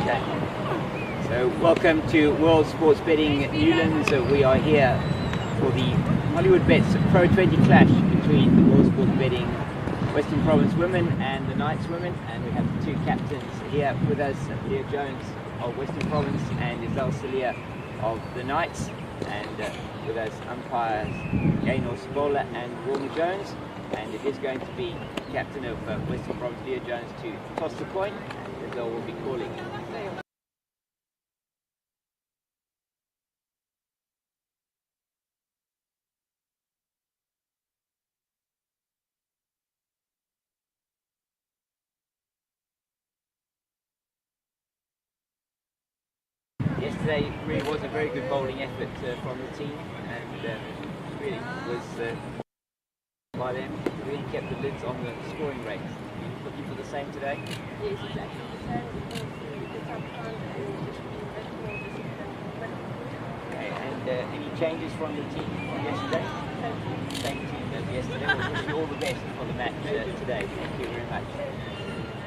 Okay. So welcome to World Sports Betting Newlands. We are here for the Hollywoodbets Pro20 clash between the World Sports Betting Western Province women and the Knights women, and we have the two captains here with us, Leah Jones of Western Province and Isabel Celia of the Knights, and with us umpires Gaynor Spola and Wilma Jones. And it is going to be captain of Western Province, Leah Jones, to toss the coin, and Isabel will be calling. Yesterday really was a very good bowling effort from the team, and really was by them. Really kept the lids on the scoring rates. Are you looking for the same today? Yes, exactly the same, because we picked up front and just be a bit more disciplined. Okay, and any changes from the team from yesterday? Same team as yesterday. We'll wish you all the best for the match today. Thank you very much.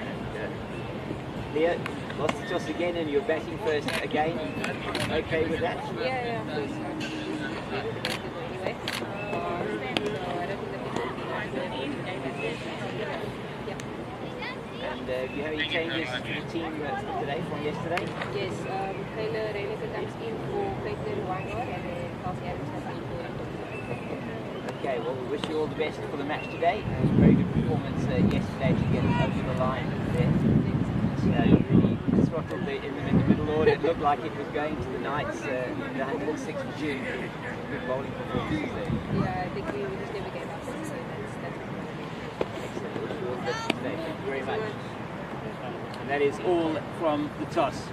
And, Leah, lost the toss again, and you're batting first again. Okay with that? Yeah, of course. Maybe the best people anyway. So I don't think that we will be And do you have any changes to the team today from yesterday? Yes, Taylor Reyneke comes in for Clayton Wangor, and then Kelsey Adams comes in for Okay, well, we wish you all the best for the match today. It was a very good performance yesterday to get over the line there. You really throttled in the middle order. It looked like it was going to the Knights in the 106th of June. Good bowling performances there. Yeah, I think we just never gave up. So that's Excellent. Wish you all the best today. Thank you very much. And that is all from the toss.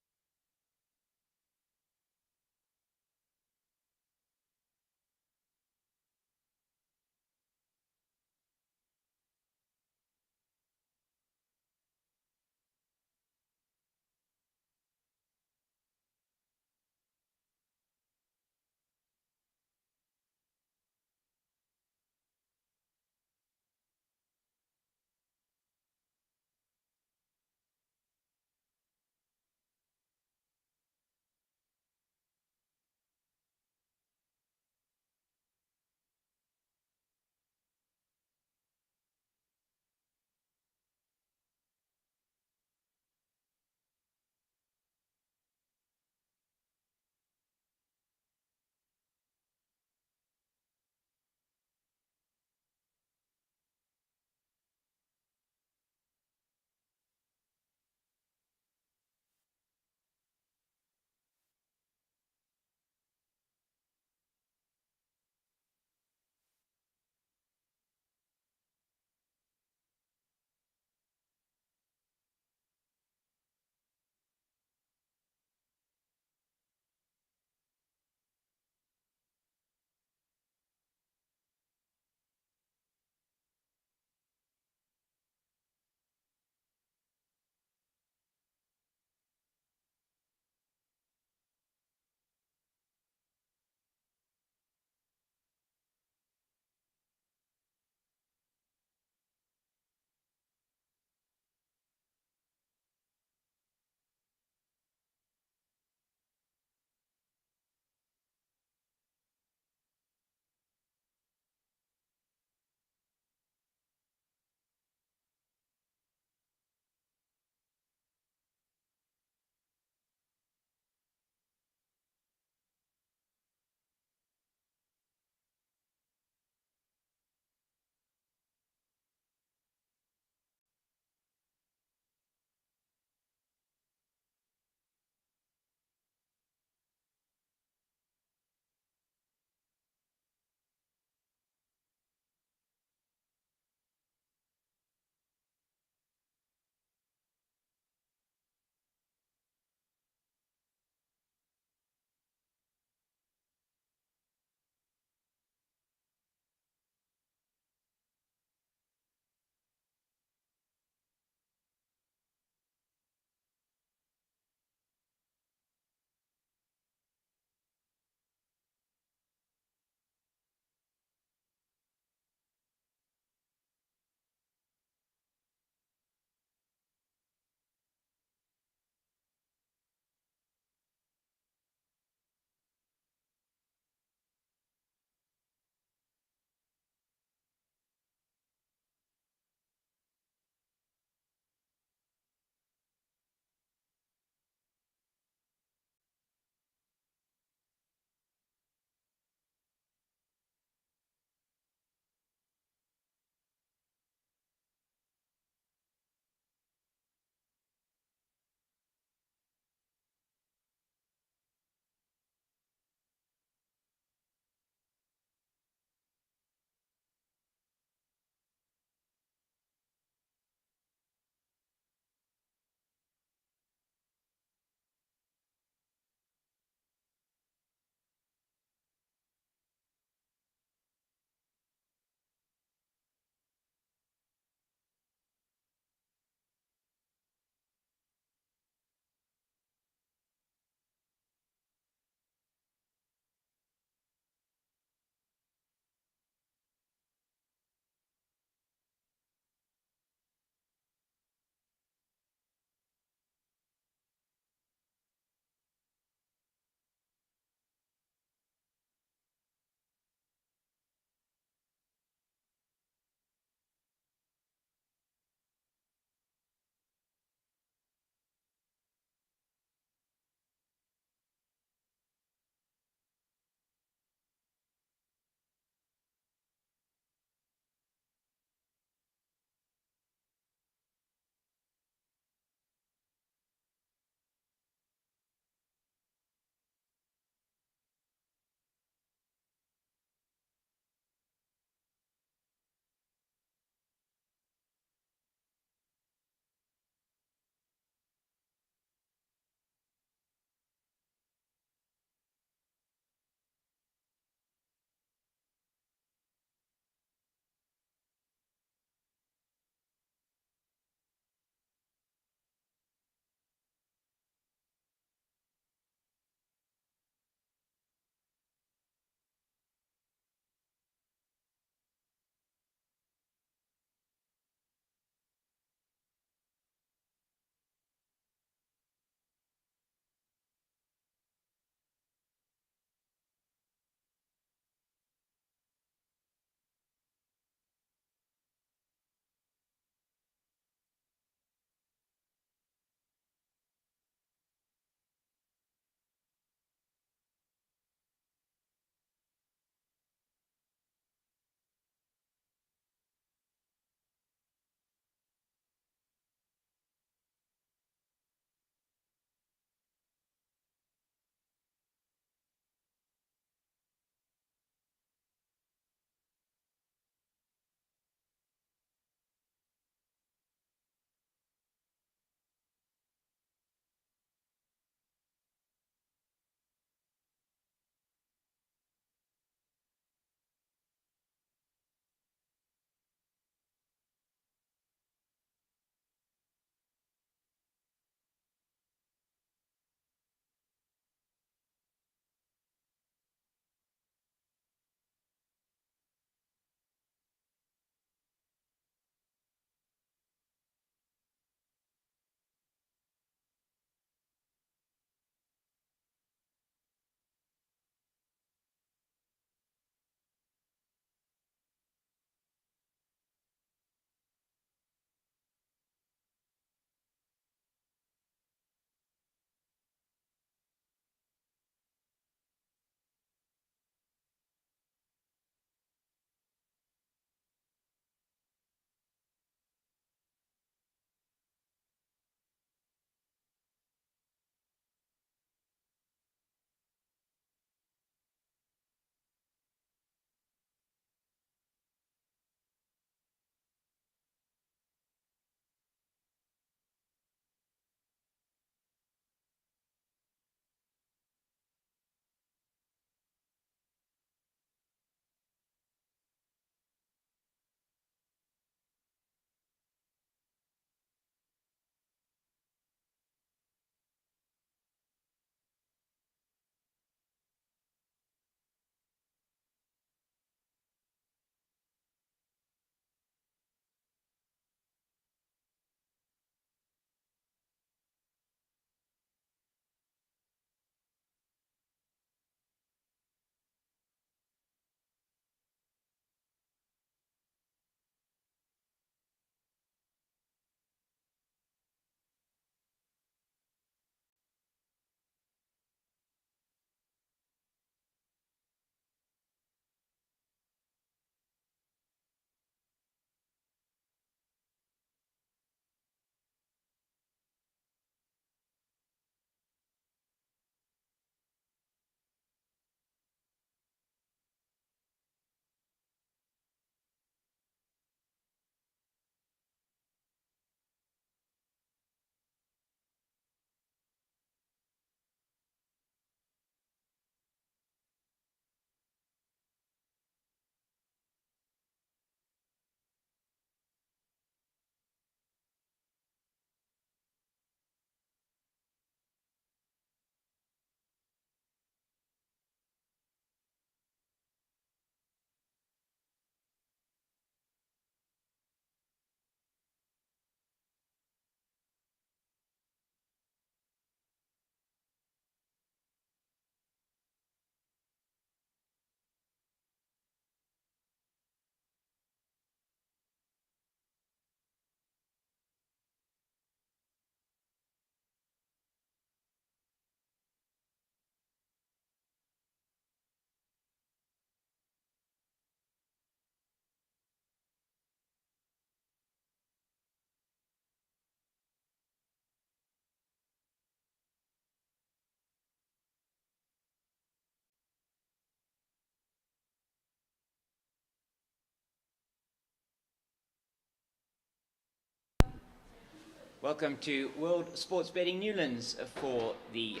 Welcome to World Sports Betting Newlands for the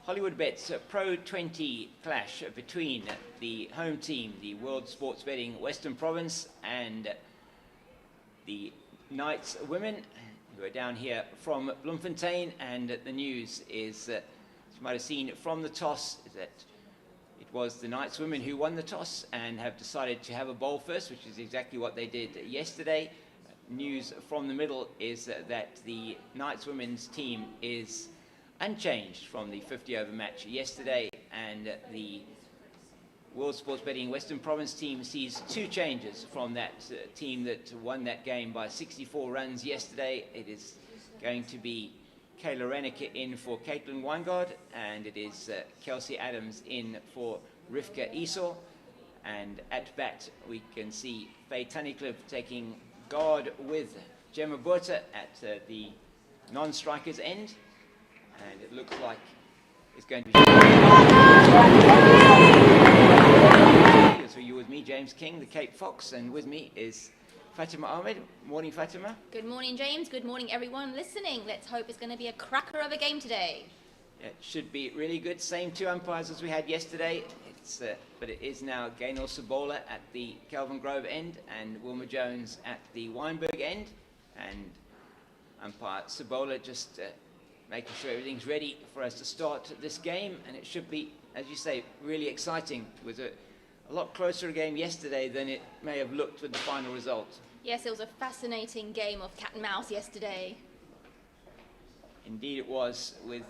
Hollywoodbets Pro20 clash between the home team, the World Sports Betting Western Province, and the Knights women, who are down here from Bloemfontein. And the news is, as you might have seen from the toss, is that it was the Knights women who won the toss and have decided to have a bowl first, which is exactly what they did yesterday. News from the middle is that the Knights women's team is unchanged from the 50-over match yesterday, and the World Sports Betting Western Province team sees two changes from that team that won that game by 64 runs yesterday. It is going to be Kayla Reneke in for Caitlin Weingard, and it is Kelsey Adams in for Rivka Esau. And at bat, we can see Faye Tunnicliffe taking guard with Gemma Botha at the non-striker's end. And it looks like it's going to be... So you're with me, James King, the Cape Fox, and with me is Fatima Ahmed. Morning, Fatima. Good morning, James. Good morning, everyone listening. Let's hope it's going to be a cracker of a game today. It should be really good. Same two umpires as we had yesterday. But it is now Gaynor Sabola at the Kelvin Grove end and Wilma Jones at the Weinberg end. And umpire Sabola just making sure everything's ready for us to start this game. And it should be, as you say, really exciting. It was a lot closer a game yesterday than it may have looked with the final result. Yes, it was a fascinating game of cat and mouse yesterday. Indeed it was, with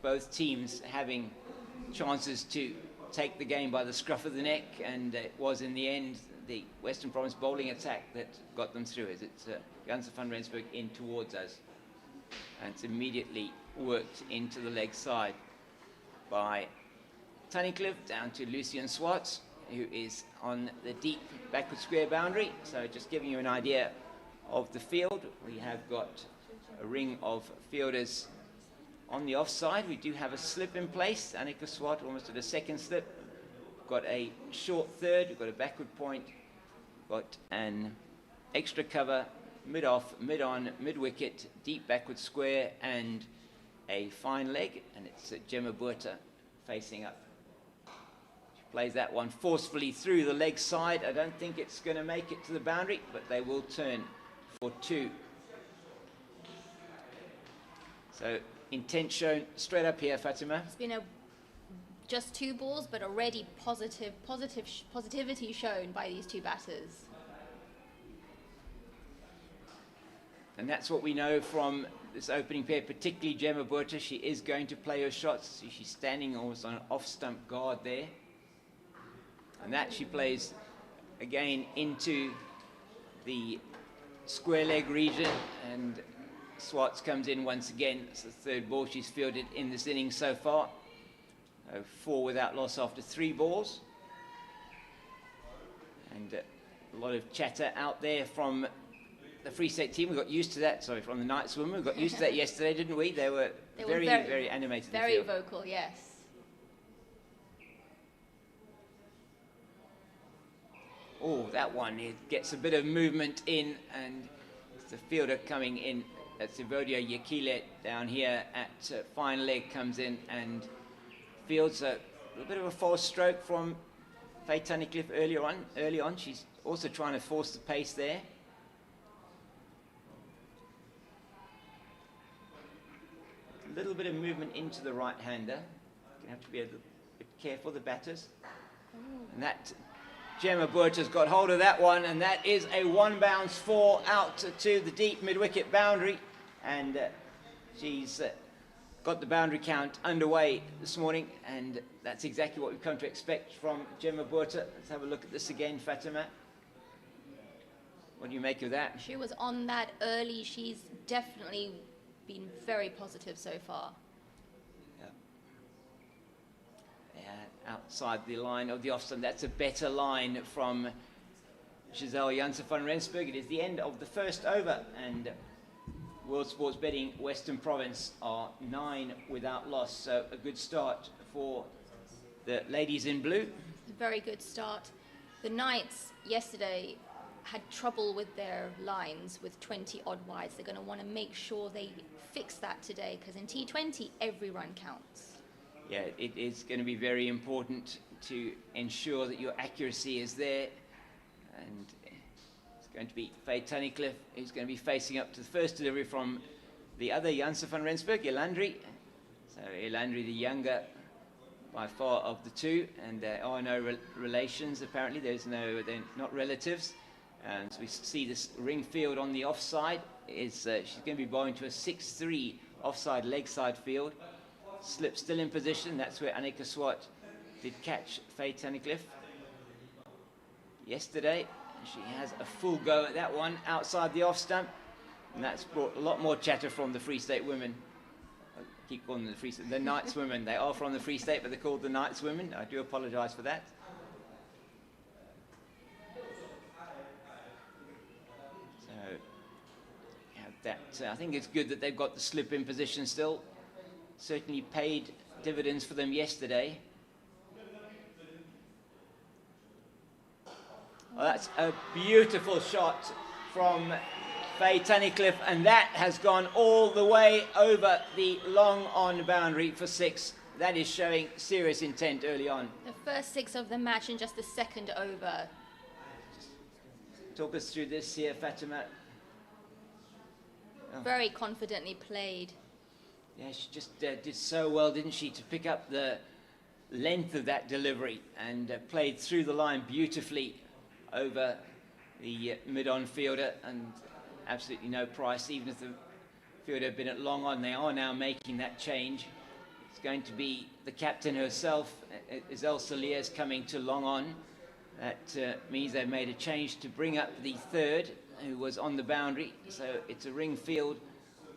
both teams having chances to take the game by the scruff of the neck, and it was in the end the Western Province bowling attack that got them through, as it's Janse van Rensburg in towards us, and it's immediately worked into the leg side by Tunnicliffe down to Lucian Swartz, who is on the deep backward square boundary. So just giving you an idea of the field, we have got a ring of fielders on the offside. We do have a slip in place. Annika Swart almost at a second slip. We've got a short third. We've got a backward point. We've got an extra cover, mid-off, mid-on, mid-wicket, deep backward square, and a fine leg. And it's Gemma Botha facing up. She plays that one forcefully through the leg side. I don't think it's going to make it to the boundary, but they will turn for two. So intent shown straight up here, Fatima. It's been just two balls, but already positivity shown by these two batters. And that's what we know from this opening pair, particularly Gemma Botha. She is going to play her shots. She's standing almost on an off-stump guard there. And that she plays again into the square leg region, and Swartz comes in once again. It's the third ball she's fielded in this innings so far. 4 without loss after 3 balls. And a lot of chatter out there from the Free State team. We got used to that, sorry, from the Knights women. We got used to that yesterday, didn't we? They were very animated. Very vocal, yes. Oh, that one, it gets a bit of movement in, and it's the fielder coming in. That's Evodia Yakile down here at fine leg, comes in and fields a little bit of a false stroke from Faye Tunnicliffe early on. She's also trying to force the pace there. A little bit of movement into the right-hander. You have to be a bit careful, the batters. And that Gemma Botha's got hold of that one, and that is a 1-bounce 4 out to the deep mid-wicket boundary. And she's got the boundary count underway this morning, and that's exactly what we've come to expect from Gemma Botha. Let's have a look at this again, Fatima. What do you make of that? She was on that early. She's definitely been very positive so far. Outside the line of the off-stump. That's a better line from Giselle Janse van Rensburg. It is the end of the first over, and World Sports Betting Western Province are 9 without loss. So a good start for the ladies in blue. A very good start. The Knights yesterday had trouble with their lines with 20 odd wides. They're going to want to make sure they fix that today, because in T20 every run counts. Yeah, it is going to be very important to ensure that your accuracy is there, and it's going to be Faye Tunnicliffe who's going to be facing up to the first delivery from the other Janse van Rensburg, Elandri. So Elandri, the younger by far of the two, and there are no relations apparently. They're not relatives. So we see this ring field on the offside. She's going to be bowling to a 6-3 offside leg side field. Slip still in position. That's where Annika Swart did catch Faye Tunnicliffe yesterday. She has a full go at that one outside the off stump, and that's brought a lot more chatter from the Free State women. I keep calling them the Knights women. They are from the Free State, but they're called the Knights women. I do apologise for that. So you have that. I think it's good that they've got the slip in position still. Certainly paid dividends for them yesterday. Well, that's a beautiful shot from Faye Tunnicliffe, and that has gone all the way over the long on boundary for 6. That is showing serious intent early on. The first 6 of the match in just the second over. Talk us through this here, Fatima. Oh. Very confidently played. Yeah, she just did so well, didn't she, to pick up the length of that delivery, and played through the line beautifully over the mid-on fielder, and absolutely no price. Even if the fielder had been at long on, they are now making that change. It's going to be the captain herself, Isel Saliers, coming to long on. That means they've made a change to bring up the third, who was on the boundary. So it's a ring field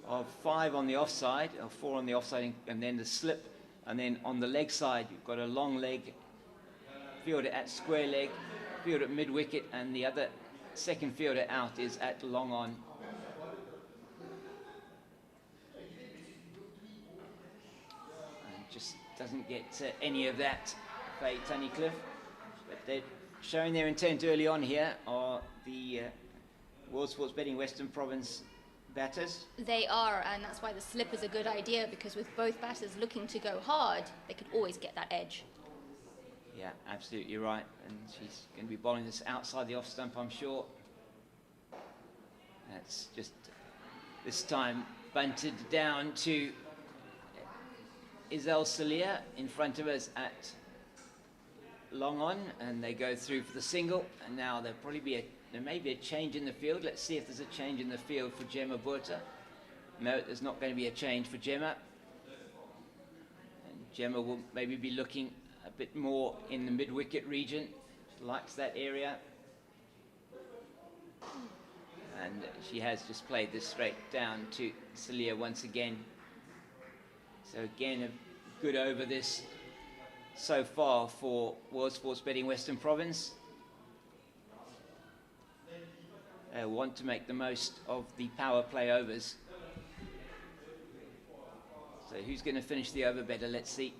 of 5 on the offside, or 4 on the offside, and then the slip. And then on the leg side, you've got a long leg fielder at square leg, fielder at mid wicket, and the other second fielder out is at long on. And just doesn't get any of that, Faye Tunnicliffe. But they're showing their intent early on here are the World Sports Betting Western Province batters. They are, and that's why the slip is a good idea, because with both batters looking to go hard, they could always get that edge. Yeah, absolutely right. And she's going to be bowling this outside the off stump, I'm sure. That's just this time bunted down to Isel Salier in front of us at long on, and they go through for the single. And now there may be a change in the field. Let's see if there's a change in the field for Gemma Burta. No, there's not going to be a change for Gemma. And Gemma will maybe be looking a bit more in the mid-wicket region. She likes that area. And she has just played this straight down to Salier once again. So again, a good over this so far for World Sports Betting Western Province. They want to make the most of the power play overs. So who's going to finish the over better? Let's see.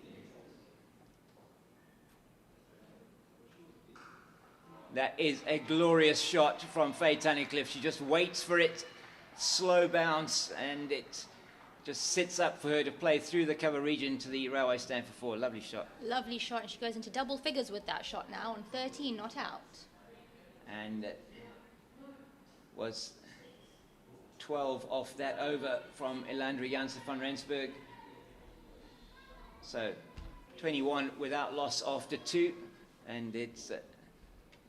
That is a glorious shot from Faye Tunnicliffe. She just waits for it, slow bounce, and it just sits up for her to play through the cover region to the railway stand for 4. Lovely shot. Lovely shot, and she goes into double figures with that shot now, on 13 not out. And was 12 off that over from Elandri Janse van Rensburg. So 21 without loss after 2, and it's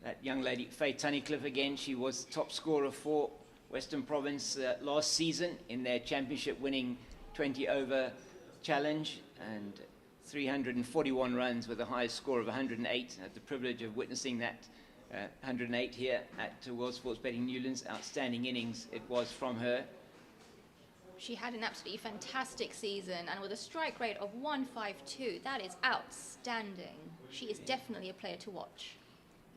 that young lady, Faye Tunnicliffe again. She was top scorer for Western Province last season in their championship winning 20 over challenge, and 341 runs with a highest score of 108. I had the privilege of witnessing that 108 here at World Sports Betting Newlands. Outstanding innings it was from her. She had an absolutely fantastic season, and with a strike rate of 152, that is outstanding. She is definitely a player to watch.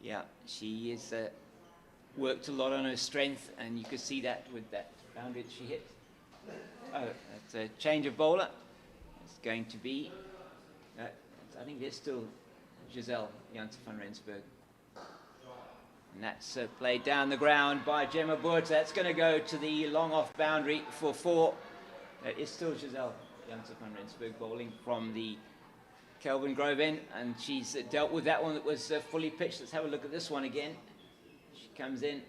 Yeah, she is worked a lot on her strength, and you could see that with that boundary that she hit. Oh, that's a change of bowler. It's going to be, I think there's still Giselle Janse van Rensburg. And that's played down the ground by Gemma Burta. That's going to go to the long off boundary for 4. It is still Giselle Janssen van Rensburg bowling from the Kelvin Grove end, and she's dealt with that one that was fully pitched. Let's have a look at this one again. She comes in.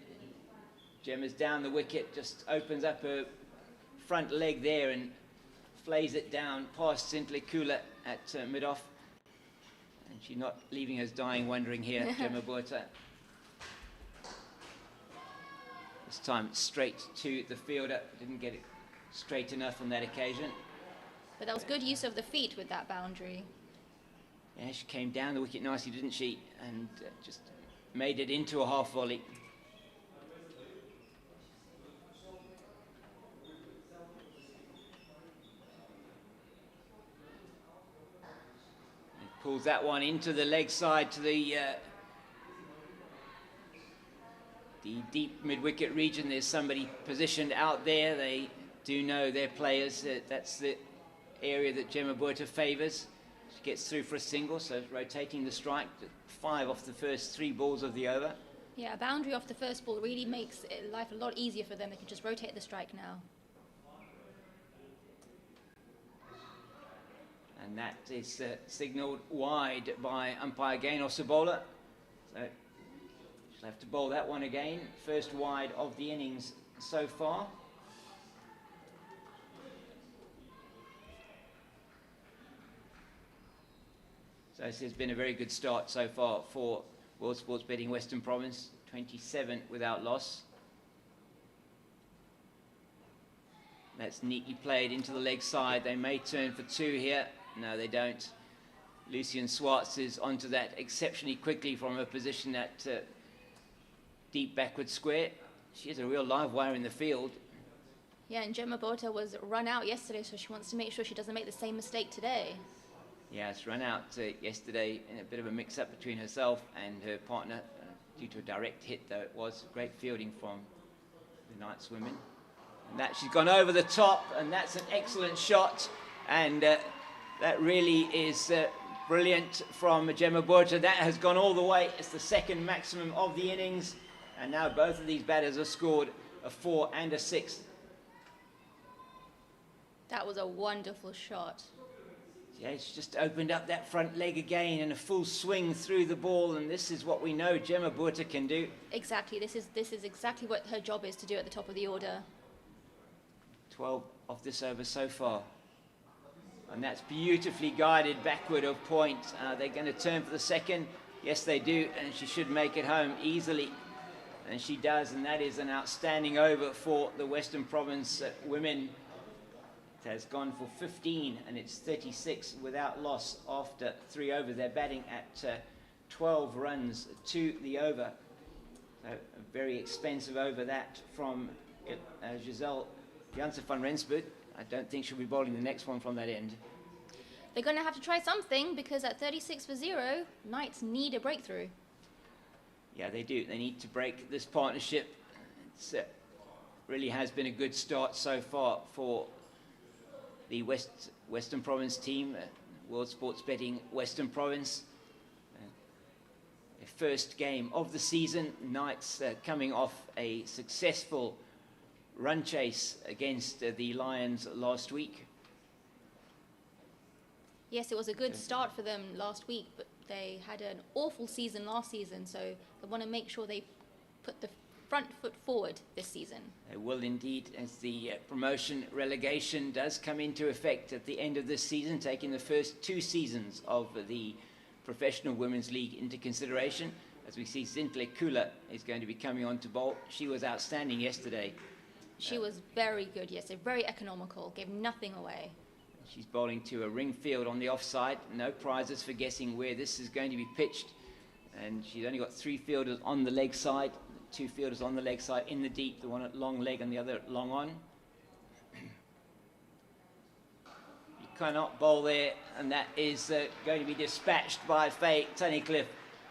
Gemma's down the wicket, just opens up her front leg there and flays it down past Zintle Kula at mid-off. And she's not leaving us dying wondering here, Gemma Burta. This time straight to the fielder. Didn't get it straight enough on that occasion. But that was good use of the feet with that boundary. Yeah, she came down the wicket nicely, didn't she? And just made it into a half volley. And pulls that one into the leg side to the deep mid-wicket region. There's somebody positioned out there. They do know their players. That's the area that Gemma Burta favours. She gets through for a single, so rotating the strike. 5 off the first 3 balls of the over. Yeah, a boundary off the first ball really makes life a lot easier for them. They can just rotate the strike now. And that is signalled wide by umpire Gaynor Sabola. So she'll have to bowl that one again. First wide of the innings so far. So this has been a very good start so far for World Sports Betting Western Province. 27 without loss. That's neatly played into the leg side. They may turn for 2 here. No, they don't. Lucian Swartz is onto that exceptionally quickly from her position at deep backward square. She is a real live wire in the field. Yeah, and Gemma Burta was run out yesterday, so she wants to make sure she doesn't make the same mistake today. Yeah, it's run out yesterday in a bit of a mix-up between herself and her partner due to a direct hit, though it was great fielding from the Knights women. And that she's gone over the top, and that's an excellent shot. And that really is brilliant from Gemma Burta. That has gone all the way. It's the second maximum of the innings. And now both of these batters have scored a 4 and a 6. That was a wonderful shot. Yeah, it's just opened up that front leg again and a full swing through the ball, and this is what we know Gemma Burta can do. Exactly. This is exactly what her job is to do at the top of the order. 12 off this over so far. And that's beautifully guided backward of point. They're going to turn for the second. Yes, they do, and she should make it home easily. And she does, and that is an outstanding over for the Western Province women. It has gone for 15, and it's 36 without loss after 3 overs. They're batting at 12 runs to the over. So a very expensive over that from Giselle Janssen van Rensburg. I don't think she'll be bowling the next one from that end. They're going to have to try something, because at 36 for 0, Knights need a breakthrough. Yeah, they do. They need to break this partnership. It really has been a good start so far for the Western Province team, World Sports Betting Western Province. Their first game of the season. Knights coming off a successful run chase against the Lions last week. Yes, it was a good start for them last week, but they had an awful season last season, so they want to make sure they put the front foot forward this season. They will indeed, as the promotion relegation does come into effect at the end of this season, taking the first 2 seasons of the Professional Women's League into consideration. As we see, Zintle Kula is going to be coming on to bowl. She was outstanding yesterday. She was very good yesterday, very economical, gave nothing away. She's bowling to a ring field on the offside. No prizes for guessing where this is going to be pitched. And she's only got 3 fielders on the leg side. 2 fielders on the leg side in the deep, the one at long leg and the other at long on. You cannot bowl there, and that is going to be dispatched by Faye Tunnicliffe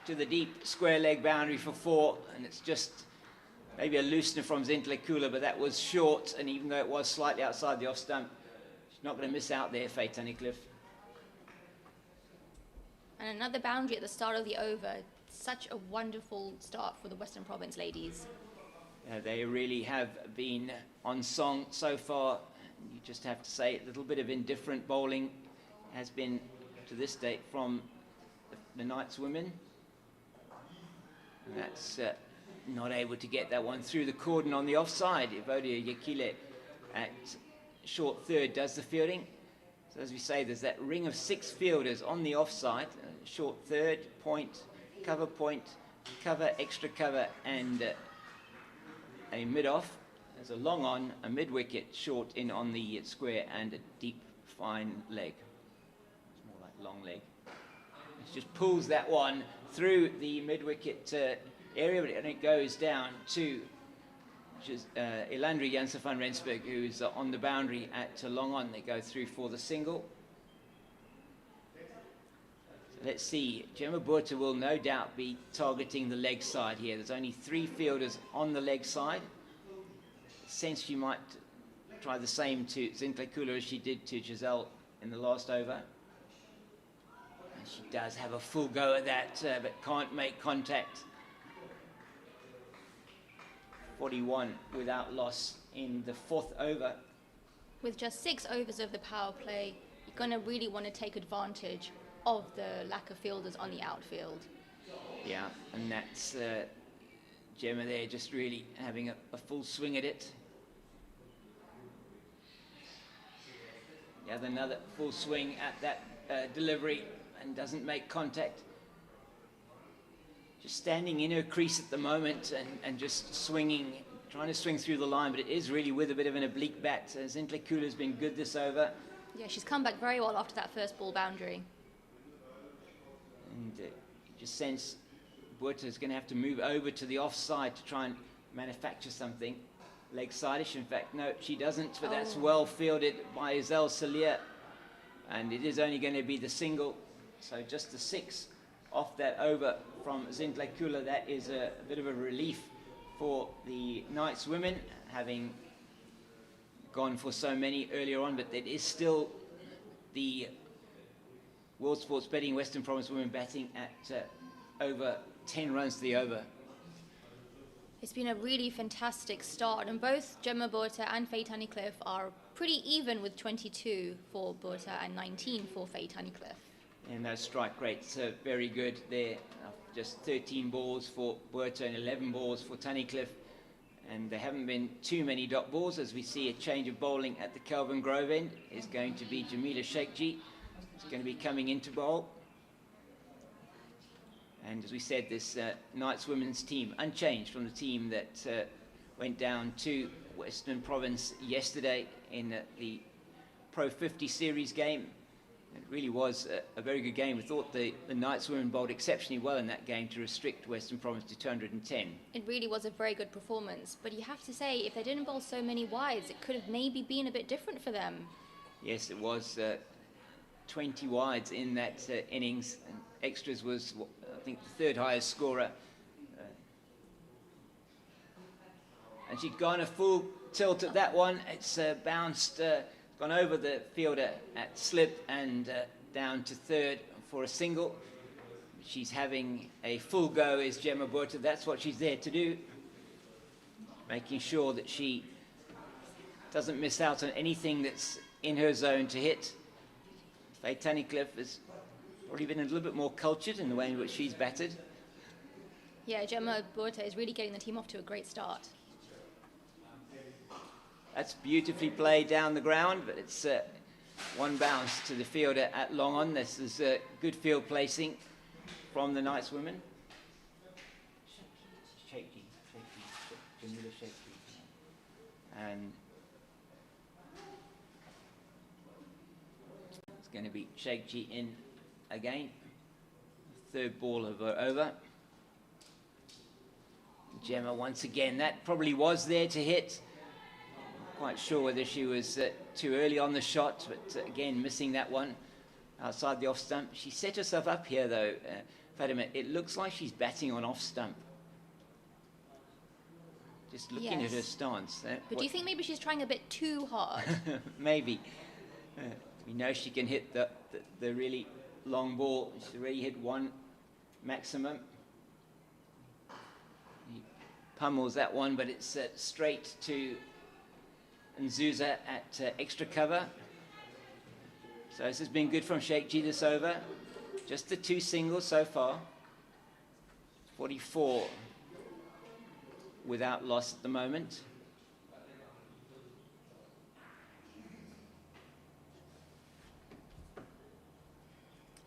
to the deep square leg boundary for 4, and it's just maybe a loosener from Zintle Kula, but that was short, and even though it was slightly outside the off stump, she's not going to miss out there, Faye Tunnicliffe. And another boundary at the start of the over. such a wonderful start for the Western Province ladies. They really have been on song so far. You just have to say a little bit of indifferent bowling has been to this date from the Knights women. And that's not able to get that one through the cordon on the offside. Evodia Yekile at short third does the fielding. So as we say, there's that ring of 6 fielders on the offside. Short third, point, cover, extra cover, and a mid-off. There's a long on, a mid-wicket, short in on the square, and a deep, fine leg. It's more like long leg. It just pulls that one through the mid-wicket area, but it goes down to Elandri Janse van Rensburg, who's on the boundary at long on. They go through for the single. So let's see. Gemma Botha will no doubt be targeting the leg side here. There's only 3 fielders on the leg side. Sense she might try the same to Zintle as she did to Giselle in the last over. And she does have a full go at that, but can't make contact. 41 without loss in the 4th over. With just 6 overs of the power play, you're going to really want to take advantage of the lack of fielders on the outfield. Yeah, and that's Gemma there just really having a full swing at it. Yeah, another full swing at that delivery and doesn't make contact. Just standing in her crease at the moment and just swinging, trying to swing through the line, but it is really with a bit of an oblique bat. Zintle has been good this over. Yeah, she's come back very well after that first ball boundary. And you just sense Botha is going to have to move over to the offside to try and manufacture something. Leg side-ish, in fact, no, she doesn't, but that's well fielded by Isel Salia. And it is only going to be the single, so just the 6 off that over from Zintle. That is a bit of a relief for the Knights women, having gone for so many earlier on, but it is still the World Sports Betting Western Province women batting at over 10 runs to the over. It's been a really fantastic start, and both Gemma Botha and Faye Tunnicliffe are pretty even with 22 for Botha and 19 for Faye Tunnicliffe. And those strike rates are very good there. Just 13 balls for Botha and 11 balls for Tunnicliffe. And there haven't been too many dot balls, as we see a change of bowling at the Kelvin Grove end. Is going to be Jamila Sheikji. It's going to be coming into bowl. And as we said, this Knights women's team, unchanged from the team that went down to Western Province yesterday in the Pro20 series game. It really was a very good game. We thought the Knights women bowled exceptionally well in that game to restrict Western Province to 210. It really was a very good performance. But you have to say, if they didn't bowl so many wides, it could have maybe been a bit different for them. Yes, it was 20 wides in that innings. And extras was, I think, the 3rd highest scorer. And she'd gone a full tilt at that one. It's bounced... gone over the fielder at slip and down to 3rd for a single. She's having a full go is Gemma Botha. That's what she's there to do. Making sure that she doesn't miss out on anything that's in her zone to hit. Faye Tunnicliffe has probably been a little bit more cultured in the way in which she's batted. Yeah, Gemma Botha is really getting the team off to a great start. That's beautifully played down the ground, but it's one bounce to the fielder at long on. This is good field placing from the Knights women. And it's going to be Sheikji in again. 3rd ball of her over. Gemma once again, that probably was there to hit. Quite sure whether she was too early on the shot, but again missing that one outside the off stump. She set herself up here though, Fatima. It looks like she's batting on off stump. Just looking at her stance. But do you think maybe she's trying a bit too hard? Maybe. We know she can hit the really long ball. She's already hit one maximum. pummels that one, but it's straight to Nzuza at extra cover. So this has been good from Sheikh this over. Just the 2 singles so far. 44 without loss at the moment.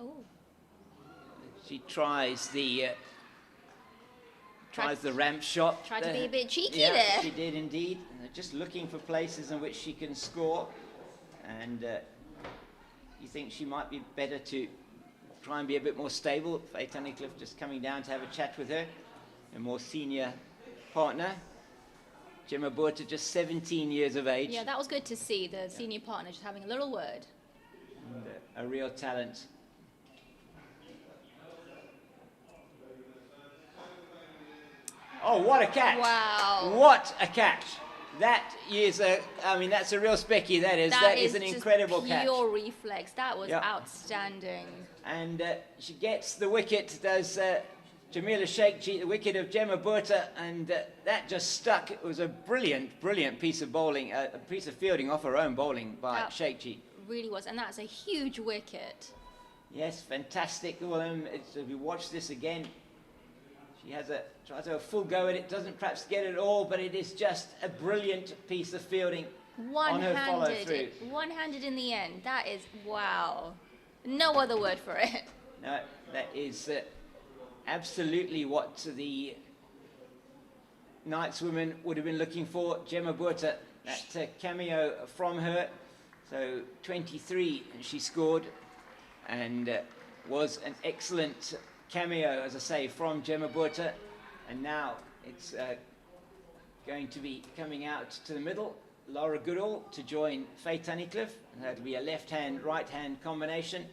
Oh. She tries the ramp shot. Tried to be a bit cheeky yeah, there. She did indeed. And just looking for places in which she can score. And you think she might be better to try and be a bit more stable. Faye Tunnicliffe just coming down to have a chat with her, a more senior partner. Gemma Botha, just 17 years of age. Yeah, that was good to see, the senior partner just having a little word. And, a real talent. Oh, what a catch! Wow. What a catch! That is I mean, that's a real specky, that is. That is an incredible catch. Pure reflex. That was outstanding. And she gets the wicket, does Jamila Sheikh, the wicket of Gemma Botha, and that just stuck. It was a brilliant, brilliant piece of bowling, a piece of fielding off her own bowling by Sheikh. Really was, and that's a huge wicket. Yes, fantastic. Well, if you watch this again, she tries to have a full go at it, doesn't perhaps get it all, but it is just a brilliant piece of fielding on her follow through. One-handed in the end. That is, wow. No other word for it. No, that is absolutely what the Knights women would have been looking for. Gemma Botha, that cameo from her. So 23 she scored, and was an excellent cameo, as I say, from Gemma Botha. And now it's going to be coming out to the middle. Laura Goodall to join Faye Tunnicliffe. That'll be a left-hand, right-hand combination.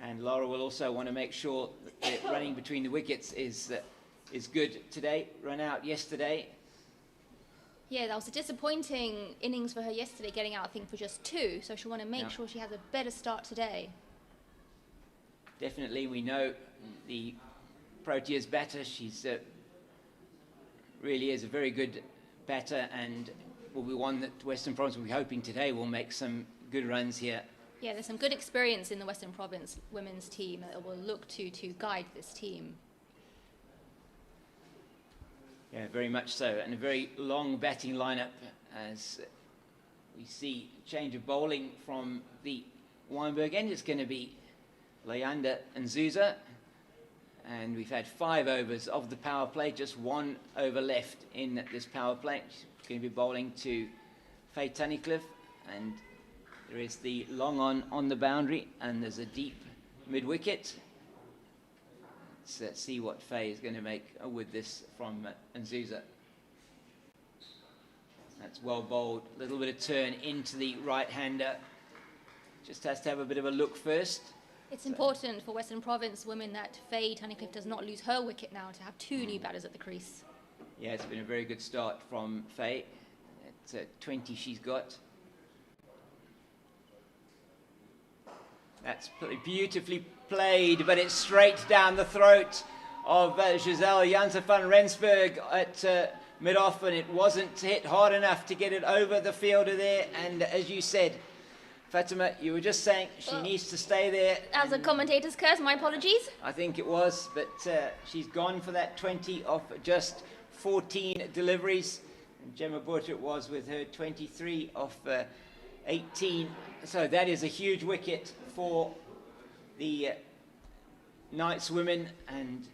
And Laura will also want to make sure that the running between the wickets is good today. Run out yesterday. Yeah, that was a disappointing innings for her yesterday, getting out, I think, for just 2. So she'll want to make sure she has a better start today. Definitely, we know the Proteas batter. She's really is a very good batter, and will be one that Western Province will be hoping today will make some good runs here. Yeah, there's some good experience in the Western Province women's team that will look to guide this team. Yeah, very much so, and a very long batting lineup as we see change of bowling from the Weinberg end. It's going to be Leander and Nzuza, and we've had 5 overs of the power play, just 1 over left in this power play. She's going to be bowling to Faye Tunnicliffe, and there is the long on the boundary, and there's a deep mid wicket. Let's see what Faye is going to make with this from Nzuza. That's well bowled. A little bit of turn into the right-hander. Just has to have a bit of a look first. It's important for Western Province women that Faye Tunnicliffe does not lose her wicket now, to have 2 new batters at the crease. Yeah, it's been a very good start from Faye. At 20 she's got. That's beautifully played, but it's straight down the throat of Giselle Janse van Rensburg at mid-off, and it wasn't hit hard enough to get it over the fielder there. And as you said, Fatima, you were just saying she needs to stay there. As a commentator's curse, my apologies. I think it was, but she's gone for that 20 off just 14 deliveries. And Gemma Botha it was with her 23 off 18. So that is a huge wicket for the Knights women, and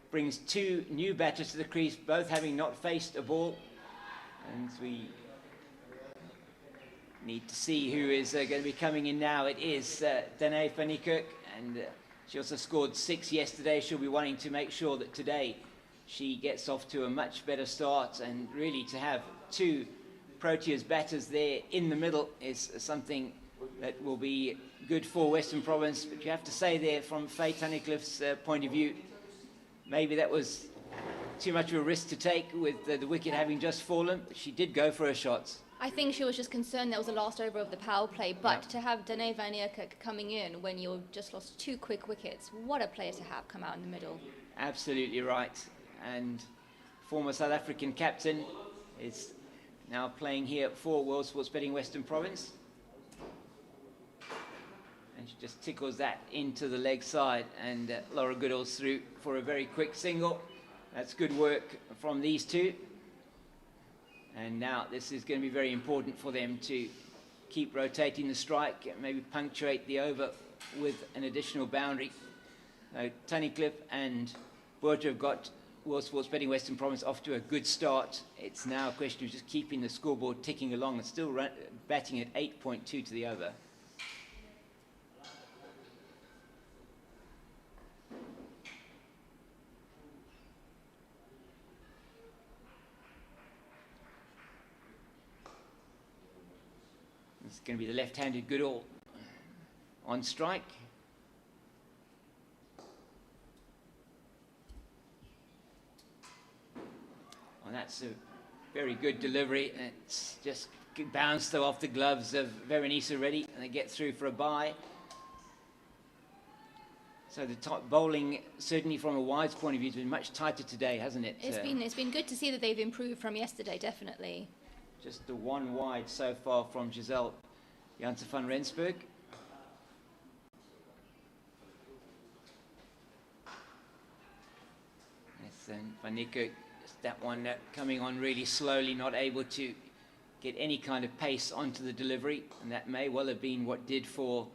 brings 2 new batters to the crease, both having not faced a ball. And we need to see who is going to be coming in now. It is Danae van Niekerk, and she also scored 6 yesterday. She'll be wanting to make sure that today she gets off to a much better start, and really to have 2 Proteas batters there in the middle is something that will be good for Western Province. But you have to say there, from Faye Tunnicliffe's point of view, maybe that was too much of a risk to take with the wicket having just fallen. But she did go for her shots. I think she was just concerned that was the last over of the power play, but to have Danae van Niekerk coming in when you just lost 2 quick wickets, what a player to have come out in the middle. Absolutely right. And former South African captain, is now playing here for World Sports Betting Western Province. And she just tickles that into the leg side, and Laura Goodall's through for a very quick single. That's good work from these two. And now this is going to be very important for them to keep rotating the strike, maybe punctuate the over with an additional boundary. Tunnicliffe and Botha have got World Sports Betting Western Province off to a good start. It's now a question of just keeping the scoreboard ticking along. It's still batting at 8.2 to the over. It's going to be the left-handed Goodall on strike. Well, that's a very good delivery. It's just bounced though off the gloves of Berenice already, and they get through for a bye. So the top bowling, certainly from a wide's point of view, has been much tighter today, hasn't it? It's been good to see that they've improved from yesterday, definitely. Just the one wide so far from Giselle Janse van Rensburg. Yes, and Van Niekerk, that one coming on really slowly, not able to get any kind of pace onto the delivery, and that may well have been what did for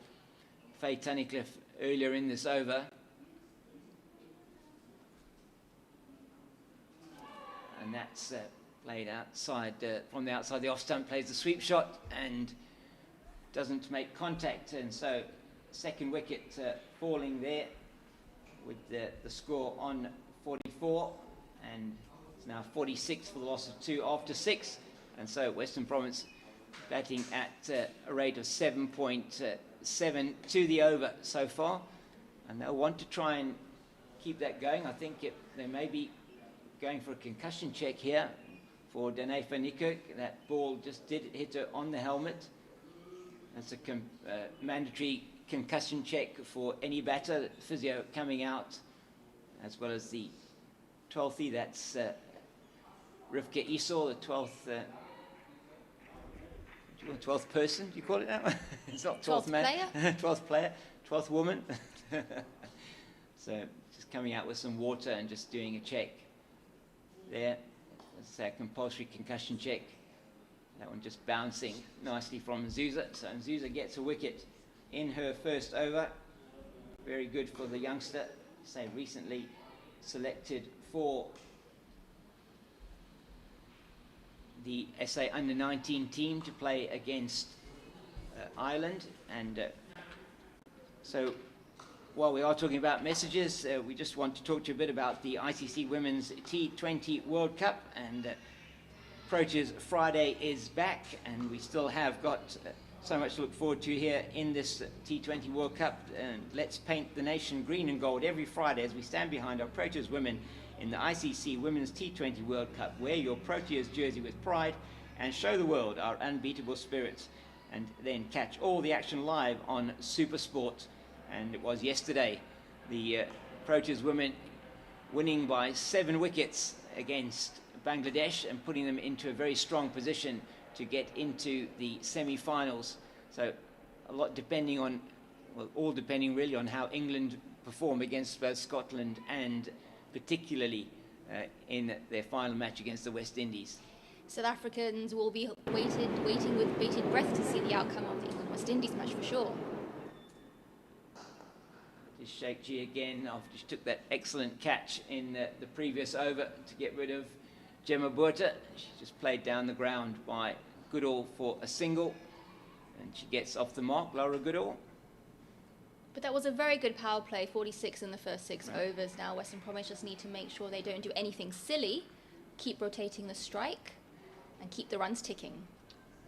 Faye Tunnicliffe earlier in this over. And that's played outside, from the outside. The off stump plays the sweep shot and doesn't make contact, and so second wicket falling there with the score on 44, and it's now 46 for the loss of 2 after 6, and so Western Province batting at a rate of 7.7 to the over so far, and they'll want to try and keep that going. I think they may be going for a concussion check here for Danae van Niekerk. That ball just did hit her on the helmet. That's a mandatory concussion check for any batter. Physio coming out, as well as the 12th. That's Rivka Esau, the 12th person, do you call it now? It's not 12th man. Player? 12th player, 12th woman. So just coming out with some water and just doing a check there. That's a compulsory concussion check. That one just bouncing nicely from Nzuza. So Nzuza gets a wicket in her first over. Very good for the youngster. Say recently selected for the SA Under-19 team to play against Ireland. And so while we are talking about messages, we just want to talk to you a bit about the ICC Women's T20 World Cup. And Approaches Friday is back, and we still have got so much to look forward to here in this T20 World Cup. And let's paint the nation green and gold every Friday as we stand behind our Proteas women in the ICC Women's T20 World Cup. Wear your Proteas jersey with pride and show the world our unbeatable spirits. And then catch all the action live on SuperSport. And it was yesterday, the Proteas women winning by 7 wickets against Bangladesh and putting them into a very strong position to get into the semi-finals. So a lot depending on, well, all depending really on how England perform against both Scotland and particularly in their final match against the West Indies. South Africans will be waiting with bated breath to see the outcome of the England-West Indies match for sure. Just Sheikh G again after she took that excellent catch in the previous over to get rid of Gemma Botha. She just played down the ground by Goodall for a single, and she gets off the mark, Laura Goodall. But that was a very good power play, 46 in the first 6 overs. Now Western Province just need to make sure they don't do anything silly, keep rotating the strike, and keep the runs ticking.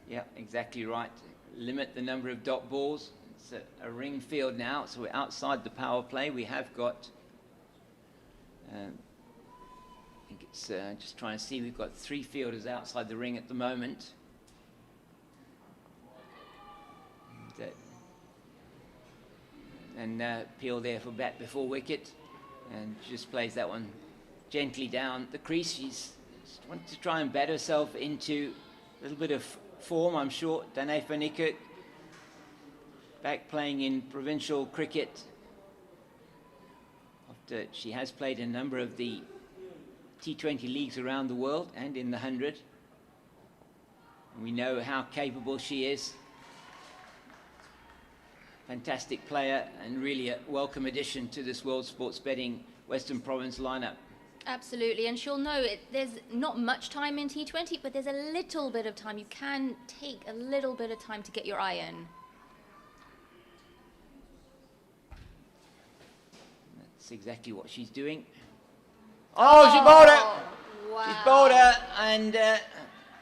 Yeah, exactly right. Limit the number of dot balls. It's a ring field now, so we're outside the power play. We have got, I think it's just trying to see, we've got 3 fielders outside the ring at the moment. And Peel there for bat before wicket, and just plays that one gently down the crease. She's wanted to try and bat herself into a little bit of form, I'm sure. Danae van Niekerk, back playing in provincial cricket after she has played in a number of the T20 leagues around the world and in the 100. We know how capable she is. Fantastic player and really a welcome addition to this World Sports Betting Western Province lineup. Absolutely, and she'll know it. There's not much time in T20, but there's a little bit of time. You can take a little bit of time to get your eye in. That's exactly what she's doing. Oh, she bowled her! Wow. She's bowled her, and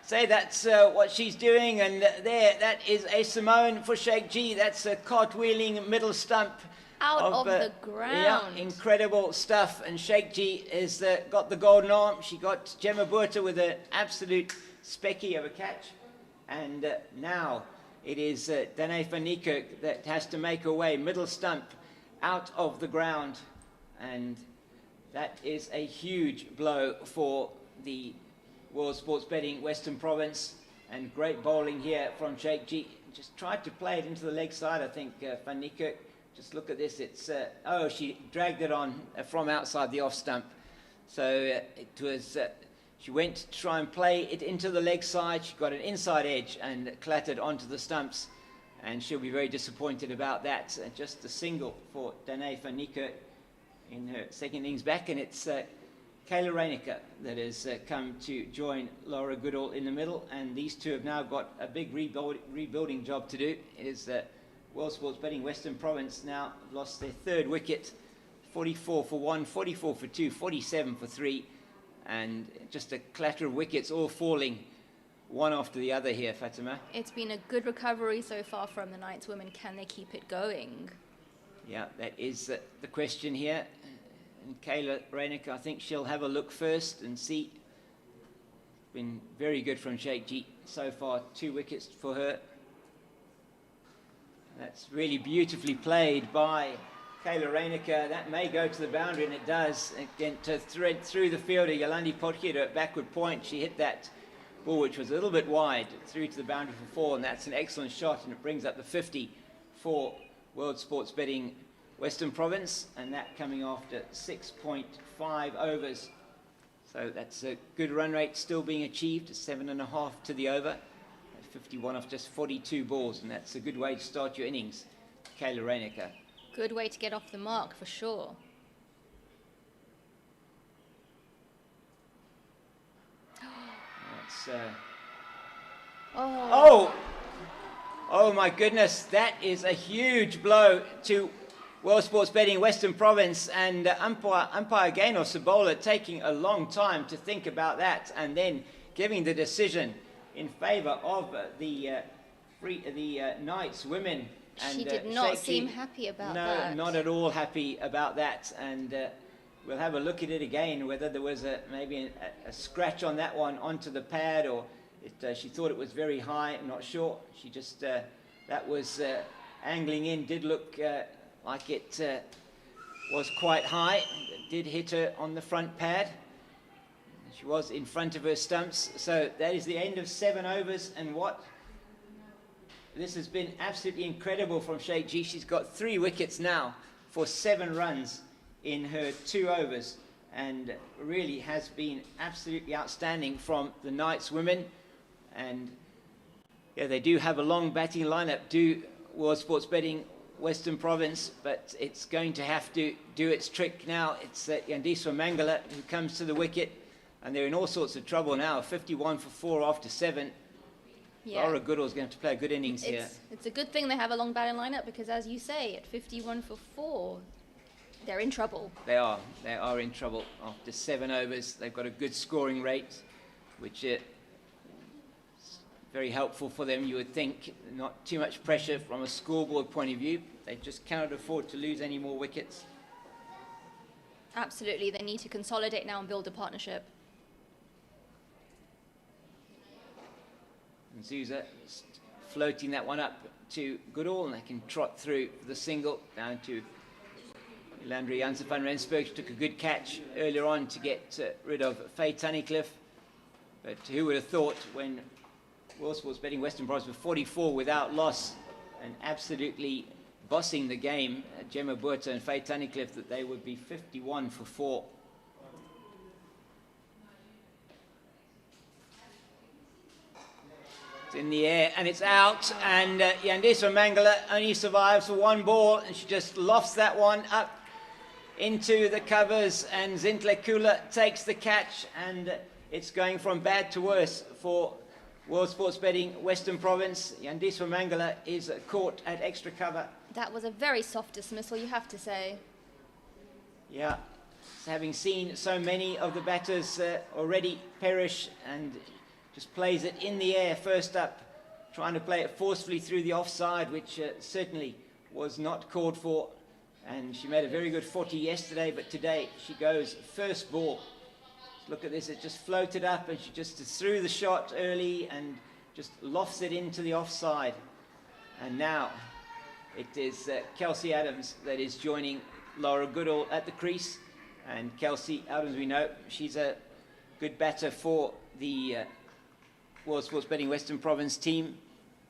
say that's what she's doing. And there, that is a Simone for Sheikh G. That's a cartwheeling middle stump. Out of the ground. Yeah, incredible stuff. And Sheikh G has got the golden arm. She got Gemma Burta with an absolute specky of a catch. And now it is Danae van Niekerk that has to make her way, middle stump, out of the ground. And that is a huge blow for the World Sports Betting Western Province. And great bowling here from Sheikh G. Just tried to play it into the leg side, I think, van Niekerk. Just look at this. It's oh, she dragged it on from outside the off stump. So it was. She went to try and play it into the leg side. She got an inside edge and clattered onto the stumps, and she'll be very disappointed about that. Just a single for Danae van Niekerk in her second innings back, and it's Kayla Reinecker that has come to join Laura Goodall in the middle, and these two have now got a big rebuilding job to do. Is World Sports Betting Western Province now lost their third wicket, 44 for 1, 44 for 2, 47 for 3, and just a clatter of wickets all falling one after the other here, Fatima. It's been a good recovery so far from the Knights women. Can they keep it going? Yeah, that is the question here. And Kayla Reinecker, I think she'll have a look first and see. Been very good from Sheikh G so far, 2 wickets for her. That's really beautifully played by Kayla Reinecker. That may go to the boundary, and it does. Again, to thread through the fielder, Yolandi Potgieter at backward point. She hit that ball, which was a little bit wide, through to the boundary for 4, and that's an excellent shot, and it brings up the 50 for World Sports Betting Western Province, and that coming after 6.5 overs. So that's a good run rate still being achieved, 7.5 to the over. 51 off just 42 balls, and that's a good way to start your innings, Kayla Reinecker. Good way to get off the mark, for sure. That's, Oh. Oh my goodness, that is a huge blow to World Sports Betting Western Province, and umpire Gaynor Sabola taking a long time to think about that, and then giving the decision in favour of the Knights women. And She did not Sheikh seem G, happy about no, that. not at all happy about that. And we'll have a look at it again, whether there was maybe a scratch on that one onto the pad, or she thought it was very high. I'm not sure. She just, that was angling in, did look like it was quite high. It did hit her on the front pad. She was in front of her stumps. So that is the end of 7 overs. And what? This has been absolutely incredible from Sheikh G. She's got 3 wickets now for 7 runs in her 2 overs. And really has been absolutely outstanding from the Knights women. And yeah, they do have a long batting lineup, do World Sports Betting Western Province, but it's going to have to do its trick now. It's Yandiswa Mangala who comes to the wicket. And they're in all sorts of trouble now. 51 for 4 after 7. Yeah. Laura Goodall's going to play a good innings here. It's a good thing they have a long batting lineup, because as you say, at 51 for 4, they're in trouble. They are in trouble after 7 overs. They've got a good scoring rate, which is very helpful for them, you would think. Not too much pressure from a scoreboard point of view. They just cannot afford to lose any more wickets. Absolutely, they need to consolidate now and build a partnership. And Zuza floating that one up to Goodall, and they can trot through the single down to Landry Janssen van Rensburg took a good catch earlier on to get rid of Faye Tunnicliffe. But who would have thought when World Sports Betting Western Province were 44 without loss and absolutely bossing the game, Gemma Buerta and Faye Tunnicliffe, that they would be 51 for 4. It's in the air and it's out, and Yandiswa Mangala only survives for 1 ball, and she just lofts that one up into the covers, and Zintle Kula takes the catch, and it's going from bad to worse for World Sports Betting Western Province. Yandiswa Mangala is caught at extra cover. That was a very soft dismissal, you have to say. Yeah, having seen so many of the batters already perish, and just plays it in the air first up, trying to play it forcefully through the offside, which certainly was not called for. And she made a very good 40 yesterday, but today she goes first ball. Look at this, it just floated up, and she just threw the shot early and just lofts it into the offside. And now it is Kelsey Adams that is joining Laura Goodall at the crease. And Kelsey Adams, we know, she's a good batter for the World Sports Betting Western Province team.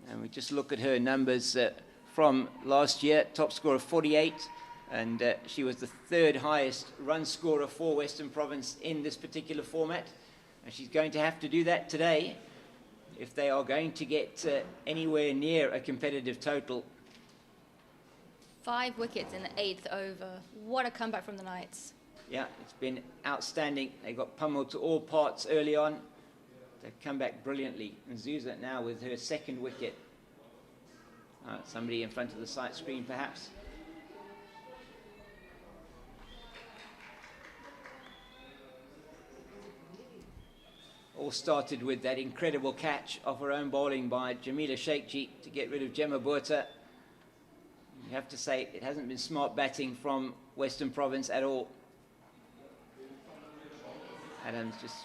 And we just look at her numbers from last year, top score of 48. And she was the 3rd highest run scorer for Western Province in this particular format. And she's going to have to do that today if they are going to get anywhere near a competitive total. 5 wickets in the 8th over. What a comeback from the Knights. Yeah, it's been outstanding. They got pummeled to all parts early on. They've come back brilliantly. And Zuza now with her 2nd wicket. Somebody in front of the sight screen perhaps. All started with that incredible catch of her own bowling by Jamila Sheikji to get rid of Gemma Buerta. You have to say it hasn't been smart batting from Western Province at all. Adams just...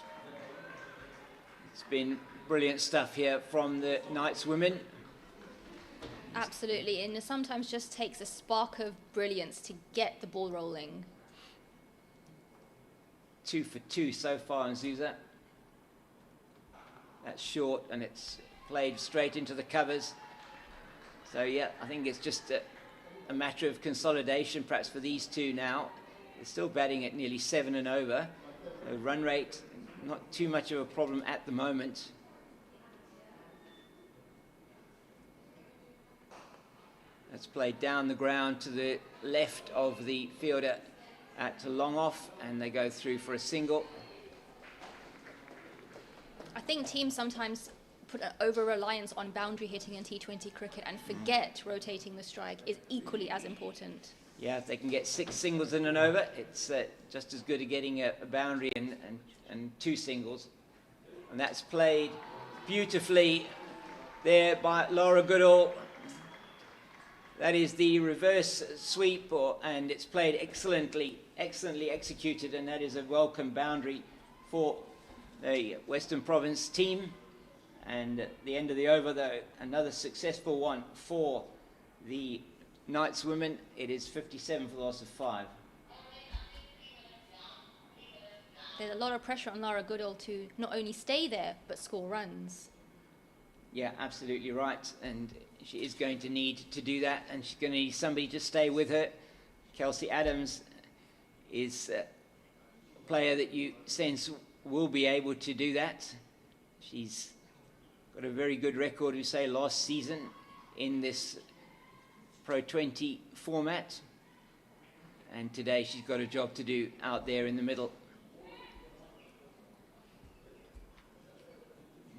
It's been brilliant stuff here from the Knights women. Absolutely, and it sometimes just takes a spark of brilliance to get the ball rolling. 2 for 2 so far in Zuza. That's short, and it's played straight into the covers. So yeah, I think it's just a matter of consolidation perhaps for these two now. They're still batting at nearly 7 and over. So run rate, not too much of a problem at the moment. That's played down the ground to the left of the fielder at long off, and they go through for a single. I think teams sometimes put an over-reliance on boundary hitting in T20 cricket and forget rotating the strike is equally as important. Yeah, if they can get 6 singles in an over, it's just as good as getting a boundary and 2 singles. And that's played beautifully there by Laura Goodall. That is the reverse sweep, and it's played excellently executed, and that is a welcome boundary for the Western Province team. And at the end of the over, though, another successful one for the Knights women. It is 57 for the loss of 5. There's a lot of pressure on Laura Goodall to not only stay there, but score runs. Yeah, absolutely right. And she is going to need to do that, and she's going to need somebody to stay with her. Kelsey Adams is a player that you sense will be able to do that. She's got a very good record, we say, last season in this Pro20 format. And today she's got a job to do out there in the middle.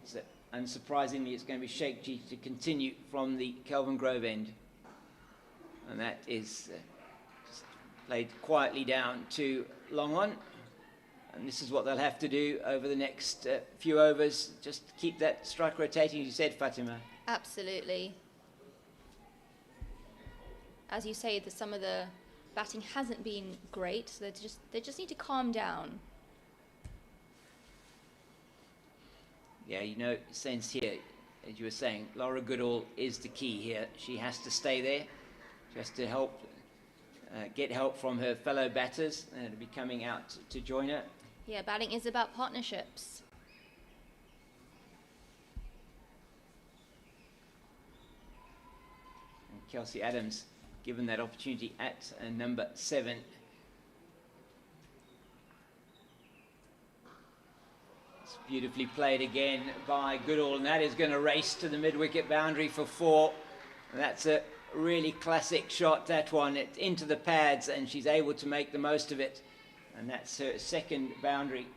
So, unsurprisingly, it's going to be Sheikji to continue from the Kelvin Grove end. And that is just played quietly down to long on. And this is what they'll have to do over the next few overs. Just keep that strike rotating, as you said, Fatima. Absolutely. As you say, some of the batting hasn't been great, so they just need to calm down. Yeah, you know, sense here, as you were saying, Laura Goodall is the key here. She has to stay there. She has to help get help from her fellow batters to be coming out to join her. Yeah, batting is about partnerships. And Kelsey Adams given that opportunity at number 7. It's beautifully played again by Goodall, and that is going to race to the mid-wicket boundary for 4. And that's a really classic shot, that one. It's into the pads, and she's able to make the most of it. And that's her second boundary.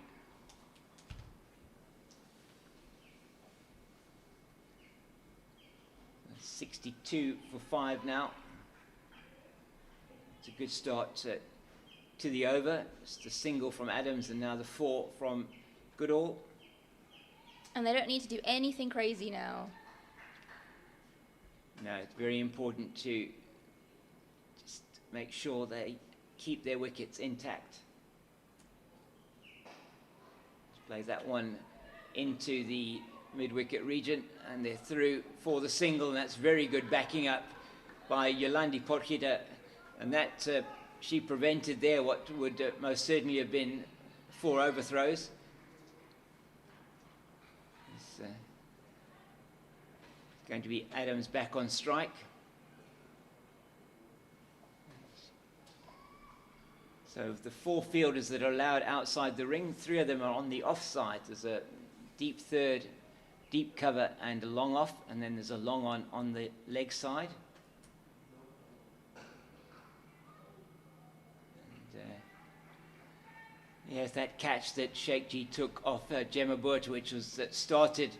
That's 62 for 5 now. It's a good start to the over. It's the single from Adams, and now the 4 from Goodall. And they don't need to do anything crazy now. No, it's very important to just make sure they keep their wickets intact. Just plays that one into the mid-wicket region, and they're through for the single, and that's very good backing up by Yolandi Potgieter, and that she prevented there what would most certainly have been 4 overthrows. It's going to be Adams back on strike. So of the 4 fielders that are allowed outside the ring, 3 of them are on the offside. There's a deep third, deep cover and a long off, and then there's a long on the leg side. Yes, that catch that Sheikh G took off Gemma Burta, which was that started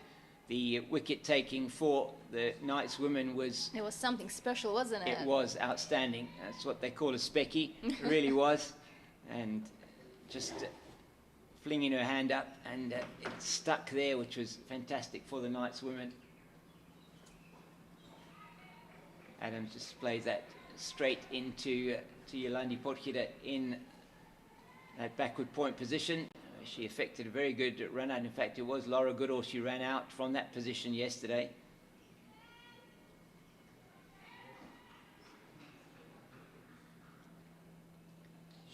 the wicket taking for the Knights women, was... It was something special, wasn't it? It was outstanding. That's what they call a specky. It really was. And just flinging her hand up, and it stuck there, which was fantastic for the Knights women. Adams just plays that straight into to Yolandi Potgieter in that backward point position. She effected a very good run out. In fact, it was Laura Goodall. She ran out from that position yesterday.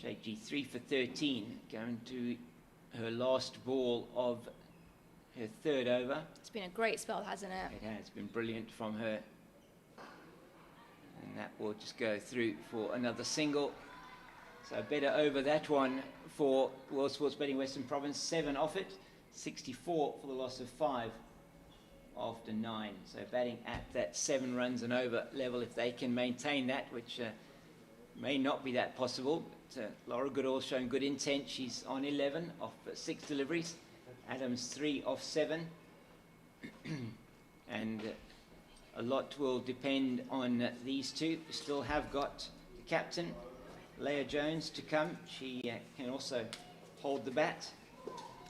Sheikh G 3 for 13, going to her last ball of her 3rd over. It's been a great spell, hasn't it? It has been brilliant from her. And that will just go through for another single. So better over that one for World Sports Betting Western Province. 7 off it, 64 for the loss of 5 after 9. So batting at that 7 runs and over level, if they can maintain that, which may not be that possible. But Laura Goodall showing good intent. She's on 11 off 6 deliveries. Adams 3 off 7. And a lot will depend on these two. Still have got the captain, Leah Jones, to come. She can also hold the bat.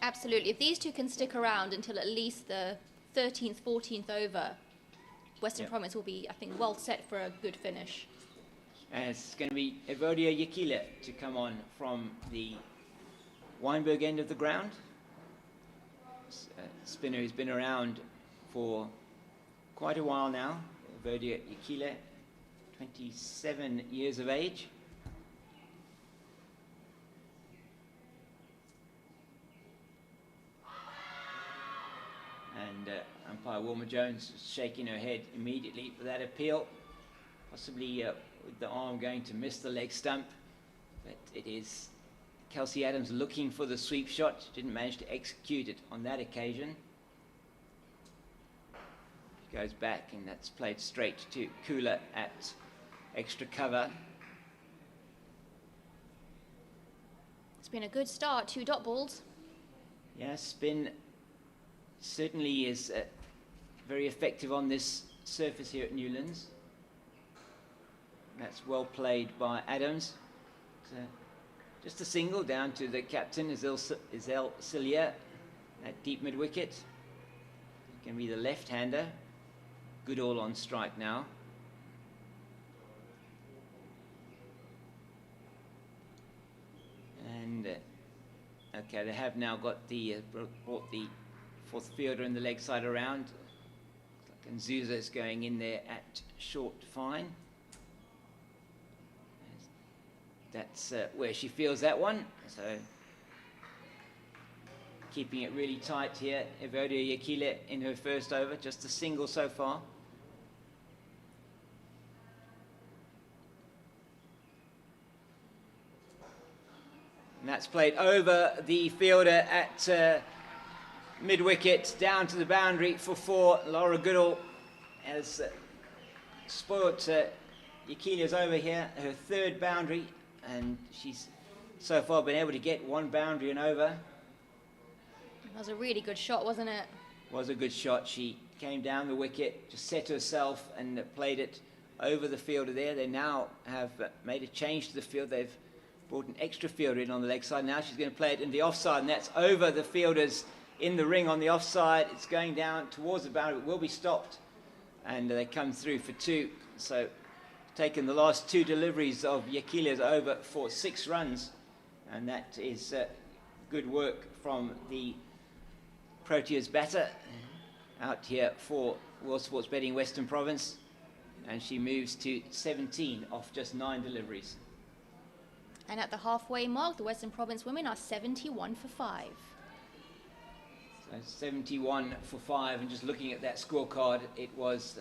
Absolutely. If these two can stick around until at least the 13th, 14th over, Western Province will be, I think, well set for a good finish. And it's going to be Evodia Yakila to come on from the Weinberg end of the ground. Spinner who's been around for quite a while now. Evodia Yakila, 27 years of age. And umpire Wilma Jones was shaking her head immediately for that appeal, possibly with the arm going to miss the leg stump. But it is Kelsey Adams looking for the sweep shot. Didn't manage to execute it on that occasion. She goes back, and that's played straight to Kula at extra cover. It's been a good start, 2 dot balls. Yeah, spin certainly is very effective on this surface here at Newlands. That's well played by Adams. Just a single down to the captain, Isel Cillier, at deep mid-wicket. Can be the left-hander. Goodall on strike now. And okay, they have now got the brought the 4th fielder in the leg side around. And Zuza's going in there at short fine. that's where she feels that one. So keeping it really tight here. Evodia Yakile in her first over, just a single so far. And that's played over the fielder at mid-wicket, down to the boundary for 4. Laura Goodall has spoilt Yakile's over here, her 3rd boundary, and she's so far been able to get 1 boundary and over. That was a really good shot, wasn't it? Was a good shot. She came down the wicket, just set herself and played it over the fielder there. They now have made a change to the field. They've brought an extra fielder in on the leg side. Now she's going to play it in the offside, and that's over the fielders in the ring on the offside. It's going down towards the boundary. It will be stopped, and they come through for 2. So taken the last 2 deliveries of Yakile's over for 6 runs, and that is good work from the Proteas batter out here for World Sports Betting Western Province, and she moves to 17 off just 9 deliveries. And at the halfway mark, the Western Province women are 71 for 5. So 71 for 5, and just looking at that scorecard, it was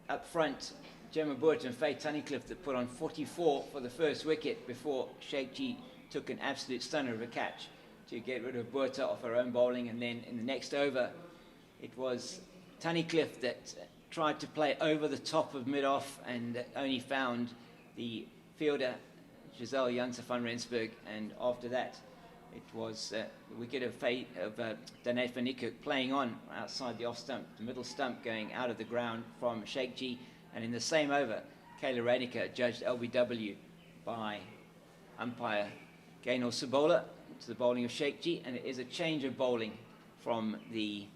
up front Gemma Burt and Faye Tunnicliffe that put on 44 for the first wicket before Sheikh G took an absolute stunner of a catch to get rid of Burta off her own bowling. And then in the next over, it was Tunnicliffe that tried to play over the top of mid-off and only found the fielder Giselle Janse van Rensburg, and after that it was the wicket of Danette van Niekerk playing on outside the off stump, the middle stump going out of the ground from Sheikh G. And in the same over, Kayla Radiker judged LBW by umpire Gaynor Sabola to the bowling of Sheikh G, and it is a change of bowling from the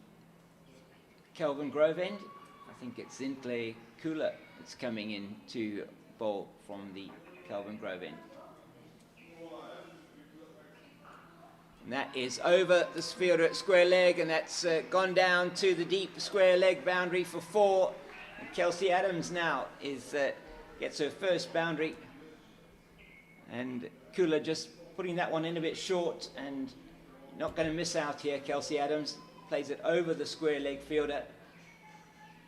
Kelvin Grove end. I think it's Zintle Kula that's coming in to bowl from the Kelvin Grove end. And that is over the fielder at square leg, and that's gone down to the deep square leg boundary for 4. And Kelsey Adams now gets her first boundary, and Kula just putting that one in a bit short, and not going to miss out here. Kelsey Adams plays it over the square leg fielder.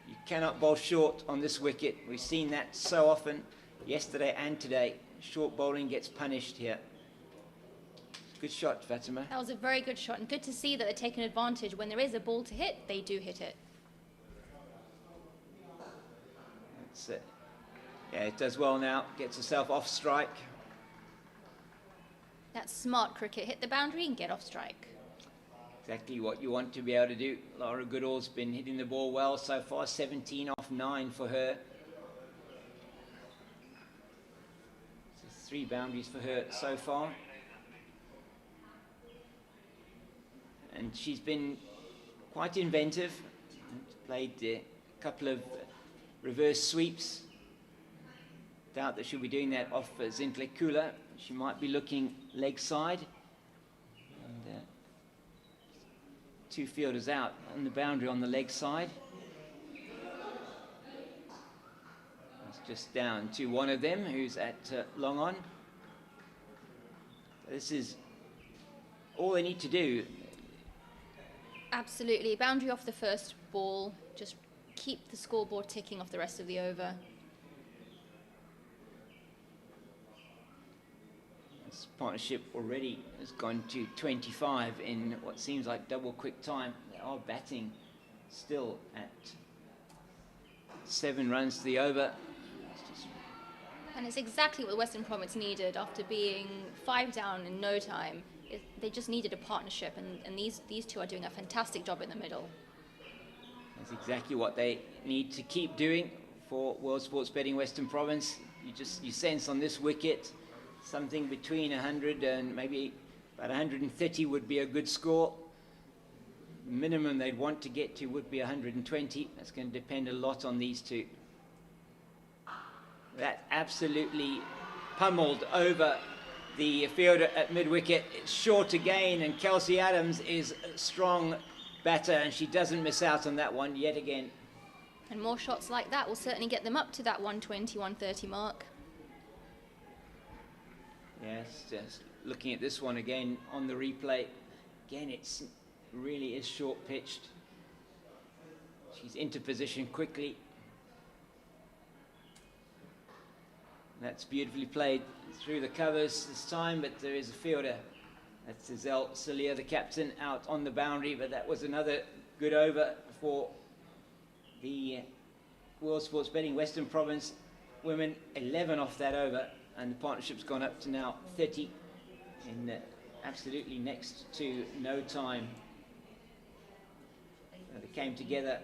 You cannot bowl short on this wicket. We've seen that so often yesterday and today. Short bowling gets punished here. Good shot, Fatima. That was a very good shot, and good to see that they're taking advantage. When there is a ball to hit, they do hit it. That's it. Yeah, it does well now. Gets herself off strike. That's smart cricket. Hit the boundary and get off strike. Exactly what you want to be able to do. Laura Goodall's been hitting the ball well so far. 17 off 9 for her. So 3 boundaries for her so far. And she's been quite inventive. Played a couple of reverse sweeps. Doubt that she'll be doing that off Zintle Kula. She might be looking leg side. And 2 fielders out on the boundary on the leg side. It's just down to one of them who's at long on. This is all they need to do. Absolutely. Boundary off the first ball. Just keep the scoreboard ticking off the rest of the over. This partnership already has gone to 25 in what seems like double quick time. They are batting still at 7 runs to the over. And it's exactly what the Western Province needed after being 5 down in no time. They just needed a partnership, and these two are doing a fantastic job in the middle. That's exactly what they need to keep doing for World Sports Betting Western Province. You sense on this wicket something between 100 and maybe about 130 would be a good score. The minimum they'd want to get to would be 120. That's going to depend a lot on these two. That absolutely pummeled over the fielder at mid-wicket. It's short again, and Kelsey Adams is a strong batter, and she doesn't miss out on that one yet again. And more shots like that will certainly get them up to that 120, 130 mark. Yes, just looking at this one again on the replay. Again, it's really is short pitched. She's into position quickly. That's beautifully played through the covers this time, but there is a fielder. That's Giselle Celia, the captain, out on the boundary, but that was another good over for the World Sports Betting Western Province women. 11 off that over, and the partnership's gone up to now 30 in absolutely next to no time. They came together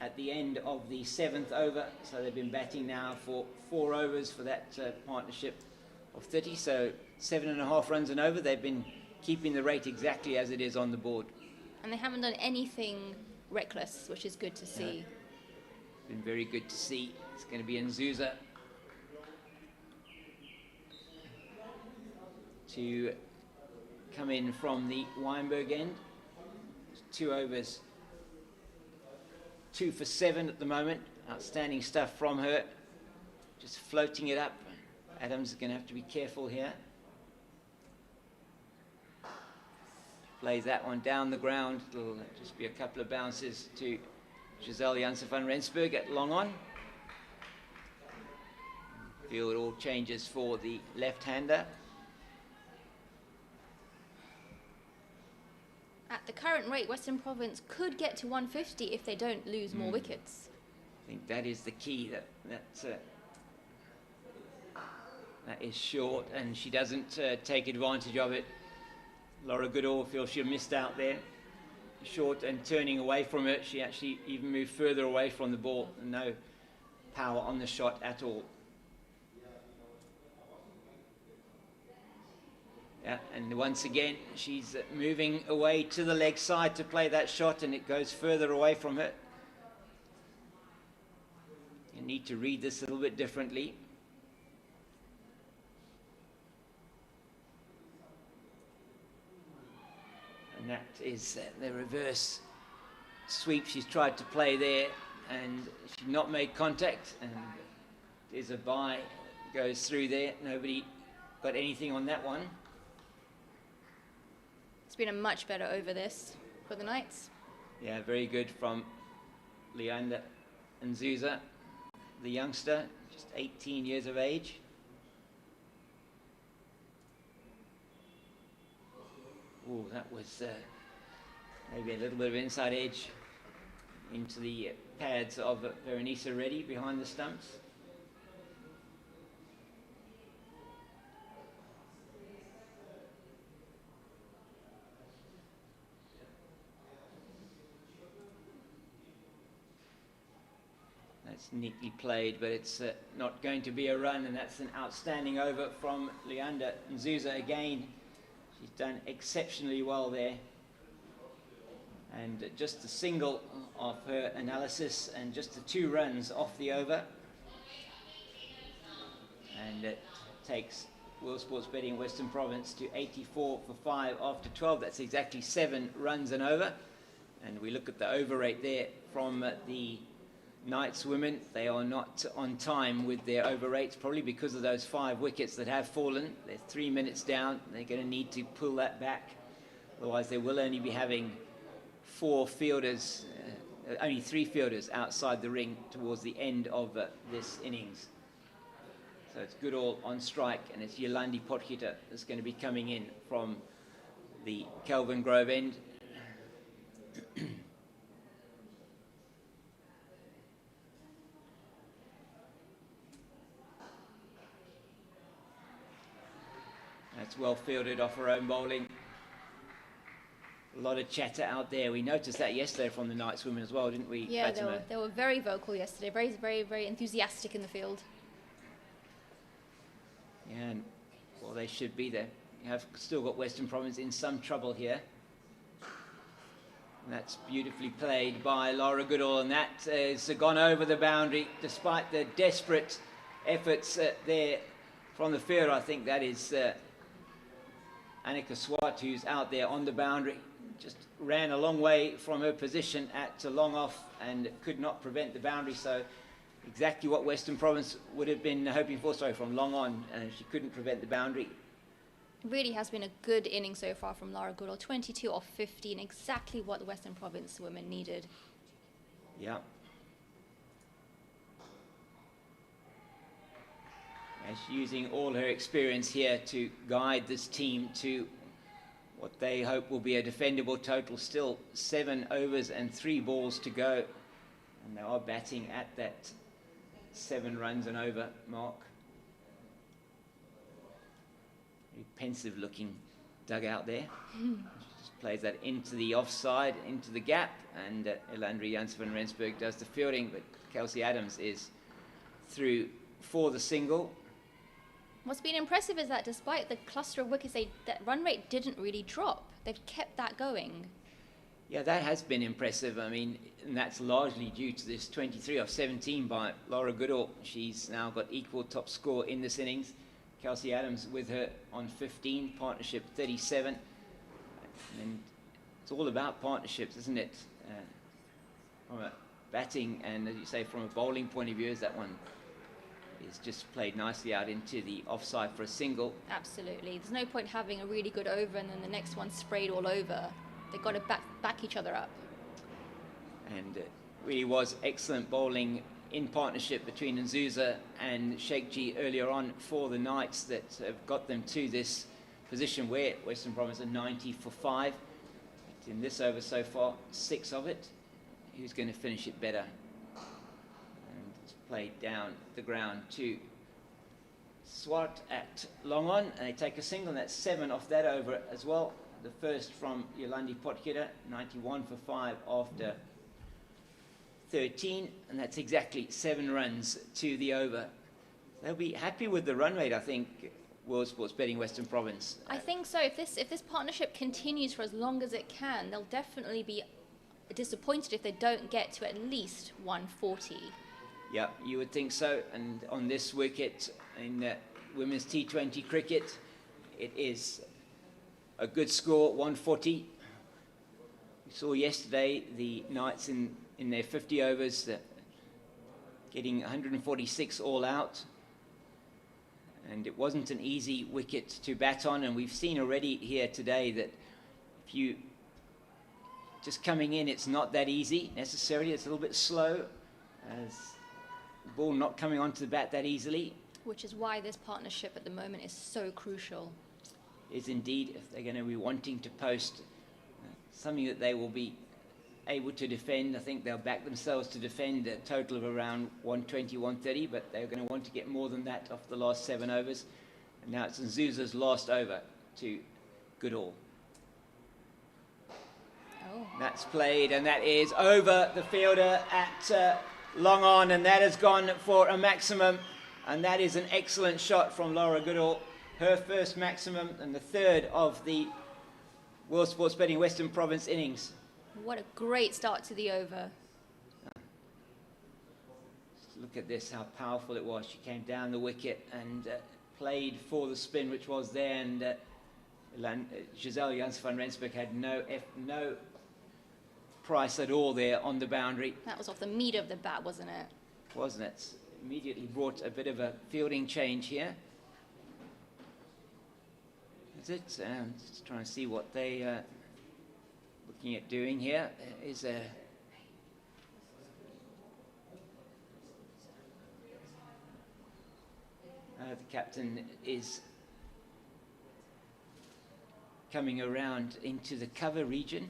at the end of the 7th over, so they've been batting now for 4 overs for that partnership of 30, so 7.5 runs and over. They've been keeping the rate exactly as it is on the board. And they haven't done anything reckless, which is good to see. Been very good to see. It's going to be Nzuza to come in from the Weinberg end. 2 overs, 2 for 7 at the moment. Outstanding stuff from her. Just floating it up. Adams is going to have to be careful here. Plays that one down the ground. It'll just be a couple of bounces to Giselle Janssen van Rensburg at long on. Feel it all changes for the left-hander. At the current rate, Western Province could get to 150 if they don't lose more wickets. I think that is the key. That is short, and she doesn't take advantage of it. Laura Goodall feels she missed out there. Short and turning away from it, she actually even moved further away from the ball. No power on the shot at all. Yeah, and once again, she's moving away to the leg side to play that shot, and it goes further away from her. You need to read this a little bit differently. And that is the reverse sweep she's tried to play there, and she's not made contact, and there's a bye, goes through there. Nobody got anything on that one. It's been a much better over this for the Knights. Yeah, very good from Leander Nzuza, the youngster, just 18 years of age. Oh, that was maybe a little bit of inside edge into the pads of Veronisa Reddy behind the stumps. That's neatly played, but it's not going to be a run, and that's an outstanding over from Leander Nzuza again. She's done exceptionally well there. And just a single of her analysis, and just the 2 runs off the over. And it takes World Sports Betting Western Province to 84 for 5 after 12. That's exactly 7 runs and over. And we look at the over rate there from the Knights women. They are not on time with their over rates, probably because of those 5 wickets that have fallen. They're 3 minutes down. They're going to need to pull that back. Otherwise, they will only be having 4 fielders, only 3 fielders outside the ring towards the end of this innings. So it's Goodall on strike, and it's Yolandi Potgieter that's going to be coming in from the Kelvin Grove end. That's well fielded off her own bowling. A lot of chatter out there. We noticed that yesterday from the Knights women as well, didn't we? Yeah, they were very vocal yesterday, very enthusiastic in the field. Yeah, and, well, they should be there. You have still got Western Province in some trouble here. And that's beautifully played by Laura Goodall, and that has gone over the boundary despite the desperate efforts there from the field. I think that is Annika Swart, who's out there on the boundary. Just ran a long way from her position at long off and could not prevent the boundary. So exactly what Western Province would have been hoping for. Sorry, from long on, and she couldn't prevent the boundary. Really has been a good inning so far from Lara Goodall. 22 off 15, exactly what the Western Province women needed. Yeah. And she's using all her experience here to guide this team to what they hope will be a defendable total. Still 7 overs and 3 balls to go. And they are batting at that 7 runs and over mark. Very pensive looking dugout there. She just plays that into the offside, into the gap, and Elandri Janssen van Rensburg does the fielding, but Kelsey Adams is through for the single. What's been impressive is that despite the cluster of wickets, that run rate didn't really drop. They've kept that going. Yeah, that has been impressive. I mean, and that's largely due to this 23 off 17 by Lara Goodall. She's now got equal top score in this innings. Kelsey Adams with her on 15, partnership 37. And it's all about partnerships, isn't it? From a batting and, as you say, from a bowling point of view, is that one is just played nicely out into the offside for a single. Absolutely. There's no point having a really good over and then the next one sprayed all over. They've got to back each other up. And it really was excellent bowling in partnership between Nzuza and Sheikji earlier on for the Knights that have got them to this position where Western Province are 90 for 5. In this over so far, 6 of it. Who's going to finish it better? And it's played down the ground to Swart at long on, and they take a single, and that's 7 off that over as well. The first from Yolandi Potgieter, 91 for 5 after 13, and that's exactly 7 runs to the over. They'll be happy with the run rate, I think, World Sports Betting Western Province. I think so. If this partnership continues for as long as it can, they'll definitely be disappointed if they don't get to at least 140. Yeah, you would think so. And on this wicket in women's T20 cricket, it is a good score, 140. We saw yesterday the Knights in their 50 overs getting 146 all out. And it wasn't an easy wicket to bat on. And we've seen already here today that if you just coming in, it's not that easy necessarily. It's a little bit slow as the ball not coming onto the bat that easily. Which is why this partnership at the moment is so crucial. Is indeed, if they're going to be wanting to post something that they will be able to defend. I think they'll back themselves to defend a total of around 120, 130, but they're going to want to get more than that off the last 7 overs. And now it's Nzuza's last over to Goodall. Oh. That's played, and that is over the fielder at long on, and that has gone for a maximum. And that is an excellent shot from Lara Goodall. Her first maximum and the 3rd of the World Sports Betting Western Province innings. What a great start to the over. Look at this, how powerful it was. She came down the wicket and played for the spin, which was there. And Giselle Janssen van Rensburg had no price at all there on the boundary. That was off the meat of the bat, wasn't it? Wasn't it? Immediately brought a bit of a fielding change here. That's it. Just trying to see what they looking at doing here. Is a the captain is coming around into the cover region,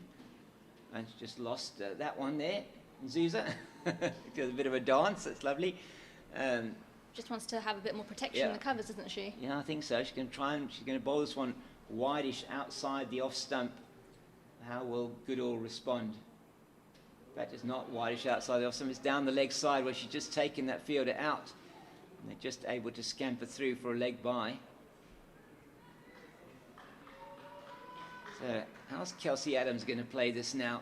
and just lost that one there. Nzuza does a bit of a dance. That's lovely. Just wants to have a bit more protection in the covers, doesn't she? Yeah, I think so. She's going to try and she's going to bowl this one wideish outside the off stump. How will Goodall respond? That is not wideish outside the off stump. It's down the leg side where she's just taken that fielder out. And they're just able to scamper through for a leg by. So how's Kelsey Adams going to play this now?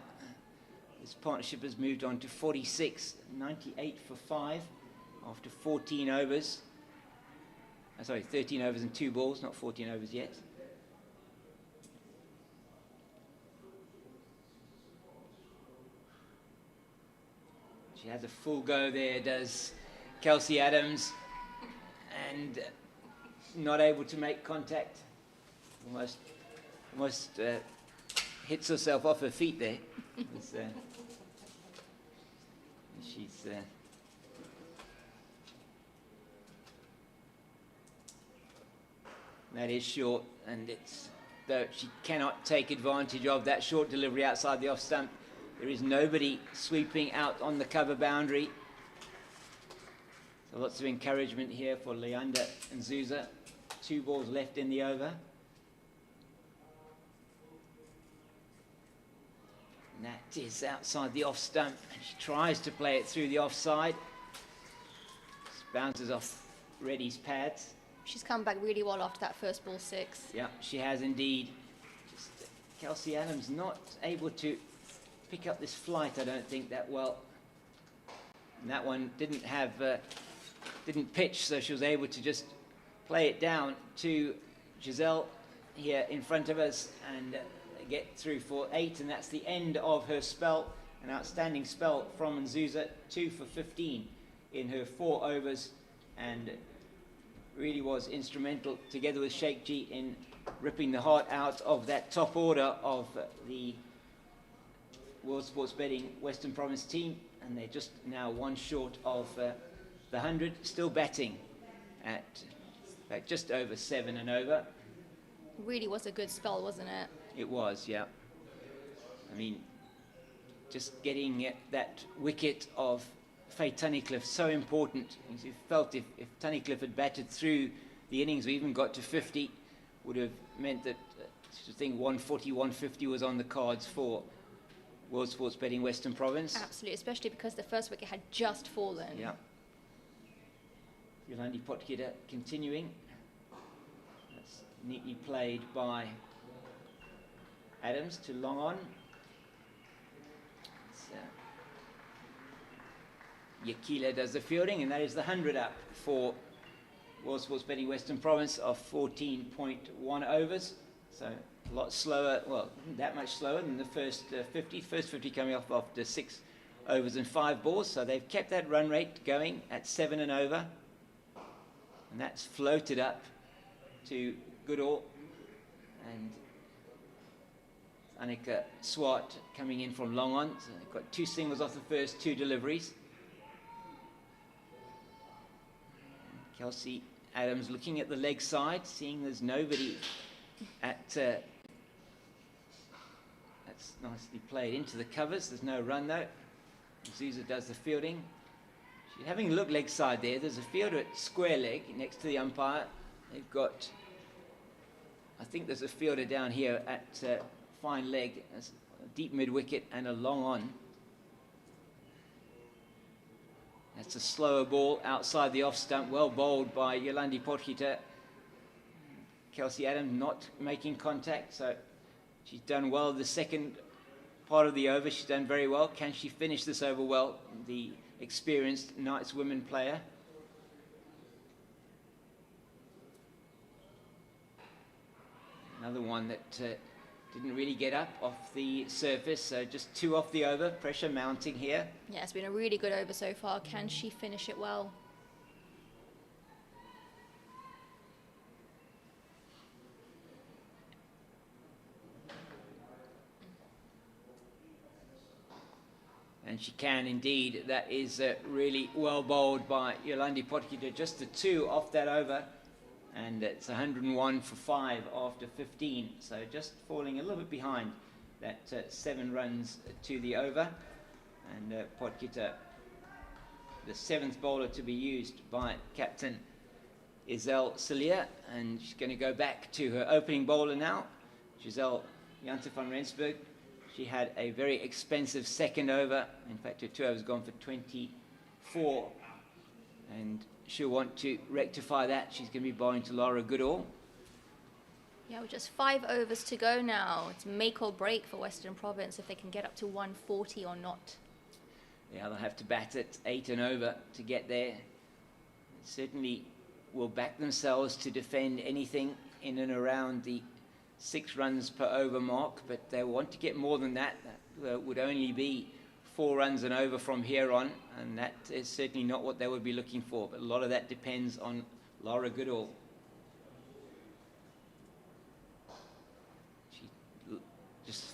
This partnership has moved on to 46, 98 for 5 after 14 overs. Sorry, 13 overs and 2 balls, not 14 overs yet. She has a full go there, does Kelsey Adams, and not able to make contact. almost hits herself off her feet there. She's that is short, and though she cannot take advantage of that short delivery outside the off stump. There is nobody sweeping out on the cover boundary. So lots of encouragement here for Leander and Zuza. 2 balls left in the over. And that is outside the off stump. She tries to play it through the offside. Just bounces off Reddy's pads. She's come back really well after that first ball 6. Yeah, she has indeed. Just Kelsey Adams not able to pick up this flight, I don't think, that well. And that one didn't pitch, so she was able to just play it down to Giselle here in front of us and get through for 8, and that's the end of her spell. An outstanding spell from Nzuza, 2 for 15 in her 4 overs, and really was instrumental, together with Sheikh G, in ripping the heart out of that top order of the World Sports Betting Western Province team, and they're just now 1 short of the 100, still batting at just over 7 and over. Really was a good spell, wasn't it? It was, yeah. I mean, just getting that wicket of Faye Tunnicliffe, so important. You felt if Tunnicliffe had batted through the innings, we even got to 50, would have meant that I think 140, 150 was on the cards for World Sports Betting Western Province. Absolutely, especially because the first wicket had just fallen. Yeah. Yolandi Potgieter continuing. That's neatly played by Adams to long on. Yakila does the fielding, and that is the 100 up for World Sports Betting Western Province of 14.1 overs. So a lot slower, well, not that much slower than the first 50. First 50 coming off after 6 overs and 5 balls. So they've kept that run rate going at 7 and over. And that's floated up to Goodall. And Annika Swart coming in from long on. So they've got 2 singles off the first 2 deliveries. Kelsey Adams looking at the leg side, seeing there's nobody at... that's nicely played into the covers. There's no run though. Zuza does the fielding. She's having a look leg side there. There's a fielder at square leg next to the umpire. They've got... I think there's a fielder down here at fine leg, a deep mid wicket and a long on. That's a slower ball outside the off stump, well bowled by Yolandi Potgieter. Kelsey Adams not making contact, so she's done well the second part of the over. She's done very well. Can she finish this over well? The experienced Knights women player. Another one that didn't really get up off the surface, so just 2 off the over. Pressure mounting here. Yeah, it's been a really good over so far. Can she finish it well? And she can indeed. That is really well bowled by Yolandi Potgieter. Just the 2 off that over. And it's 101 for 5 after 15. So just falling a little bit behind that 7 runs to the over. And Potgieter, the 7th bowler to be used by Captain Isel Celia. And she's going to go back to her opening bowler now, Giselle Janssen van Rensburg. She had a very expensive second over. In fact, her 2 overs gone for 24. And she'll want to rectify that. She's going to be bowling to Laura Goodall. Yeah, with just 5 overs to go now. It's make or break for Western Province if they can get up to 140 or not. Yeah, they'll have to bat at 8 and over to get there. Certainly will back themselves to defend anything in and around the 6 runs per over mark, but they want to get more than that. That would only be 4 runs and over from here on, and that is certainly not what they would be looking for. But a lot of that depends on Laura Goodall.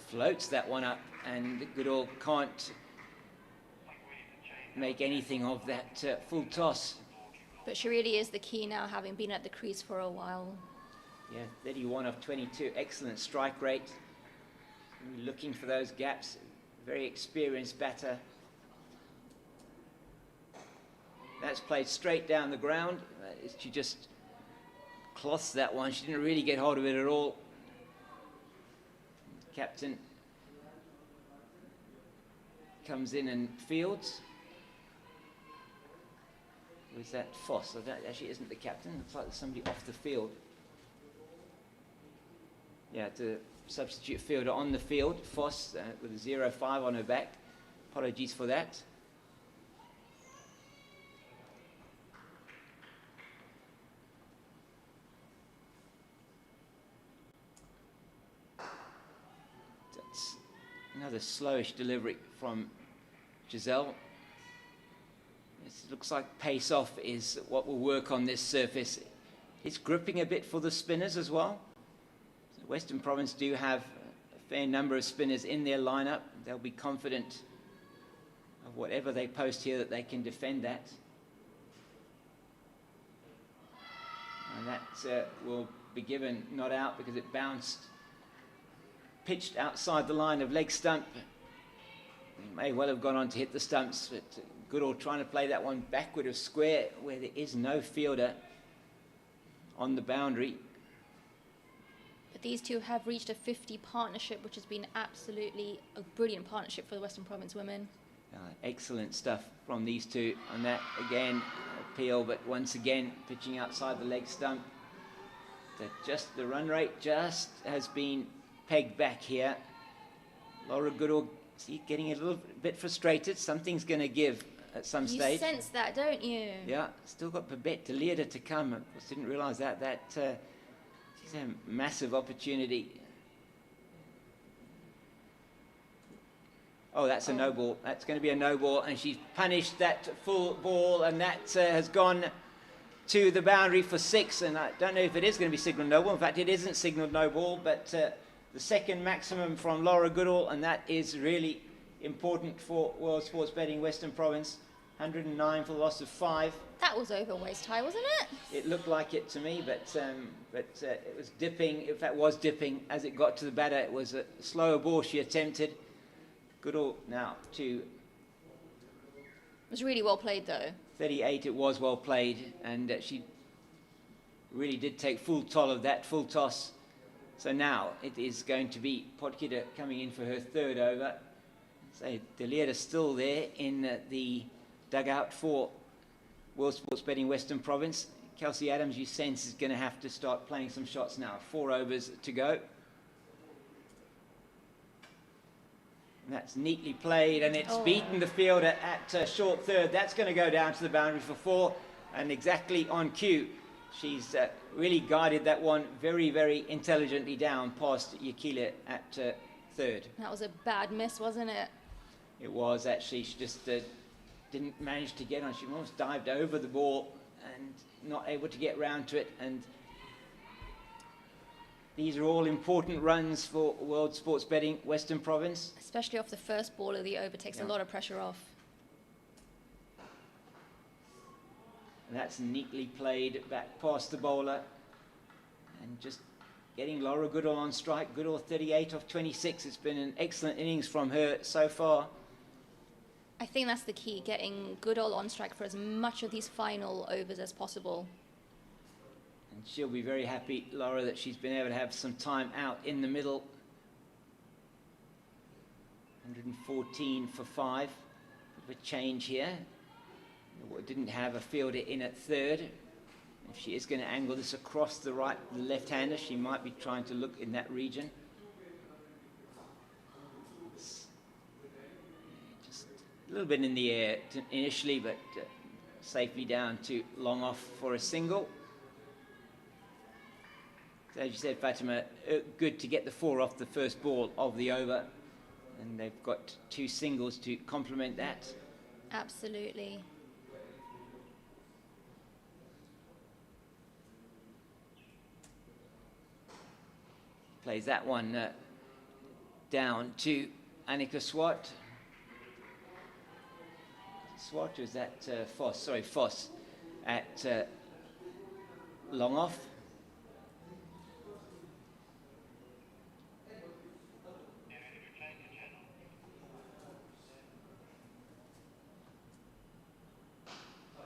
floats that one up, and Goodall can't make anything of that full toss. But she really is the key now, having been at the crease for a while. Yeah, 31 of 22, excellent strike rate. Looking for those gaps, very experienced batter. That's played straight down the ground. She just cloths that one. She didn't really get hold of it at all. Captain comes in and fields. Was that Foss? So that actually isn't the captain. Looks like there's somebody off the field. Yeah, the substitute fielder on the field, Foss, with a 0-5 on her back. Apologies for that. That's another slowish delivery from Giselle. It looks like pace off is what will work on this surface. It's gripping a bit for the spinners as well. So Western Province do have a fair number of spinners in their lineup. They'll be confident of whatever they post here that they can defend that. And that will be given not out because it bounced, pitched outside the line of leg stump. It may well have gone on to hit the stumps, but Goodall trying to play that one backward of square where there is no fielder on the boundary. But these two have reached a 50 partnership, which has been absolutely a brilliant partnership for the Western Province women. Excellent stuff from these two. And that, again, appeal, but once again, pitching outside the leg stump. The run rate just has been pegged back here. Laura Goodall, see, getting a little bit frustrated. Something's going to give at some stage. You sense that, don't you? Yeah, still got Babette de Leerder to come. I just didn't realise that. She's a massive opportunity. Oh, that's a no ball. That's going to be a no ball, and she's punished that full ball, and that has gone to the boundary for 6. And I don't know if it is going to be signalled no ball. In fact, it isn't signalled no ball, but the second maximum from Laura Goodall, and that is really important for World Sports Betting Western Province. 109 for the loss of 5. That was over waist high, wasn't it? It looked like it to me, but it was dipping. In fact, was dipping as it got to the batter. It was a slower ball she attempted. Goodall now to. It was really well played, though. 38. It was well played, and she really did take full toll of that full toss. So now it is going to be Potgieter coming in for her third over. So de Leerder still there in the dugout for World Sports Betting Western Province. Kelsey Adams, you sense, is going to have to start playing some shots now. 4 overs to go. And that's neatly played, and it's beaten the fielder at short third. That's going to go down to the boundary for 4, and exactly on cue. She's really guided that one very, very intelligently down past Yakila at third. That was a bad miss, wasn't it? It was, actually. She just didn't manage to get on. She almost dived over the ball and not able to get round to it. And these are all important runs for World Sports Betting Western Province. Especially off the first ball of the over, takes a lot of pressure off. And that's neatly played back past the bowler. And just getting Laura Goodall on strike. Goodall 38 of 26. It's been an excellent innings from her so far. I think that's the key, getting Goodall on strike for as much of these final overs as possible. And she'll be very happy, Laura, that she's been able to have some time out in the middle. 114 for 5. Bit of a change here. Didn't have a fielder in at third. If she is going to angle this across the left-hander, she might be trying to look in that region. Just a little bit in the air initially, but safely down to long off for a single. So as you said, Fatima, good to get the 4 off the first ball of the over. And they've got 2 singles to complement that. Absolutely. Plays that one down to Annika Swart. Swart, or is that Foss? Sorry, Foss at long off.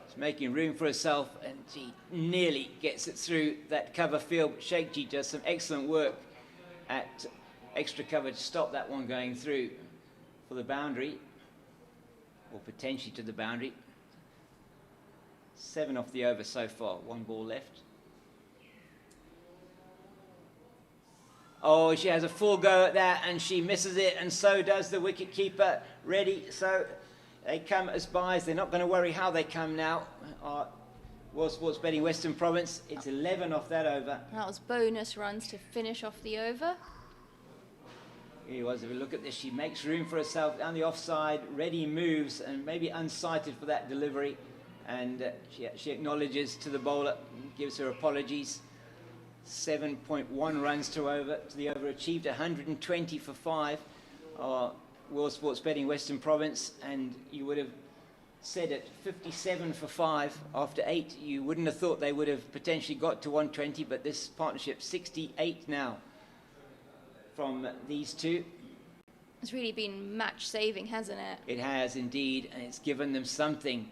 She's making room for herself, and she nearly gets it through that cover field. Sheikji does some excellent work at extra cover to stop that one going through for the boundary, or potentially to the boundary. 7 off the over so far, 1 ball left. Oh, she has a full go at that, and she misses it, and so does the wicket keeper. Ready, so they come as buys. They're not going to worry how they come now. World Sports Betting Western Province, it's 11 off that over. That was bonus runs to finish off the over. Here he was. If we look at this, she makes room for herself down the offside. Ready moves, and maybe unsighted for that delivery. And she acknowledges to the bowler, gives her apologies. 7.1 runs to the over, achieved 120 for 5. World Sports Betting Western Province, and you would have said it 57 for 5 after 8. You wouldn't have thought they would have potentially got to 120, but this partnership 68 now from these two. It's really been match saving, hasn't it? It has indeed, and it's given them something,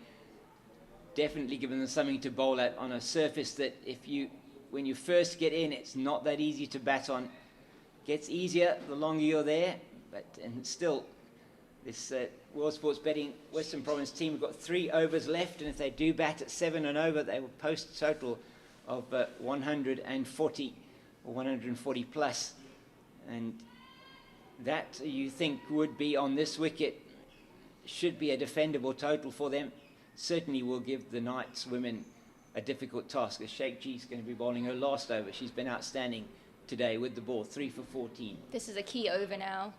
definitely given them something to bowl at on a surface that when you first get in, it's not that easy to bat on. Gets easier the longer you're there, and still this World Sports Betting Western Province team have got 3 overs left, and if they do bat at 7 and over, they will post a total of 140 or 140 plus. And that, you think, would be on this wicket, should be a defendable total for them. Certainly will give the Knights women a difficult task, as Sheikji is going to be bowling her last over. She's been outstanding today with the ball, 3 for 14. This is a key over now.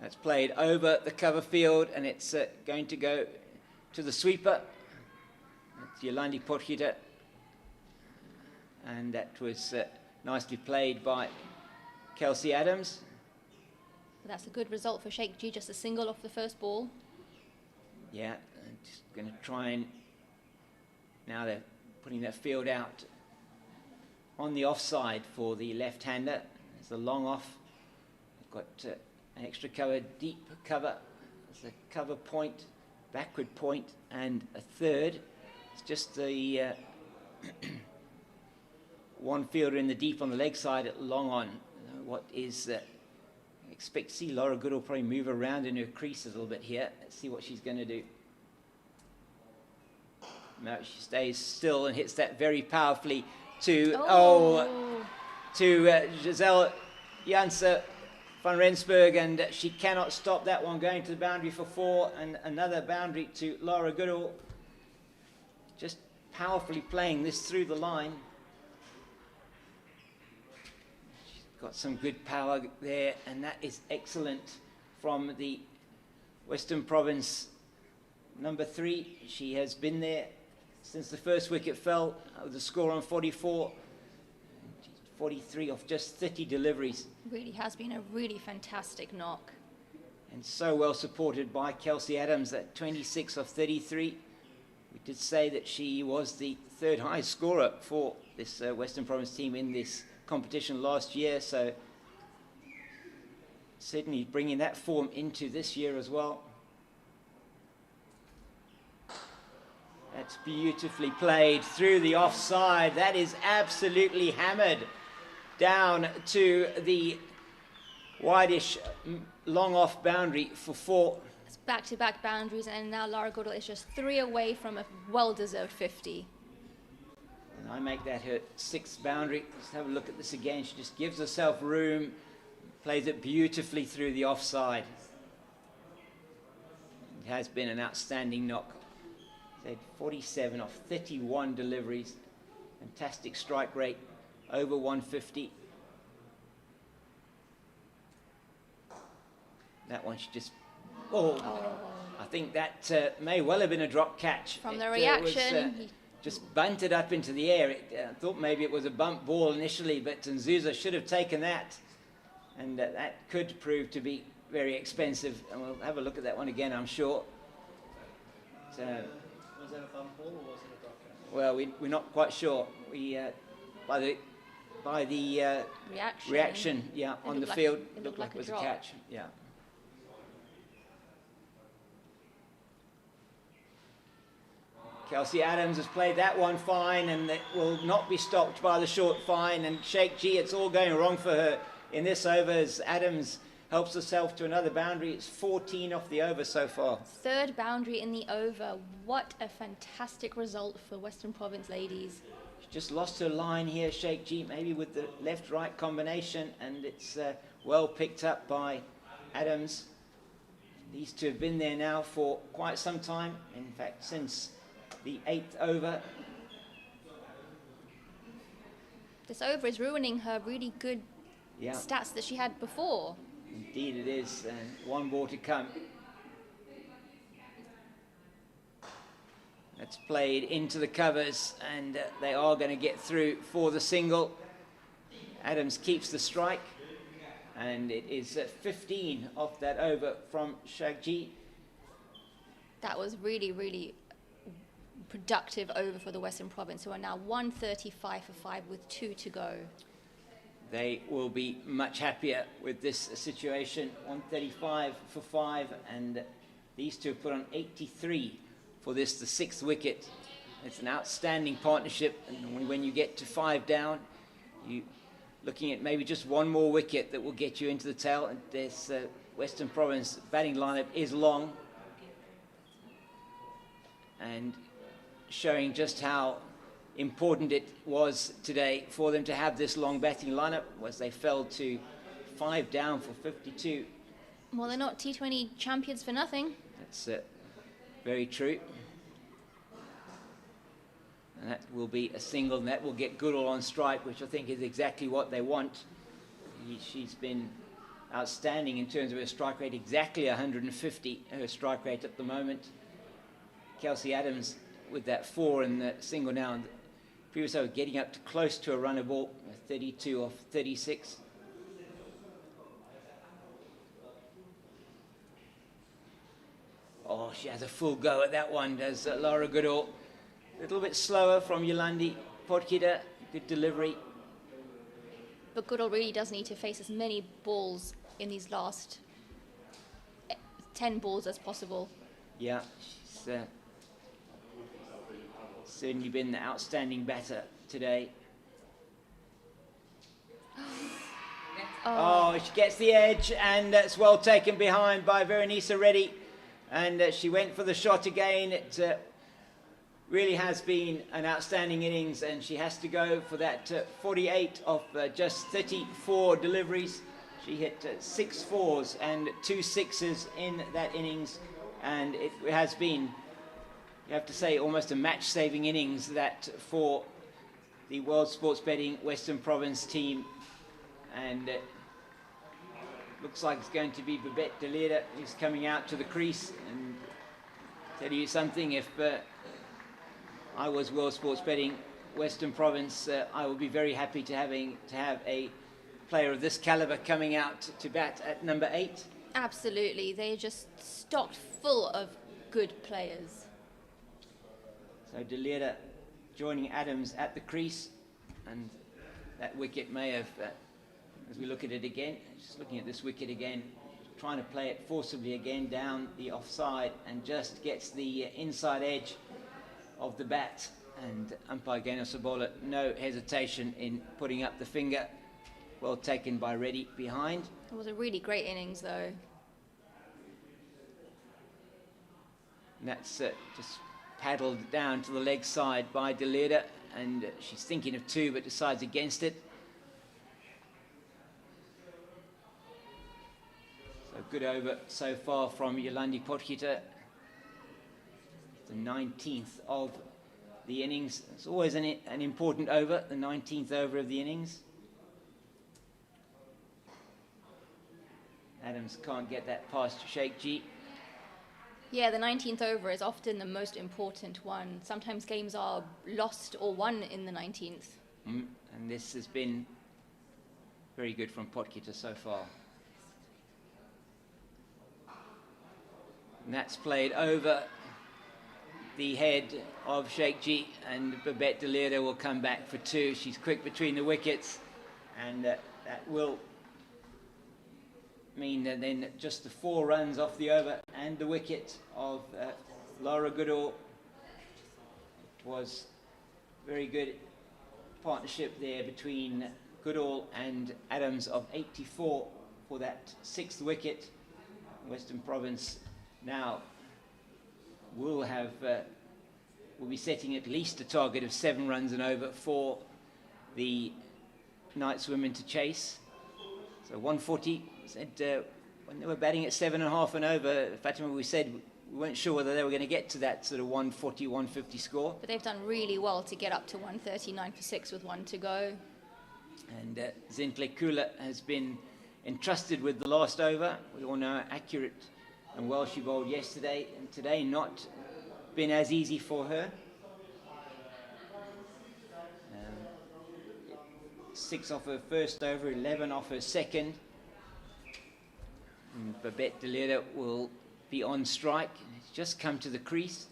That's played over the cover field, and it's going to go to the sweeper. That's Yolandi Porchita. And that was nicely played by Kelsey Adams. That's a good result for Sheikji, just a single off the first ball. Yeah, and just going to try and... Now they're putting that field out on the offside for the left-hander. It's a long off. They've got an extra cover, deep cover. There's a cover point, backward point, and a third. It's just the one fielder in the deep on the leg side at long on. What is... expect to see Laura Goodall probably move around in her crease a little bit here. Let's see what she's going to do. No, she stays still and hits that very powerfully to Giselle Janse van Rensburg, and she cannot stop that one going to the boundary for 4, and another boundary to Laura Goodall. Just powerfully playing this through the line. Got some good power there, and that is excellent from the Western Province number 3. She has been there since the first wicket fell with a score on 44. 43 off just 30 deliveries. Really has been a really fantastic knock. And so well supported by Kelsey Adams at 26 off 33. We did say that she was the 3rd highest scorer for this Western Province team in this competition last year, so certainly bringing that form into this year as well. That's beautifully played through the offside. That is absolutely hammered down to the wideish long off boundary for 4. It's back-to-back boundaries, and now Laura Goodall is just 3 away from a well-deserved 50. And I make that her 6th boundary. Let's have a look at this again. She just gives herself room, plays it beautifully through the offside. It has been an outstanding knock. They had 47 off 31 deliveries. Fantastic strike rate, over 150. That one she just... I think that may well have been a drop catch. From the reaction. just bunted up into the air. I thought maybe it was a bump ball initially, but Nzuza should have taken that. And that could prove to be very expensive. And we'll have a look at that one again, I'm sure. So, was that a bump ball or was it a drop catch? well, we're not quite sure. We by the reaction, yeah, on the field, it looked like it was a catch. Yeah. Kelsey Adams has played that one fine, and it will not be stopped by the short fine. And Sheikh G, it's all going wrong for her in this over as Adams helps herself to another boundary. It's 14 off the over so far. Third boundary in the over. What a fantastic result for Western Province ladies. She just lost her line here, Sheikh G, maybe with the left-right combination, and it's well picked up by Adams. These two have been there now for quite some time. In fact, since the 8th over. This over is ruining her really good stats that she had before. Indeed it is, and one more to come. That's played into the covers, and they are going to get through for the single. Adams keeps the strike, and it is 15 off that over from Shagji. That was really, really productive over for the Western Province, who are now 135 for 5 with 2 to go. They will be much happier with this situation. 135 for 5, and these two have put on 83 for this, the 6th wicket. It's an outstanding partnership, and when you get to 5 down, you're looking at maybe just one more wicket that will get you into the tail. And this Western Province batting lineup is long, and showing just how important it was today for them to have this long batting lineup, was they fell to 5 down for 52. Well, they're not T20 champions for nothing. That's very true. And that will be a single, and that will get Goodall on strike, which I think is exactly what they want. She's been outstanding in terms of her strike rate, exactly 150, her strike rate at the moment. Kelsey Adams with that 4 in the single now, and previous over getting up to close to a runner ball, 32 off 36. Oh, she has a full go at that one, does Laura Goodall. A little bit slower from Yolandi Potkida, good delivery. But Goodall really does need to face as many balls in these last 10 balls as possible. Yeah, she's certainly been the outstanding batter today. Oh, she gets the edge, and it's well taken behind by Veronisa Reddy. And she went for the shot again. It really has been an outstanding innings, and she has to go for that 48 of just 34 deliveries. She hit 6 4s and 2 6s in that innings, and it has been, you have to say, almost a match-saving innings that for the World Sports Betting Western Province team. And looks like it's going to be Babette de Leerde who's coming out to the crease. And tell you something, if I was World Sports Betting Western Province, I would be very happy to have a player of this caliber coming out to bat at number 8. Absolutely, they're just stocked full of good players. So de Leerde joining Adams at the crease, and that wicket may have, as we look at it again, just looking at this wicket again, trying to play it forcibly again down the offside, and just gets the inside edge of the bat, and umpire Gainer Sabola, no hesitation in putting up the finger. Well taken by Reddy behind. It was a really great innings though. And that's just paddled down to the leg side by de Leerde, and she's thinking of 2 but decides against it. So good over so far from Yolandi Potkita. The 19th of the innings. It's always an important over, the 19th over of the innings. Adams can't get that past Sheikh G. Yeah, the 19th over is often the most important one. Sometimes games are lost or won in the 19th. And this has been very good from Potgieter so far. And that's played over the head of Sheikh G, and Babette de Leerde will come back for 2. She's quick between the wickets, and that will mean that then just the 4 runs off the over and the wicket of Laura Goodall. It was very good partnership there between Goodall and Adams of 84 for that 6th wicket. Western Province now will be setting at least a target of 7 runs and over for the Knights women to chase. So 140, said when they were batting at 7.5 and over, Fatima, we said we weren't sure whether they were going to get to that sort of 140, 150 score. But they've done really well to get up to 139 for 6 with 1 to go. And Zintle Kula has been entrusted with the last over. We all know how accurate and well she bowled yesterday, and today not been as easy for her. 6 off her first over, 11 off her second. And Babette de Leerde will be on strike. It's just come to the crease.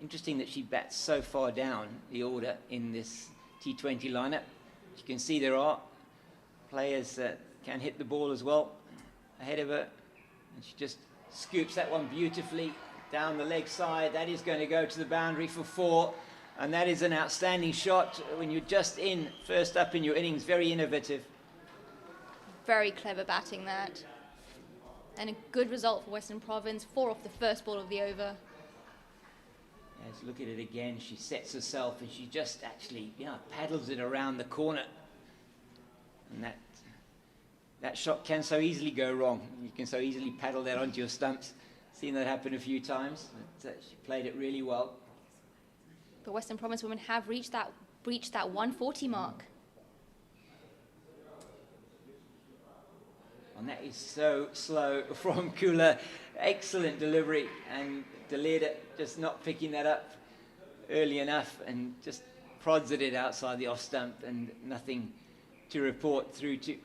Interesting that she bats so far down the order in this T20 lineup. You can see there are players that can hit the ball as well ahead of her. And she just scoops that one beautifully down the leg side. That is going to go to the boundary for 4. And that is an outstanding shot when you're just in, first up in your innings. Very innovative. Very clever batting that. And a good result for Western Province. 4 off the first ball of the over. Let's look at it again. She sets herself and she just actually, paddles it around the corner. And that shot can so easily go wrong. You can so easily paddle that onto your stumps. Seen that happen a few times. But, she played it really well. The Western Province women have reached that 140 mark. And that is so slow from Kula. Excellent delivery, and de Leerde just not picking that up early enough and just prods at it outside the off stump, and nothing to report through to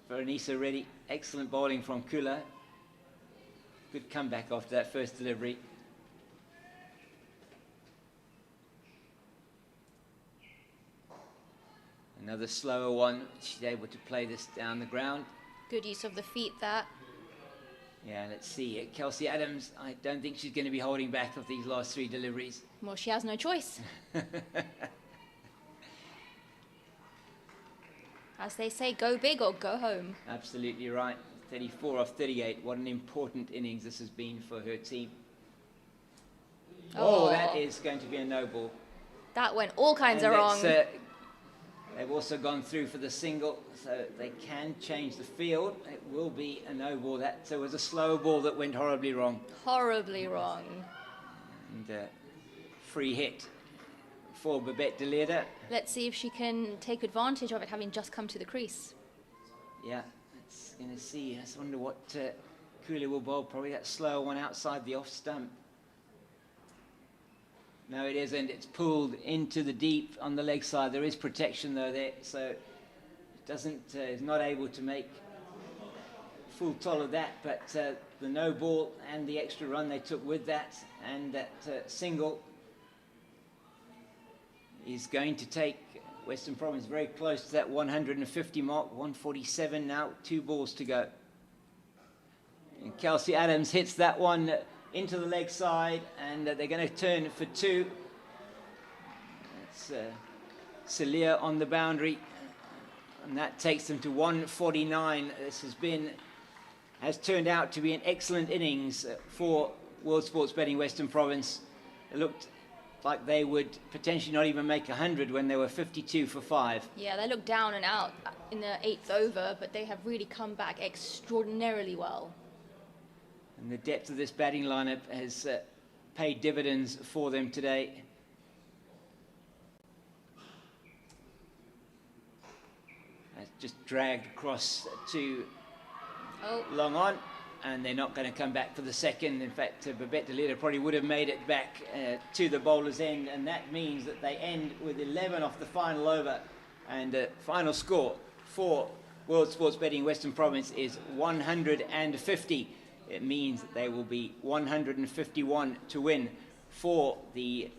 Veronisa Reddy. Excellent bowling from Kula. Good comeback after that first delivery. Another slower one. She's able to play this down the ground. Good use of the feet that. Yeah, let's see. Kelsey Adams, I don't think she's going to be holding back of these last 3 deliveries. Well, she has no choice. As they say, go big or go home. Absolutely right. 34 off 38. What an important innings this has been for her team. Oh, that is going to be a no ball. That went all kinds of wrong. They've also gone through for the single, so they can change the field. It will be a no ball. That was a slow ball that went horribly wrong. Horribly wrong. And free hit for Babette de Leerde. Let's see if she can take advantage of it, having just come to the crease. Yeah, it's going to see. I just wonder what Kula will bowl. Probably that slower one outside the off stump. No, it isn't. It's pulled into the deep on the leg side. There is protection though there, so it doesn't. Is not able to make full toll of that. But the no ball and the extra run they took with that, and that single is going to take Western Province very close to that 150 mark. 147 now. 2 balls to go. And Kelsey Adams hits that one into the leg side, and they're going to turn for 2. That's Celia on the boundary, and that takes them to 149. This has turned out to be an excellent innings for World Sports Betting Western Province. It looked like they would potentially not even make 100 when they were 52 for 5. Yeah, they looked down and out in the 8th over, but they have really come back extraordinarily well. And the depth of this batting lineup has paid dividends for them today. Just dragged across to long on, and they're not going to come back for the second. In fact, Babette de Lille probably would have made it back to the bowler's end, and that means that they end with 11 off the final over, and final score for World Sports Betting Western Province is 150. It means that they will be 151 to win for the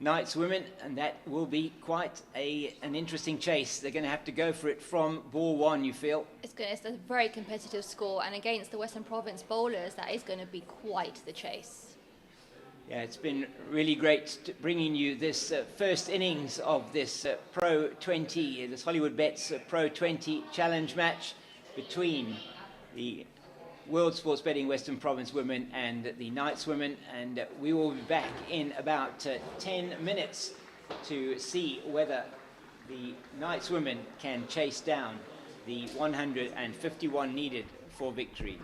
Knights women, and that will be quite an interesting chase. They're going to have to go for it from ball one, you feel? It's a very competitive score, and against the Western Province bowlers, that is going to be quite the chase. Yeah, it's been really great bringing you this first innings of this Pro20, this Hollywoodbets Pro20 challenge match between the World Sports Betting Western Province women and the Knights women, and we will be back in about 10 minutes to see whether the Knights women can chase down the 151 needed for victory.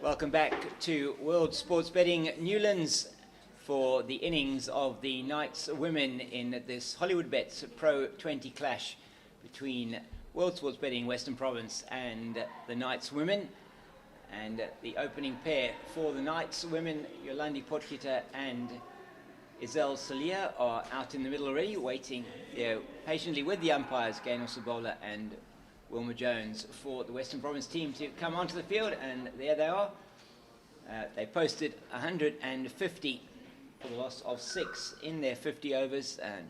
Welcome back to World Sports Betting Newlands for the innings of the Knights women in this Hollywoodbets Pro20 clash between World Sports Betting Western Province and the Knights women. And the opening pair for the Knights women, Yolandi Potgieter and Isel Salia, are out in the middle already, waiting patiently with the umpires, Gaynor Sabola and Wilma Jones, for the Western Province team to come onto the field, and there they are. They posted 150 for the loss of 6 in their 50 overs. And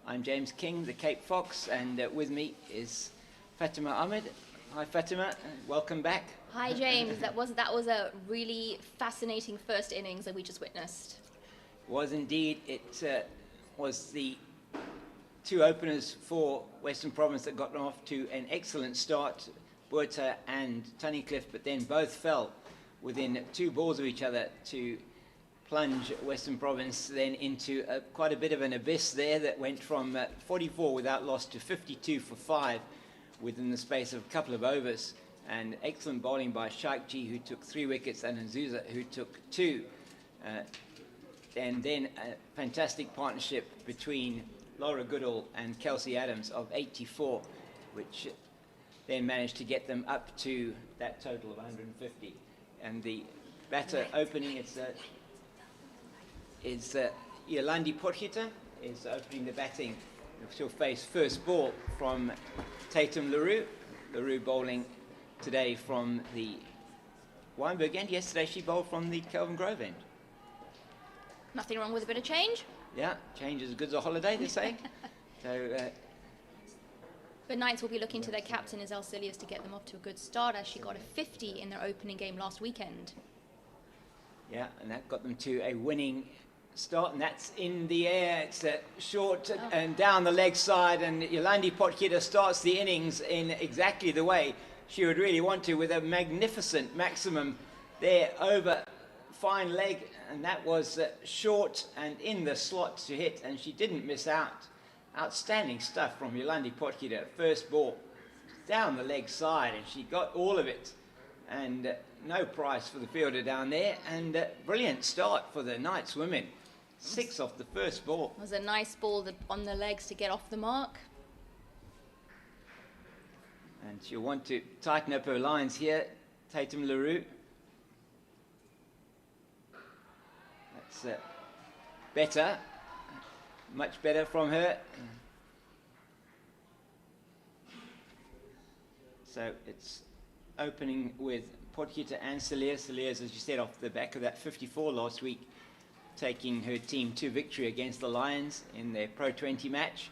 I'm James King, the Cape Fox, and with me is Fatima Ahmed. Hi Fatima, welcome back. Hi James, that was a really fascinating first innings that we just witnessed. Was indeed. It was the two openers for Western Province that got off to an excellent start, Buerta and Tunnicliffe, but then both fell within 2 balls of each other to plunge Western Province then into quite a bit of an abyss there that went from 44 without loss to 52 for 5 within the space of a couple of overs. And excellent bowling by Shaikji, who took 3 wickets, and Azusa, who took 2. And then a fantastic partnership between Laura Goodall and Kelsey Adams of 84, which then managed to get them up to that total of 150. And the batter opening is Yolandi Potgieter is opening the batting. She'll face first ball from Tatum LaRue. LaRue bowling today from the Weinberg end. Yesterday she bowled from the Kelvin Grove end. Nothing wrong with a bit of change. Yeah, change is as good as a holiday, they say. So, but Knights will be looking to their captain, Isel Silius, to get them off to a good start, as she got a 50 in their opening game last weekend. yeah, and that got them to a winning start, and that's in the air. It's short and down the leg side, and Yolandi Potgieter starts the innings in exactly the way she would really want to, with a magnificent maximum there over fine leg, and that was short and in the slot to hit, and she didn't miss out. Outstanding stuff from Yolandi Potgieter. First ball down the leg side, and she got all of it, and no price for the fielder down there, and brilliant start for the Knights women. 6 off the first ball. It was a nice ball on the legs to get off the mark. And she'll want to tighten up her lines here, Tatum LaRue. That's better, much better from her. So it's opening with Potgieter and Salia. Salia's, as you said, off the back of that 54 last week, taking her team to victory against the Lions in their Pro20 match.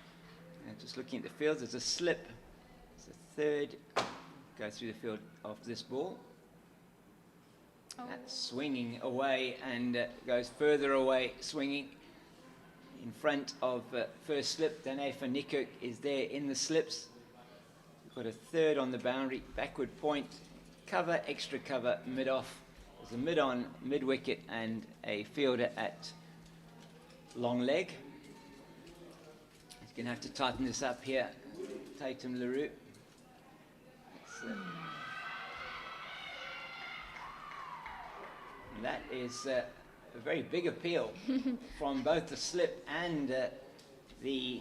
And just looking at the field, there's a slip. It's the third go through the field of this ball. That's swinging away and goes further away, swinging in front of first slip. Danae van Niekerk is there in the slips. We've got a third on the boundary, backward point, cover, extra cover, mid-off. There's a mid-on, mid-wicket, and a fielder at long leg. He's going to have to tighten this up here, Tatum LaRue. That is a very big appeal from both the slip and the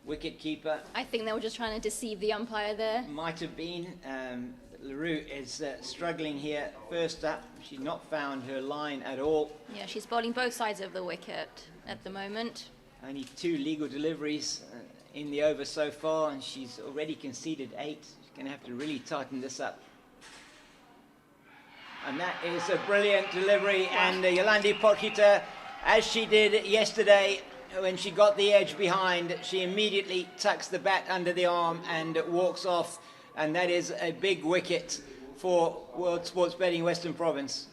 wicket keeper. I think they were just trying to deceive the umpire there. Might have been. LaRue is struggling here. First up, she's not found her line at all. Yeah, she's bowling both sides of the wicket at the moment. Only 2 legal deliveries in the over so far, and she's already conceded 8. She's going to have to really tighten this up. And that is a brilliant delivery, and Yolandi Potgieter, as she did yesterday when she got the edge behind, she immediately tucks the bat under the arm and walks off, and that is a big wicket for World Sports Betting Western Province.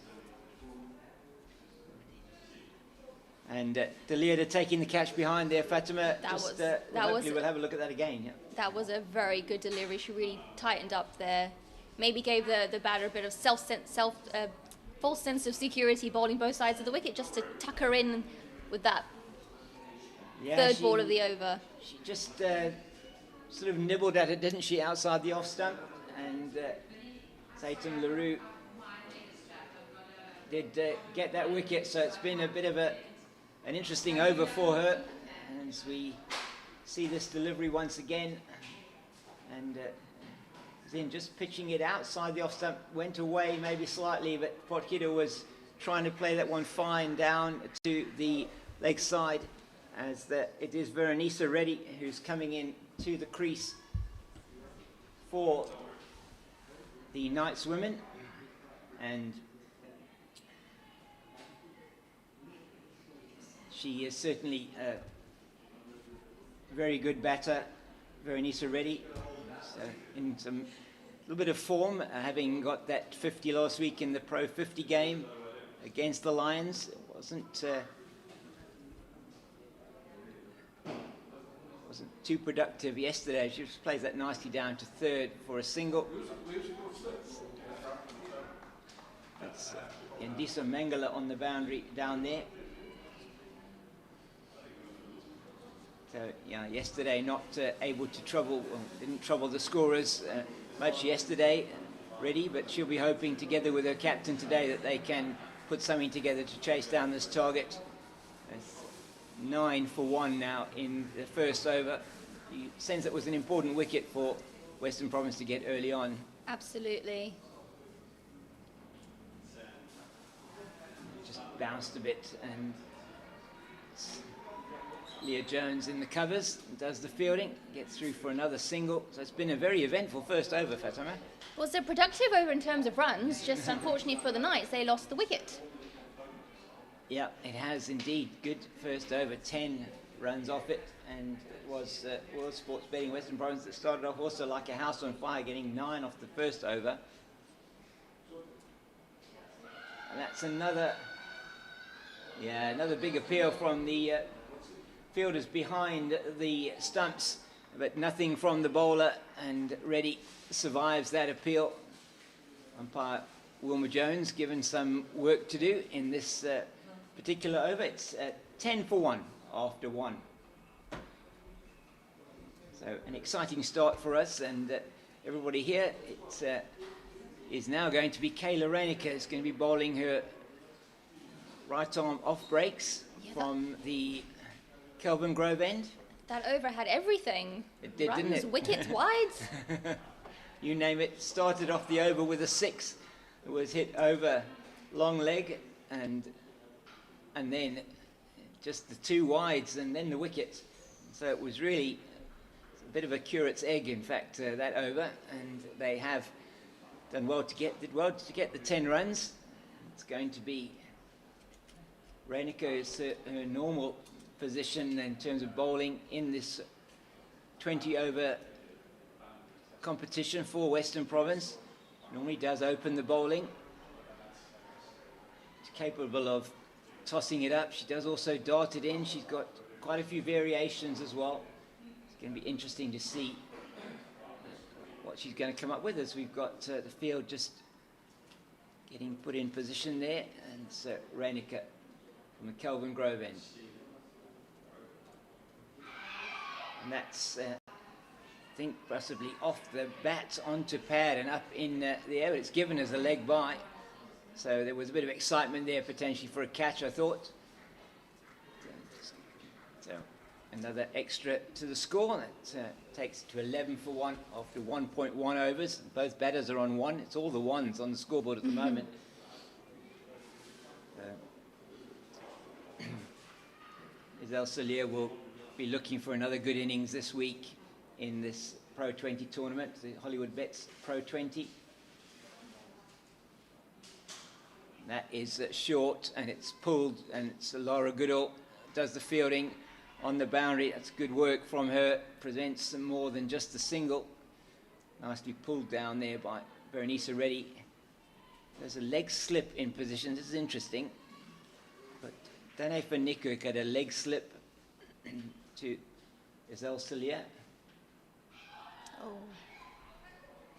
And Delia taking the catch behind there, Fatima. Hopefully we'll have a look at that again. Yeah. That was a very good delivery. She really tightened up there. Maybe gave the batter a bit of false sense of security, bowling both sides of the wicket, just to tuck her in with that third ball of the over. She just sort of nibbled at it, didn't she, outside the off stump? And Tatum LaRue did get that wicket, so it's been a bit of an interesting over for her. As we see this delivery once again, and then just pitching it outside the off stump, went away maybe slightly, but Potgieter was trying to play that one fine down to the leg side, as it is Veronisa Reddy who's coming in to the crease for the Knights women. And she is certainly a very good batter, Veronisa Reddy, so in some little bit of form, having got that 50 last week in the Pro 50 game against the Lions. It wasn't too productive yesterday. She just plays that nicely down to third for a single. That's Indisa Mangala on the boundary down there. So yeah, yesterday not able to didn't trouble the scorers much yesterday, Reddy, but she'll be hoping together with her captain today that they can put something together to chase down this target. It's 9 for 1 now in the first over. You sense it was an important wicket for Western Province to get early on. Absolutely. Just bounced a bit, and Leah Jones in the covers, does the fielding, gets through for another single. So it's been a very eventful first over, Fatima. Was a productive over in terms of runs, just unfortunately for the Knights, they lost the wicket. Yeah, it has indeed. Good first over, 10 runs off it, and it was World Sports Betting Western Province that started off also like a house on fire, getting 9 off the first over. And that's another big appeal from the fielders behind the stumps, but nothing from the bowler, and Reddy survives that appeal. Umpire Wilma Jones given some work to do in this particular over. It's 10 for 1 after 1. So an exciting start for us, and everybody here. It is now going to be Kayla Reinecker who's going to be bowling her right arm off breaks from the Kelvin Grove end. That over had everything. It did, runs, didn't it? Wickets, wides. You name it. Started off the over with a 6. It was hit over long leg, and then just the 2 wides, and then the wicket. So it was really a bit of a curate's egg, in fact, that over, and they have did well to get the 10 runs. It's going to be Reinecker her normal position in terms of bowling in this 20 over competition for Western Province. Normally does open the bowling. She's capable of tossing it up. She does also dart it in. She's got quite a few variations as well. It's going to be interesting to see what she's going to come up with, as we've got the field just getting put in position there, and so Reinecker from the Kelvin Grove end. And that's, I think, possibly off the bat onto pad and up in the air. It's given as a leg by. So there was a bit of excitement there potentially for a catch, I thought. So another extra to the score. That takes it to 11 for 1 after 1.1 overs. Both batters are on 1. It's all the 1s on the scoreboard at the moment. Isel Salir will be looking for another good innings this week in this Pro 20 tournament, the Hollywoodbets Pro 20. That is short, and it's pulled, and it's Laura Goodall does the fielding on the boundary. That's good work from her. Presents some more than just a single. Nicely pulled down there by Veronisa Reddy. There's a leg slip in position. This is interesting. But Dane van Niekerk had a leg slip to Isel Salir. Oh.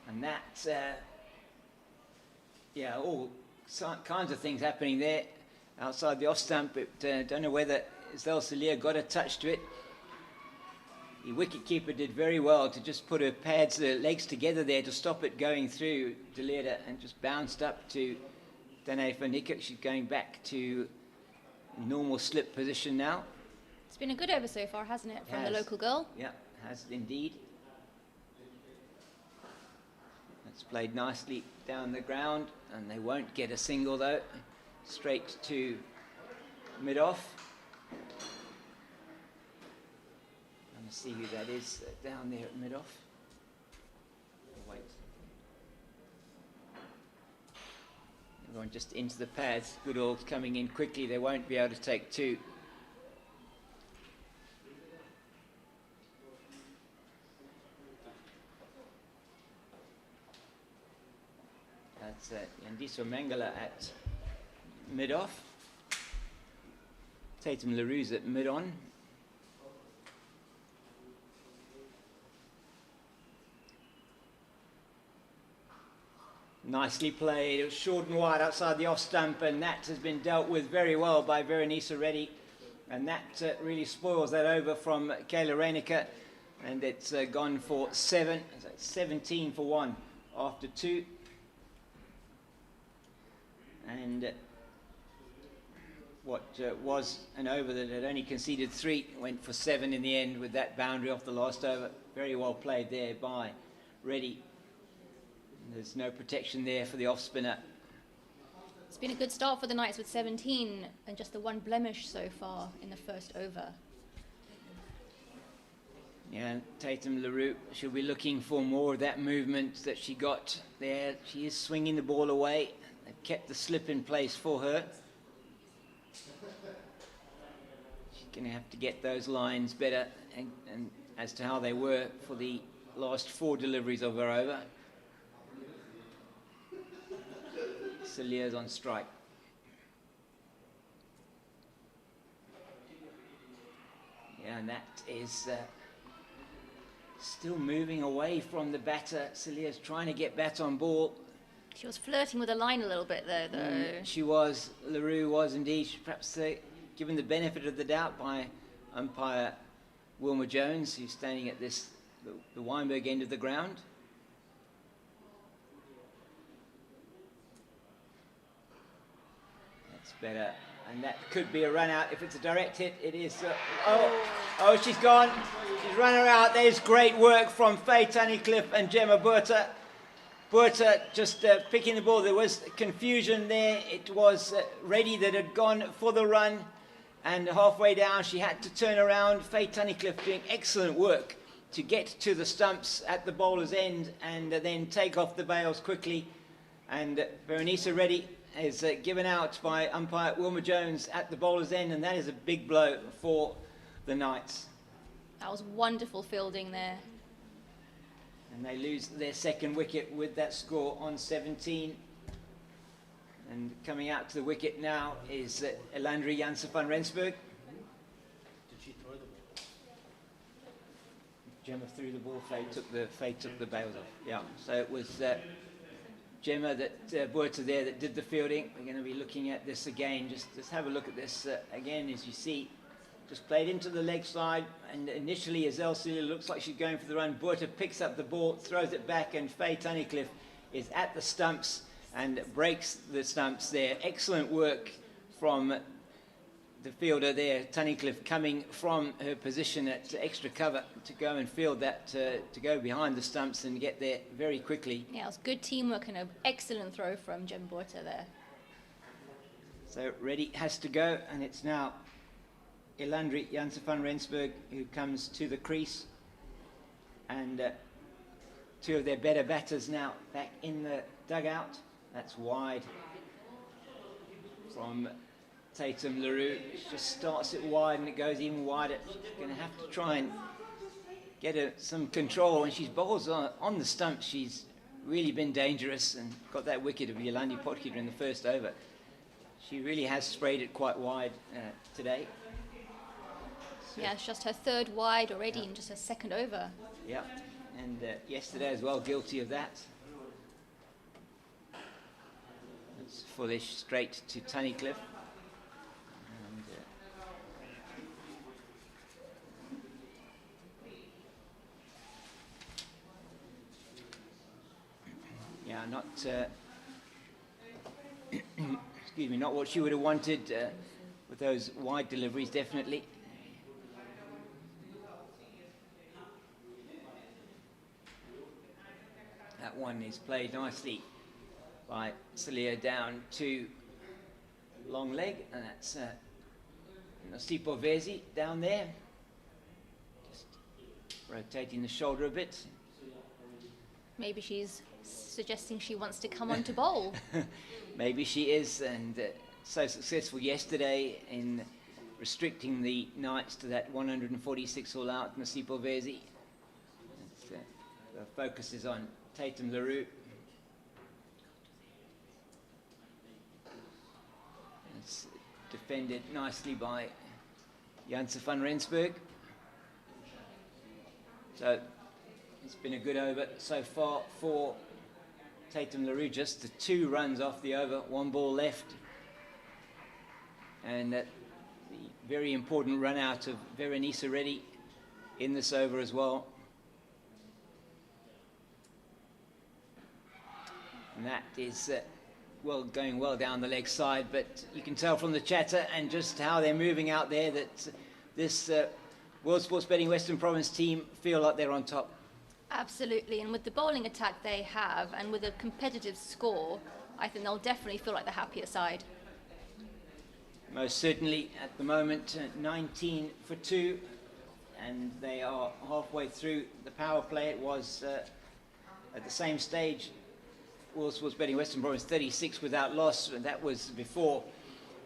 And that's, all kinds of things happening there outside the off stump. But don't know whether Isel Salir got a touch to it. The wicketkeeper did very well to just put her legs together there to stop it going through Deleda, and just bounced up to Danae Fanika, she's going back to normal slip position now. It's been a good over so far, hasn't it, from the local girl? Yeah, has indeed. It's played nicely down the ground, and they won't get a single though. Straight to mid-off. I'm going to see who that is down there at mid-off. Wait. Everyone just into the pads. Goodall's coming in quickly. They won't be able to take two. That's Yandiso Mangala at mid-off. Tatum LaRue's at mid-on. Nicely played. It was short and wide outside the off stump, and that has been dealt with very well by Veronisa Reddy. And that really spoils that over from Kayla Reinecker. And it's gone for 7. So it's 17 for 1 after 2. And what was an over that had only conceded 3 went for 7 in the end with that boundary off the last over. Very well played there by Reddy. There's no protection there for the off spinner. It's been a good start for the Knights with 17 and just the 1 blemish so far in the first over. Yeah, Tatum LaRue, she'll be looking for more of that movement that she got there. She is swinging the ball away. They've kept the slip in place for her. She's going to have to get those lines better and as to how they were for the last 4 deliveries of her over. Celia's on strike. Yeah, and that is still moving away from the batter. Celia's trying to get bat on ball. She was flirting with the line a little bit there, though. She was. LaRue was indeed. Perhaps given the benefit of the doubt by umpire Wilma Jones, who's standing at the Weinberg end of the ground. Better, and that could be a run out if it's a direct hit. It is. Oh, she's gone. She's run her out. There's great work from Faye Tunnicliffe and Gemma Burta. Burta just picking the ball. There was confusion there. It was Reddy that had gone for the run, and halfway down she had to turn around. Faye Tunnicliffe doing excellent work to get to the stumps at the bowler's end and then take off the bails quickly. And Veronisa Reddy is given out by umpire Wilma Jones at the bowler's end, and that is a big blow for the Knights. That was wonderful fielding there. And they lose their second wicket with that score on 17. And coming out to the wicket now is Elandri Janse van Rensburg. Did she throw the ball? Gemma threw the ball, Faye took the bails off. Yeah, so it was Gemma Burta there that did the fielding. We're going to be looking at this again. Just have a look at this again. As you see, just played into the leg side, and initially as Celia looks like she's going for the run. Burta picks up the ball, throws it back, and Faye Tunnicliffe is at the stumps and breaks the stumps there. Excellent work from the fielder there, Tunnicliffe, coming from her position at extra cover to go and field that, to go behind the stumps and get there very quickly. Yeah, it was good teamwork and an excellent throw from Jem Borta there. So Reddy has to go, and it's now Elandri Janse van Rensburg who comes to the crease. And 2 of their better batters now back in the dugout. That's wide from Tatum LaRue. She just starts it wide and it goes even wider. She's going to have to try and get some control. When she's bowls on the stump, she's really been dangerous and got that wicket of Yolandi Potgieter in the first over. She really has sprayed it quite wide today. So, yeah, it's just her 3rd wide already in just her 2nd over. Yeah, and yesterday as well, guilty of that. It's foolish, straight to Tunnicliffe. excuse me, not what she would have wanted with those wide deliveries, definitely. That one is played nicely by Celia down to long leg, and that's Nosipo Vezi down there. Just rotating the shoulder a bit. Maybe she's suggesting she wants to come on to bowl. Maybe she is, and so successful yesterday in restricting the Knights to that 146 all out, Nosipo Vezi. The focus is on Tatum LaRue. It's defended nicely by Janse van Rensburg. So it's been a good over so far for Tatum LaRue. Just the 2 runs off the over, 1 ball left. And the very important run out of Veronisa Reddy in this over as well. And that is going well down the leg side, but you can tell from the chatter and just how they're moving out there that this World Sports Betting Western Province team feel like they're on top. Absolutely, and with the bowling attack they have and with a competitive score, I think they'll definitely feel like the happier side. Most certainly at the moment, 19 for 2, and they are halfway through the power play. It was at the same stage, World Sports Betting Western Province 36 without loss, and that was before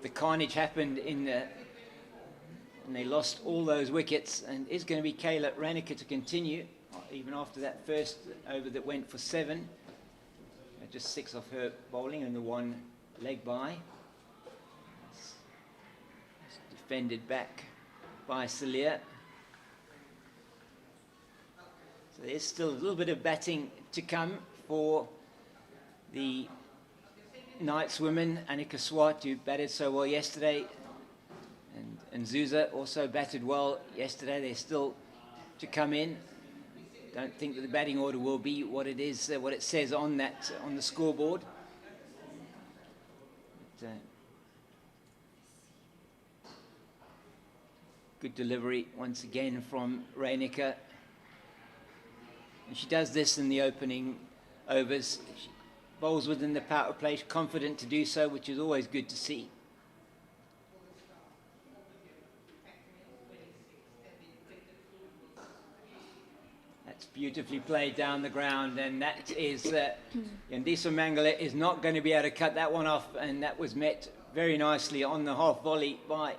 the carnage happened and they lost all those wickets. And it's going to be Kayla Ranica to continue, even after that first over that went for 7. Just 6 off her bowling and the 1 leg by. It's defended back by Celia. So there's still a little bit of batting to come for the Knights women. Annika Swart, who batted so well yesterday, and Zuza also batted well yesterday. They're still to come in. Don't think that the batting order will be what it is, what it says on that on the scoreboard. But, good delivery once again from Reinicke. And she does this in the opening overs. She bowls within the power play, she's confident to do so, which is always good to see. That's beautifully played down the ground, and that is Yandisa Mangala is not going to be able to cut that one off, and that was met very nicely on the half volley by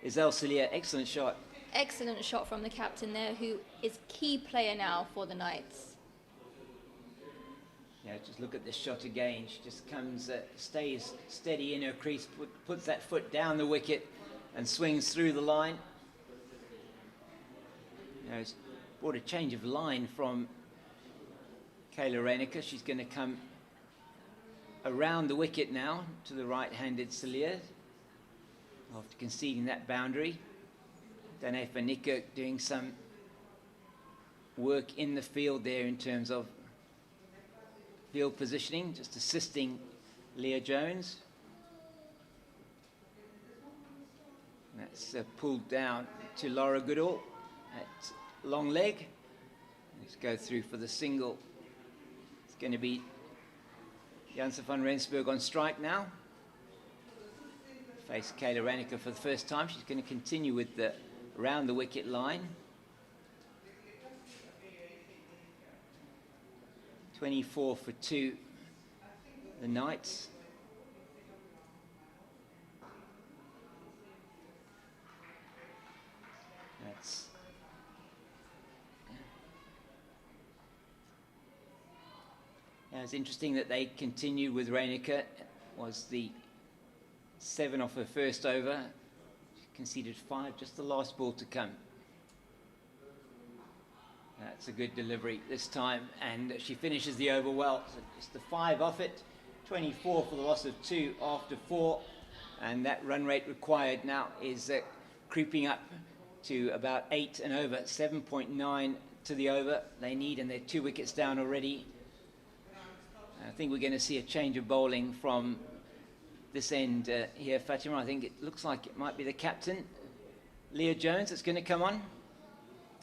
Isel Celia. Excellent shot. Excellent shot from the captain there, who is key player now for the Knights. Yeah, just look at this shot again. She just comes, stays steady in her crease, puts that foot down the wicket and swings through the line. You know, it's brought a change of line from Kayla Reinicke. She's going to come around the wicket now to the right-handed Celia after conceding that boundary. Dane van Niekerk doing some work in the field there in terms of field positioning, just assisting Leah Jones. And that's pulled down to Laura Goodall at long leg. Let's go through for the single. It's going to be Janse van Rensburg on strike now. Face Kayla Reinicke for the first time. She's going to continue with the around the wicket line. 24 for 2, the Knights. That's yeah, it's interesting that they continued with Reinicke. It was the 7 off her first over. She conceded 5, just the last ball to come. That's a good delivery this time, and she finishes the over well. So just the 5 off it, 24 for the loss of 2 after 4, and that run rate required now is creeping up to about 8 and over, 7.9 to the over they need, and they're 2 wickets down already. I think we're going to see a change of bowling from this end here, Fatima. I think it looks like it might be the captain, Leah Jones, that's going to come on.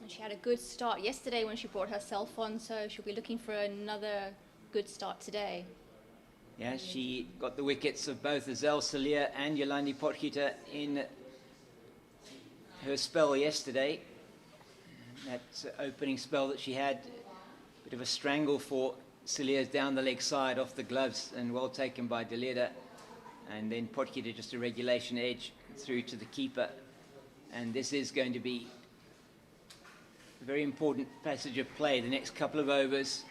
And she had a good start yesterday when she brought herself on, so she'll be looking for another good start today. Yeah, she got the wickets of both Azelle Salia and Yolandi Potgieter in her spell yesterday. That opening spell that she had, a bit of a strangle for Celia's down the leg side off the gloves, and well taken by De Leerde. And then Potgieter just a regulation edge through to the keeper. And this is going to be a very important passage of play the next couple of overs.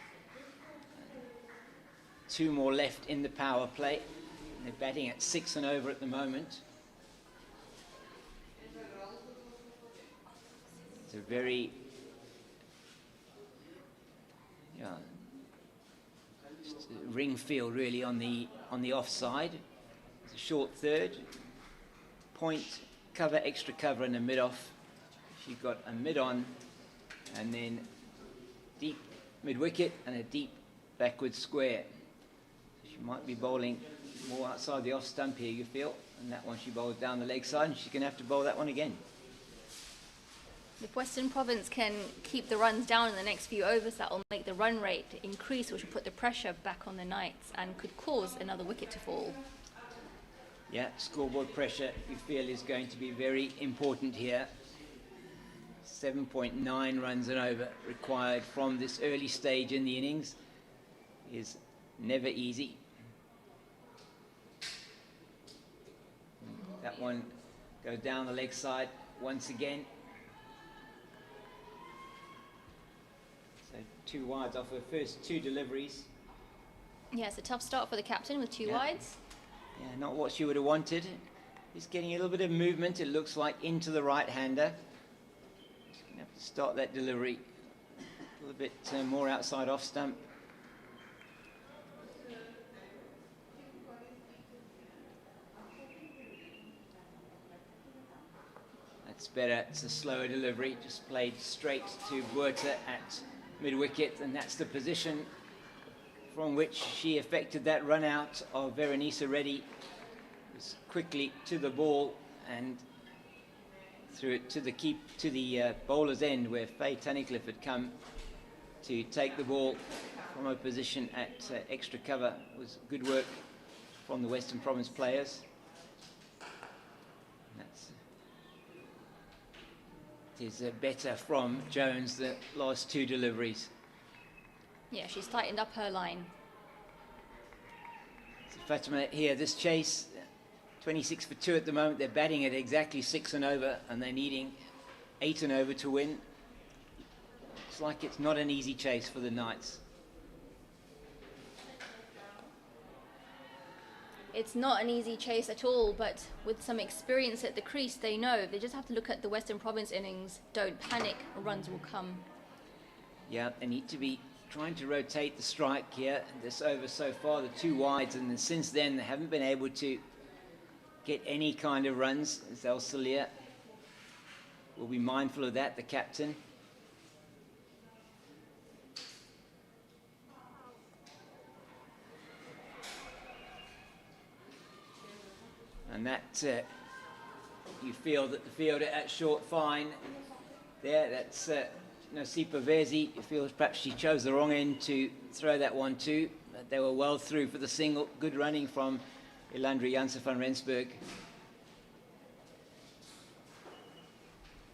2 more left in the power play. They're batting at 6 and over at the moment. It's a very just a ring field really on the offside. It's a short third, point, cover, extra cover, and a mid off. She's got a mid on, and then deep mid wicket and a deep backward square. She might be bowling more outside the off stump here, you feel, and that one she bowls down the leg side, and she's going to have to bowl that one again. If Western Province can keep the runs down in the next few overs, that will make the run rate increase, which will put the pressure back on the Knights and could cause another wicket to fall. Yeah, scoreboard pressure, you feel, is going to be very important here. 7.9 runs and over required from this early stage in the innings is never easy. That one goes down the leg side once again. So 2 wides off her first 2 deliveries. Yeah, it's a tough start for the captain with 2 wides. Yeah, not what she would have wanted. He's getting a little bit of movement, it looks like, into the right-hander. She's going to have to start that delivery a little bit more outside off stump. That's better. It's a slower delivery, just played straight to Buerta at mid-wicket, and that's the position from which she effected that run out of Veronisa Reddy. Was quickly to the ball and threw it to the bowler's end, where Faye Tunnicliffe had come to take the ball from a position at extra cover. It was good work from the Western Province players. It is better from Jones the last 2 deliveries. Yeah, she's tightened up her line. So Fatima here, this chase, 26 for 2 at the moment. They're batting at exactly 6 and over, and they're needing 8 and over to win. Looks like it's not an easy chase for the Knights. It's not an easy chase at all, but with some experience at the crease, they know. They just have to look at the Western Province innings. Don't panic, runs will come. Yeah, they need to be trying to rotate the strike here. This over so far, the 2 wides, and then since then they haven't been able to get any kind of runs. Azelle Salia will be mindful of that, the captain. And that, you feel that the fielder at short fine there, that's Nosipa Verzi. You feel perhaps she chose the wrong end to throw that one to. But they were well through for the single. Good running from Elandra Janse van Rensburg.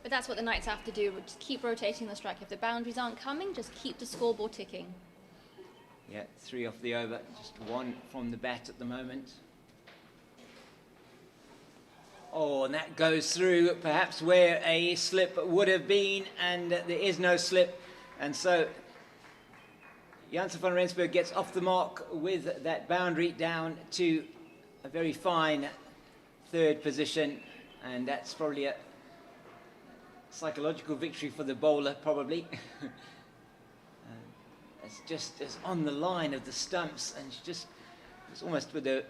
But that's what the Knights have to do, just keep rotating the strike. If the boundaries aren't coming, just keep the scoreboard ticking. Yeah, 3 off the over, just 1 from the bat at the moment. Oh, and that goes through perhaps where a slip would have been, and there is no slip. And so Janse van Rensburg gets off the mark with that boundary down to a very fine 3rd position. And that's probably a psychological victory for the bowler, probably. It's just as on the line of the stumps, and she just, it's almost with the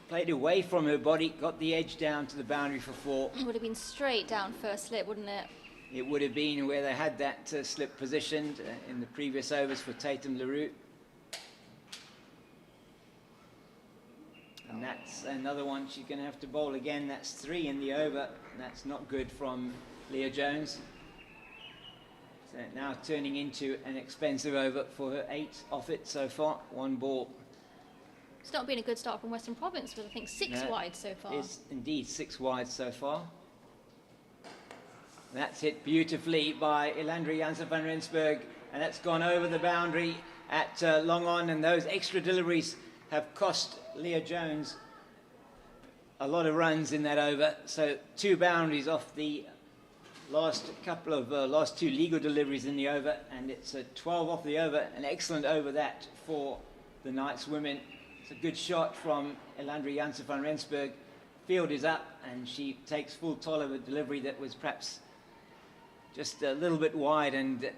played away from her body, got the edge down to the boundary for 4. It would have been straight down first slip, wouldn't it? It would have been where they had that slip positioned in the previous overs for Tatum LaRue. And And that's another one she's going to have to bowl again. That's 3 in the over. And that's not good from Leah Jones. So now turning into an expensive over for her. 8 off it so far. 1 ball. It's not been a good start from Western Province with, I think, 6 wide so far. It's indeed 6 wide so far. That's hit beautifully by Elandra Janssen van Rensburg, and that's gone over the boundary at long on, and those extra deliveries have cost Leah Jones a lot of runs in that over. So 2 boundaries off the last couple of last 2 legal deliveries in the over, and it's a 12 off the over, an excellent over that for the Knights women. It's a good shot from Elandra Janssen van Rensburg. Field is up, and she takes full toll of a delivery that was perhaps just a little bit wide and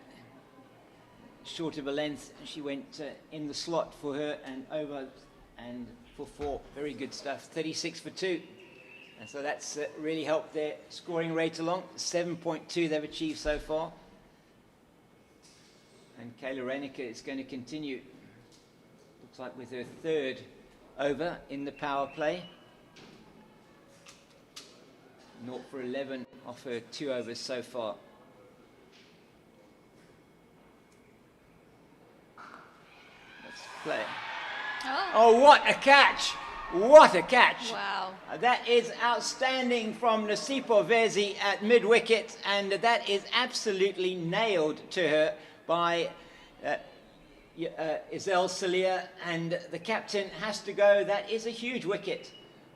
short of a length. She went in the slot for her and over and for 4. Very good stuff. 36 for 2. And so that's really helped their scoring rate along. 7.2 they've achieved so far. And Kayla Reinicker is going to continue. Looks like with her 3rd over in the power play. 0 for 11 off her 2 overs so far. Play. Oh, what a catch! What a catch! Wow. That is outstanding from Nasipo Vezi at mid-wicket, and that is absolutely nailed to her by Isel Salia, and the captain has to go. That is a huge wicket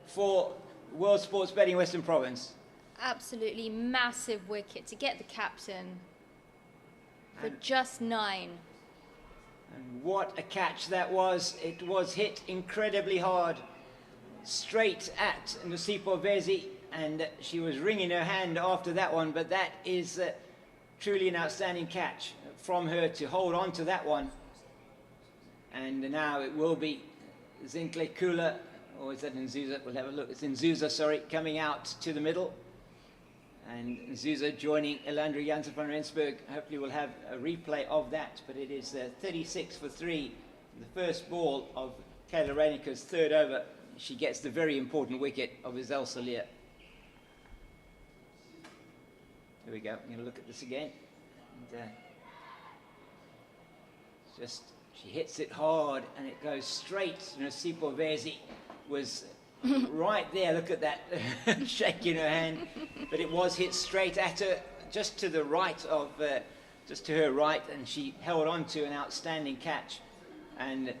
for World Sports Betting Western Province. Absolutely massive wicket to get the captain for just 9. And what a catch that was. It was hit incredibly hard, straight at Nasipo Vezi, and she was wringing her hand after that one, but that is truly an outstanding catch from her to hold on to that one. And now it will be Zinhle Kula, or is that Nzuza? We'll have a look. It's Nzuza, sorry, coming out to the middle. And Nzuza joining Elandra Janssen van Rensburg. Hopefully we'll have a replay of that, but it is 36 for 3. The first ball of Kayla Reinicker's 3rd over. She gets the very important wicket of Isel Salia. Here we go. I'm going to look at this again. And, she hits it hard, and it goes straight. Nasipo Vezi was right there. Look at that, shaking her hand. But it was hit straight at her, just to the right of, just to her right, and she held on to an outstanding catch. And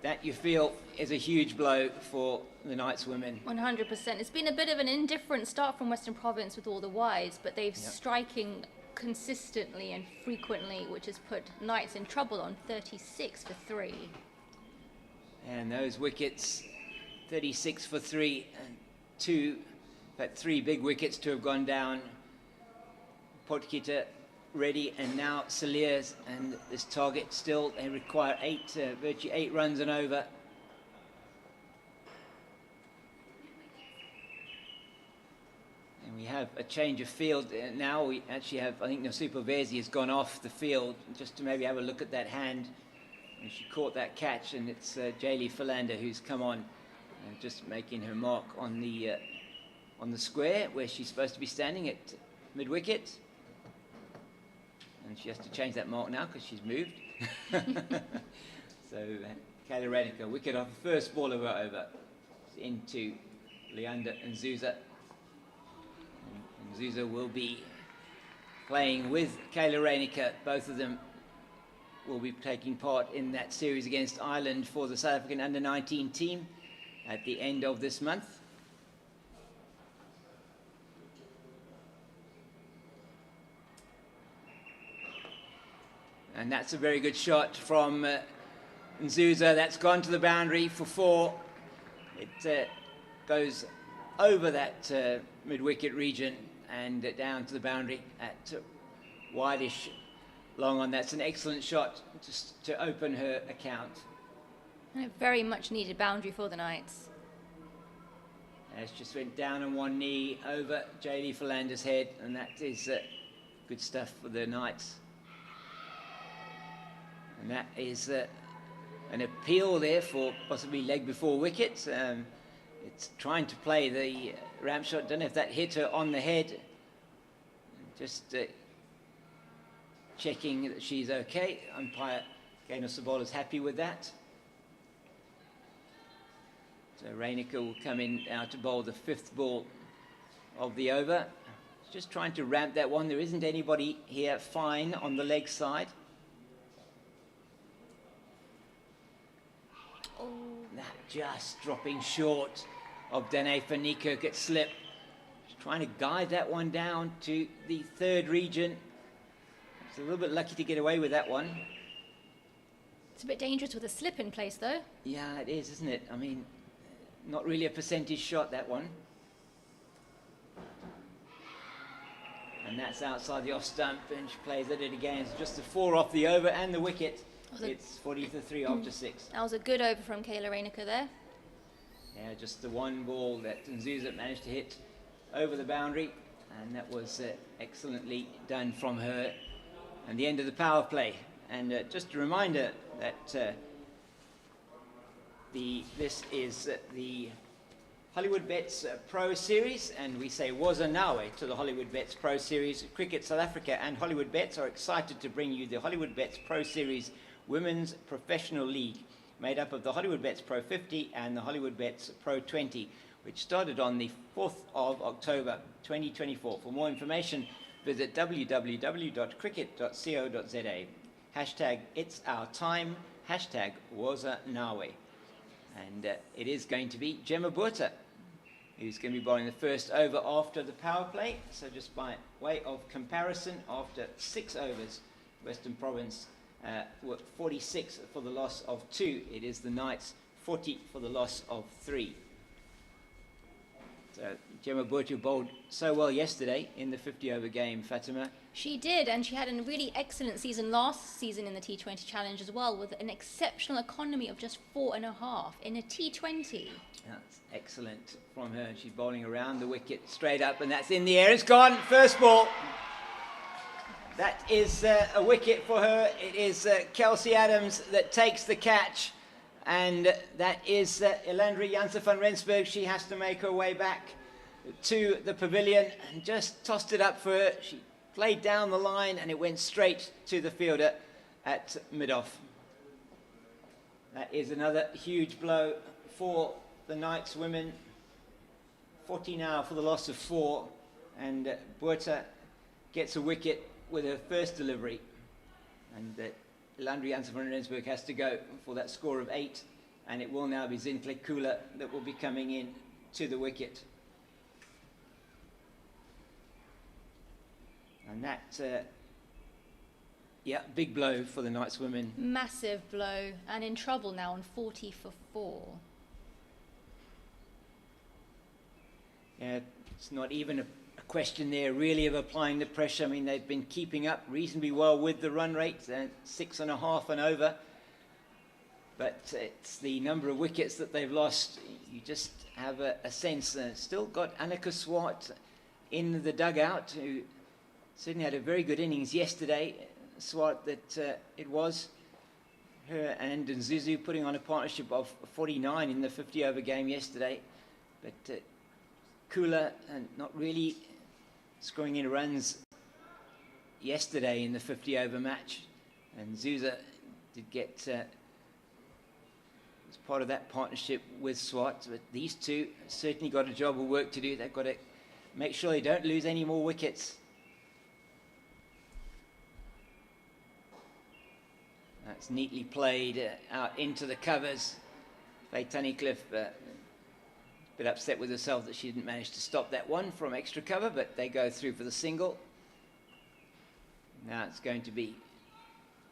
that, you feel, is a huge blow for the Knights women. 100%. It's been a bit of an indifferent start from Western Province with all the wides, but they've striking consistently and frequently, which has put Knights in trouble on 36 for 3. And those wickets, 36 for 3, and 2, but 3 big wickets to have gone down. Potkita ready, and now Saliers, and this target still, they require 8, virtually 8 runs and over. And we have a change of field now. We actually have, I think Nasipo Vezi has gone off the field, just to maybe have a look at that hand. And she caught that catch, and it's Jaylee Philander who's come on, just making her mark on the square where she's supposed to be standing at mid-wicket. And she has to change that mark now because she's moved. So Kayla Reinicker, wicket off the first ball of her over into Leander Nzuza. Nzuza will be playing with Kayla Reinicker. Both of them will be taking part in that series against Ireland for the South African under-19 team at the end of this month. And that's a very good shot from Nzuza. That's gone to the boundary for 4. It goes over that mid-wicket region and down to the boundary at wideish long on. That's an excellent shot just to open her account. And a very much needed boundary for the Knights. And it just went down on one knee over Jaylee Philander's head, and that is good stuff for the Knights. And that is an appeal there for possibly leg before wicket. It's trying to play the ramp shot. Don't know if that hit her on the head. Just checking that she's okay. Umpire Gaynor Sabol is happy with that. So Reinicke will come in now to bowl the 5th ball of the over. Just trying to ramp that one. There isn't anybody here fine on the leg side. Oh. That just dropping short of Danae van Niekerk at slip. Just trying to guide that one down to the 3rd region. It's a little bit lucky to get away with that one. It's a bit dangerous with a slip in place, though. Yeah, it is, isn't it? I mean, not really a percentage shot, that one. And that's outside the off stump, and she plays at it again. It's just a 4 off the over and the wicket. It's 40-3 after 6. That was a good over from Kayla Reinicke there. Yeah, just the one ball that Nzuza managed to hit over the boundary, and that was excellently done from her. And the end of the power play. And just a reminder that this is the Hollywoodbets Pro Series, and we say Waza Nawe to the Hollywoodbets Pro Series. Cricket South Africa and Hollywoodbets are excited to bring you the Hollywoodbets Pro Series Women's Professional League, made up of the Hollywoodbets Pro 50 and the Hollywoodbets Pro 20, which started on the 4th of October 2024. For more information, visit www.cricket.co.za. Hashtag It's Our Time, hashtag Waza Nawe. And it is going to be Gemma Botha who's going to be bowling the 1st over after the power play. So just by way of comparison, after 6 overs, Western Province were 46 for the loss of 2. It is the Knights 40 for the loss of 3. So Gemma Botha bowled so well yesterday in the 50-over game, Fatima. She did, and she had a really excellent season last season in the T20 Challenge as well, with an exceptional economy of just 4.5 in a T20. That's excellent from her. She's bowling around the wicket straight up, and that's in the air. It's gone. First ball. That is a wicket for her. It is Kelsey Adams that takes the catch, and that is Elandri Janse van Rensburg. She has to make her way back to the pavilion and just tossed it up for her. She played down the line, and it went straight to the fielder at mid-off. That is another huge blow for the Knights women. 40 now for the loss of 4, and Botha gets a wicket with her first delivery, and Elandri Janse van Rensburg has to go for that score of 8, and it will now be Zinhle Kula that will be coming in to the wicket. And that, yeah, big blow for the Knights women. Massive blow, and in trouble now on 40 for 4. Yeah, it's not even a question there really of applying the pressure. I mean, they've been keeping up reasonably well with the run rate, 6.5 and over. But it's the number of wickets that they've lost. You just have a sense. Still got Annika Swart in the dugout, who certainly had a very good innings yesterday. Swart, that it was her and Nzuzu putting on a partnership of 49 in the 50-over game yesterday. But Kula not really scoring in runs yesterday in the 50-over match. And Nzuzu did get as part of that partnership with Swart. But these two certainly got a job of work to do. They've got to make sure they don't lose any more wickets. That's neatly played out into the covers. Faye Tunnicliffe a bit upset with herself that she didn't manage to stop that one from extra cover, but they go through for the single. Now it's going to be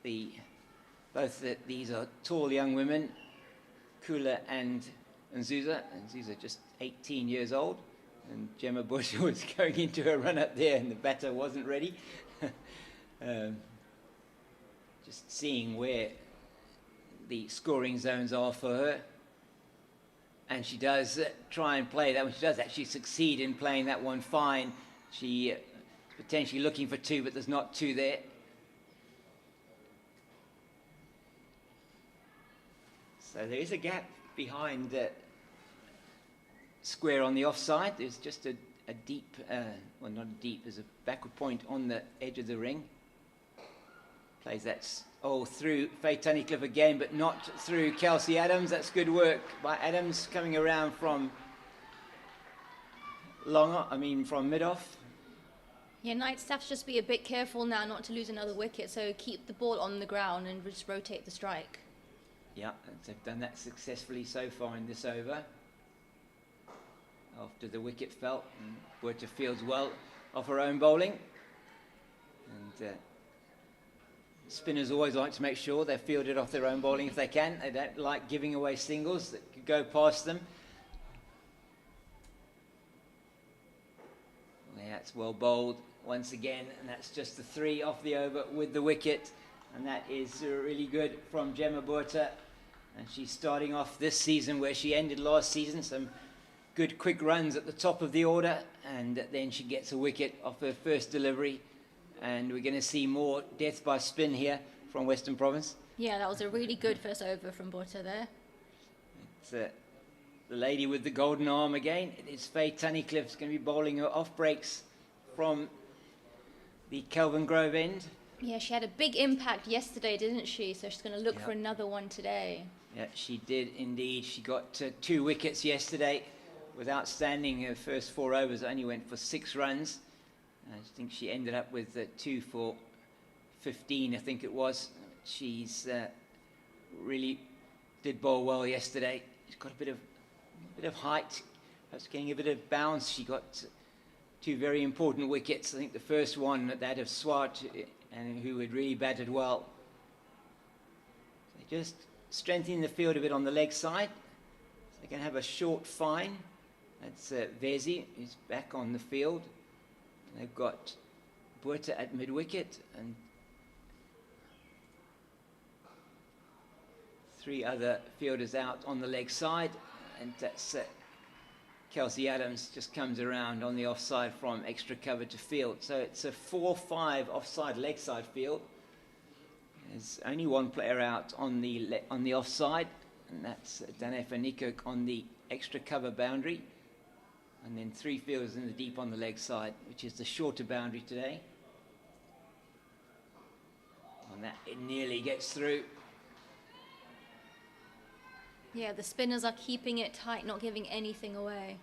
these are tall young women, Kula and Nzuza. Nzuza just 18 years old, and Gemma Botha was going into her run up there, and the batter wasn't ready. Just seeing where the scoring zones are for her. And she does try and play that one. She does actually succeed in playing that one fine. She is potentially looking for 2, but there's not 2 there. So there is a gap behind square on the offside. There's just a deep, well, not a deep, there's a backward point on the edge of the ring. Plays that through Faye Tunnicliffe again, but not through Kelsey Adams. That's good work by Adams, coming around from from mid-off. Yeah, Knight staffs just be a bit careful now not to lose another wicket, so keep the ball on the ground and just rotate the strike. Yeah, they've done that successfully so far in this over. After the wicket fell, and Berta fields well off her own bowling. And spinners always like to make sure they're fielded off their own bowling if they can. They don't like giving away singles that could go past them. Yeah, it's well bowled once again, and that's just the 3 off the over with the wicket. And that is really good from Gemma Berta. And she's starting off this season where she ended last season. Some good quick runs at the top of the order, and then she gets a wicket off her first delivery. And we're going to see more death by spin here from Western Province. Yeah, that was a really good first over from Berta there. It's the lady with the golden arm again. It is Faye Tunnicliffe's going to be bowling her off breaks from the Kelvin Grove end. Yeah, she had a big impact yesterday, didn't she? So she's going to look for another one today. Yeah, she did indeed. She got 2 wickets yesterday with outstanding. Her first 4 overs only went for 6 runs. I think she ended up with 2 for 15, I think it was. She's really did bowl well yesterday. She's got a bit of height, perhaps getting a bit of bounce. She got 2 very important wickets. I think the first one, that of Swart, and who had really batted well. They just strengthening the field a bit on the leg side. So they can have a short fine. That's Vezi, who's back on the field. They've got Berta at mid-wicket and 3 other fielders out on the leg side. And that's Kelsey Adams just comes around on the offside from extra cover to field. So it's a 4-5 offside leg side field. There's only 1 player out on the offside, and that's Dane van Niekerk on the extra cover boundary. And then 3 fielders in the deep on the leg side, which is the shorter boundary today. And that it nearly gets through. Yeah, the spinners are keeping it tight, not giving anything away.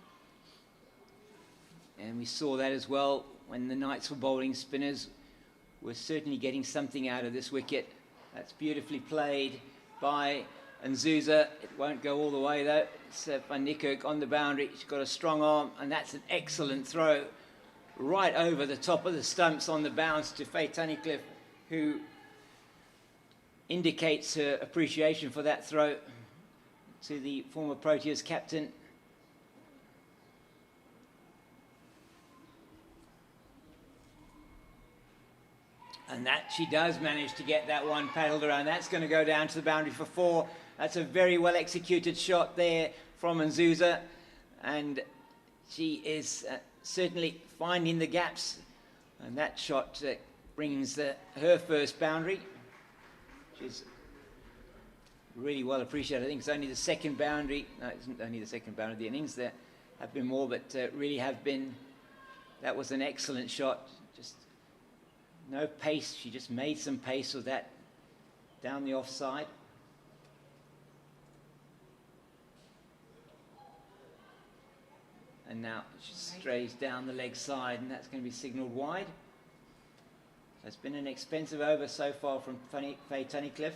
And we saw that as well when the Knights were bowling. Spinners were certainly getting something out of this wicket. That's beautifully played by Nzuza. It won't go all the way though. It's Van Niekerk on the boundary. She's got a strong arm, and that's an excellent throw right over the top of the stumps on the bounce to Faye Tunnicliffe, who indicates her appreciation for that throw to the former Proteas captain. And that she does manage to get that one paddled around. That's going to go down to the boundary for 4. That's a very well executed shot there from Nzuza. And she is certainly finding the gaps. And that shot brings her first boundary, which is really well appreciated. I think it's only the second boundary. No, it isn't only the second boundary of the innings. There have been more, but really have been. That was an excellent shot. Just no pace. She just made some pace with that down the offside. And now she strays down the leg side, and that's going to be signalled wide. So it's been an expensive over so far from Faye Tunnicliffe.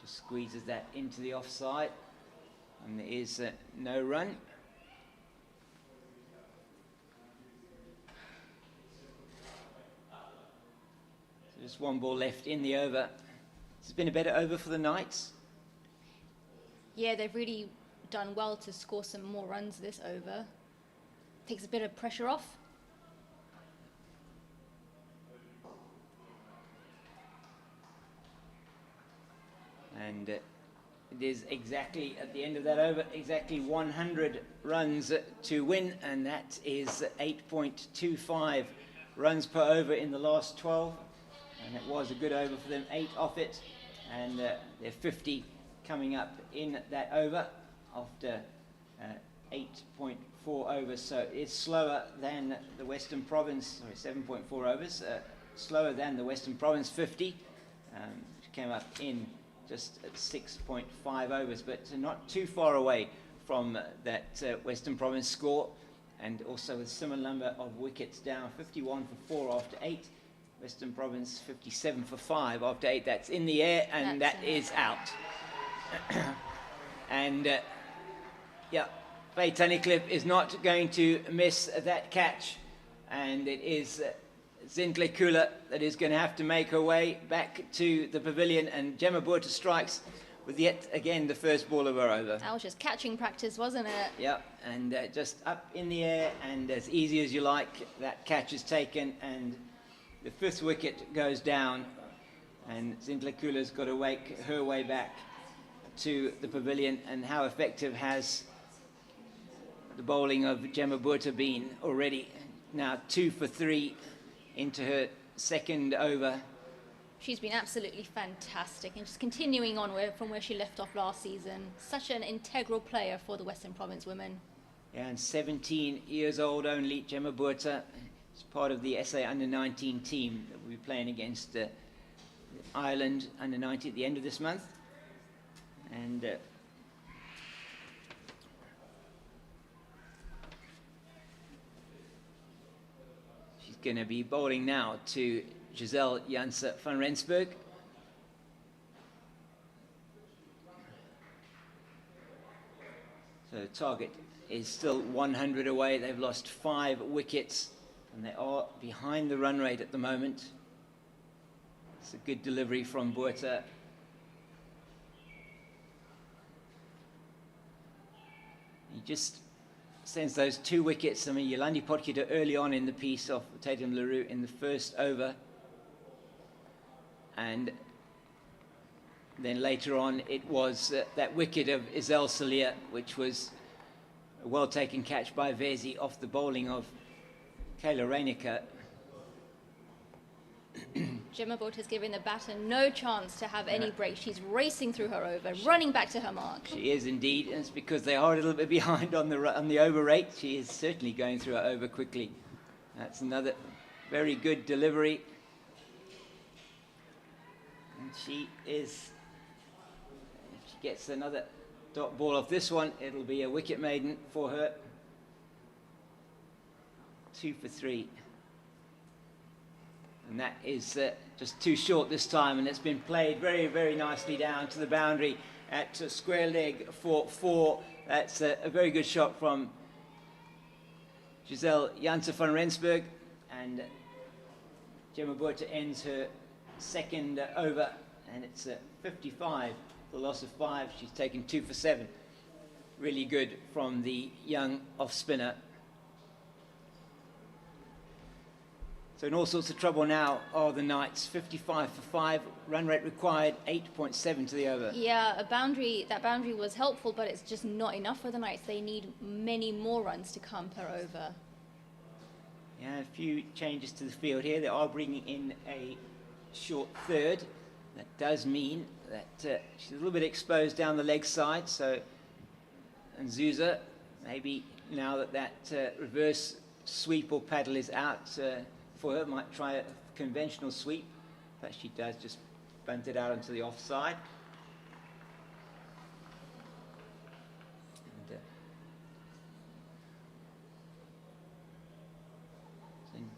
Just squeezes that into the offside, and there is no run. Just 1 ball left in the over. This has been a better over for the Knights. Yeah, they've really done well to score some more runs this over. Takes a bit of pressure off. And it is exactly, at the end of that over, exactly 100 runs to win, and that is 8.25 runs per over in the last 12, and it was a good over for them, 8 off it, and they're 50 coming up in that over after 8.4 overs, so it's slower than the Western Province, sorry, 7.4 overs, slower than the Western Province 50, which came up in just at 6.5 overs, but not too far away from that Western Province score, and also with a similar number of wickets down, 51 for 4 after 8, Western Province 57 for 5 after 8, that's in the air, and that is out. And yeah, Faye Tunnicliffe is not going to miss that catch, and it is Zintle Kula that is going to have to make her way back to the pavilion, and Gemma Burta strikes with yet again the first ball of her over. That was just catching practice, wasn't it? Yeah, and just up in the air, and as easy as you like, that catch is taken, and the 5th wicket goes down, and Zintle Kula's got to make her way back to the pavilion. And how effective has the bowling of Gemma Burta been already? Now 2 for 3 into her 2nd over. She's been absolutely fantastic, and just continuing on from where she left off last season. Such an integral player for the Western Province women. Yeah, and 17 years old only, Gemma Burta. She's part of the SA Under-19 team that we'll be playing against Ireland Under-19 at the end of this month. And she's going to be bowling now to Giselle Janse van Rensburg. So the target is still 100 away. They've lost 5 wickets, and they are behind the run rate at the moment. It's a good delivery from Burta. He just sends those 2 wickets. I mean, Yolandi Potgieter early on in the piece off Tatum LaRue in the 1st over. And then later on, it was that wicket of Isel Salia, which was a well-taken catch by Vezi off the bowling of Kayla Reinecker. Gemma Burta's giving the batter no chance to have any break. She's racing through her over, running back to her mark. She is indeed, and it's because they are a little bit behind on the over rate. She is certainly going through her over quickly. That's another very good delivery. And she is, if she gets another dot ball off this one, it'll be a wicket maiden for her. 2 for 3. And that is just too short this time, and it's been played very, very nicely down to the boundary at square leg for 4. That's a very good shot from Giselle Janse van Rensburg, and Gemma Burta ends her 2nd over, and it's 55, the loss of 5. She's taken 2 for 7. Really good from the young off-spinner. So in all sorts of trouble now are the Knights. 55 for 5, run rate required 8.7 to the over. Yeah, that boundary was helpful, but it's just not enough for the Knights. They need many more runs to come per over. Yeah, a few changes to the field here. They are bringing in a short 3rd. That does mean that she's a little bit exposed down the leg side. So, and Zuza, maybe now that reverse sweep or paddle is out for her, might try a conventional sweep. But she does just bunt it out onto the offside. And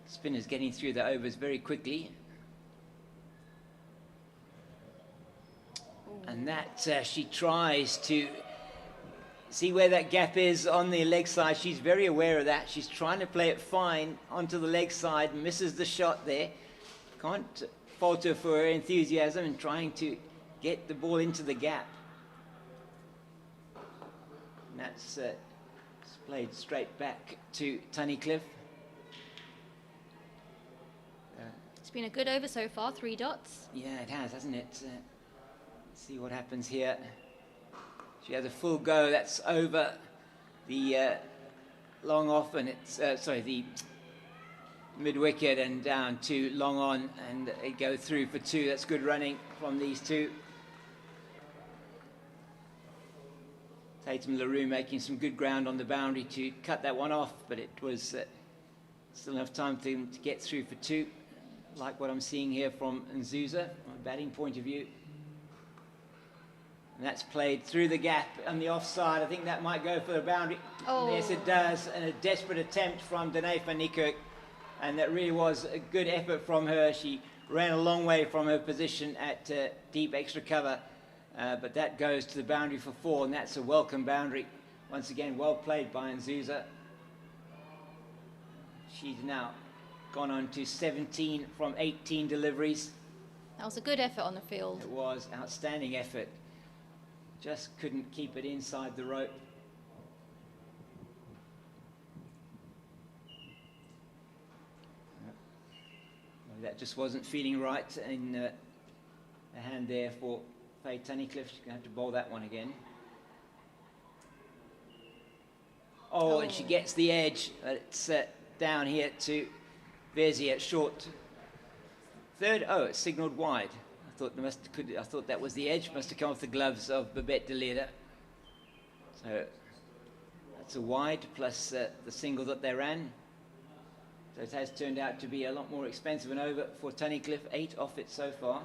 spinners getting through the overs very quickly. And that she tries to see where that gap is on the leg side. She's very aware of that. She's trying to play it fine onto the leg side, misses the shot there. Can't fault her for her enthusiasm in trying to get the ball into the gap. And that's played straight back to Tunnicliffe. It's been a good over so far, 3 dots. Yeah, it has, hasn't it? Let's see what happens here. She has a full go. That's over the long off, and it's the mid-wicket and down to long on, and it go through for 2. That's good running from these two. Tatum LaRue making some good ground on the boundary to cut that one off, but it was still enough time for him to get through for 2, like what I'm seeing here from Nzuza, from a batting point of view. And that's played through the gap on the offside. I think that might go for the boundary. Oh. Yes, it does. And a desperate attempt from Danae van Niekerk. And that really was a good effort from her. She ran a long way from her position at deep extra cover. But that goes to the boundary for 4, and that's a welcome boundary. Once again, well played by Nzuza. She's now gone on to 17 from 18 deliveries. That was a good effort on the field. It was outstanding effort. Just couldn't keep it inside the rope. That just wasn't feeling right in the hand there for Faye Tunnicliffe. She's going to have to bowl that one again. Oh, and she gets the edge. It's down here to Verzi at short. Third, oh, it's signalled wide. I thought that was the edge. Must have come off the gloves of Babette de Leerde. So that's a wide plus the single that they ran. So it has turned out to be a lot more expensive an over for Tunnicliffe. 8 off it so far.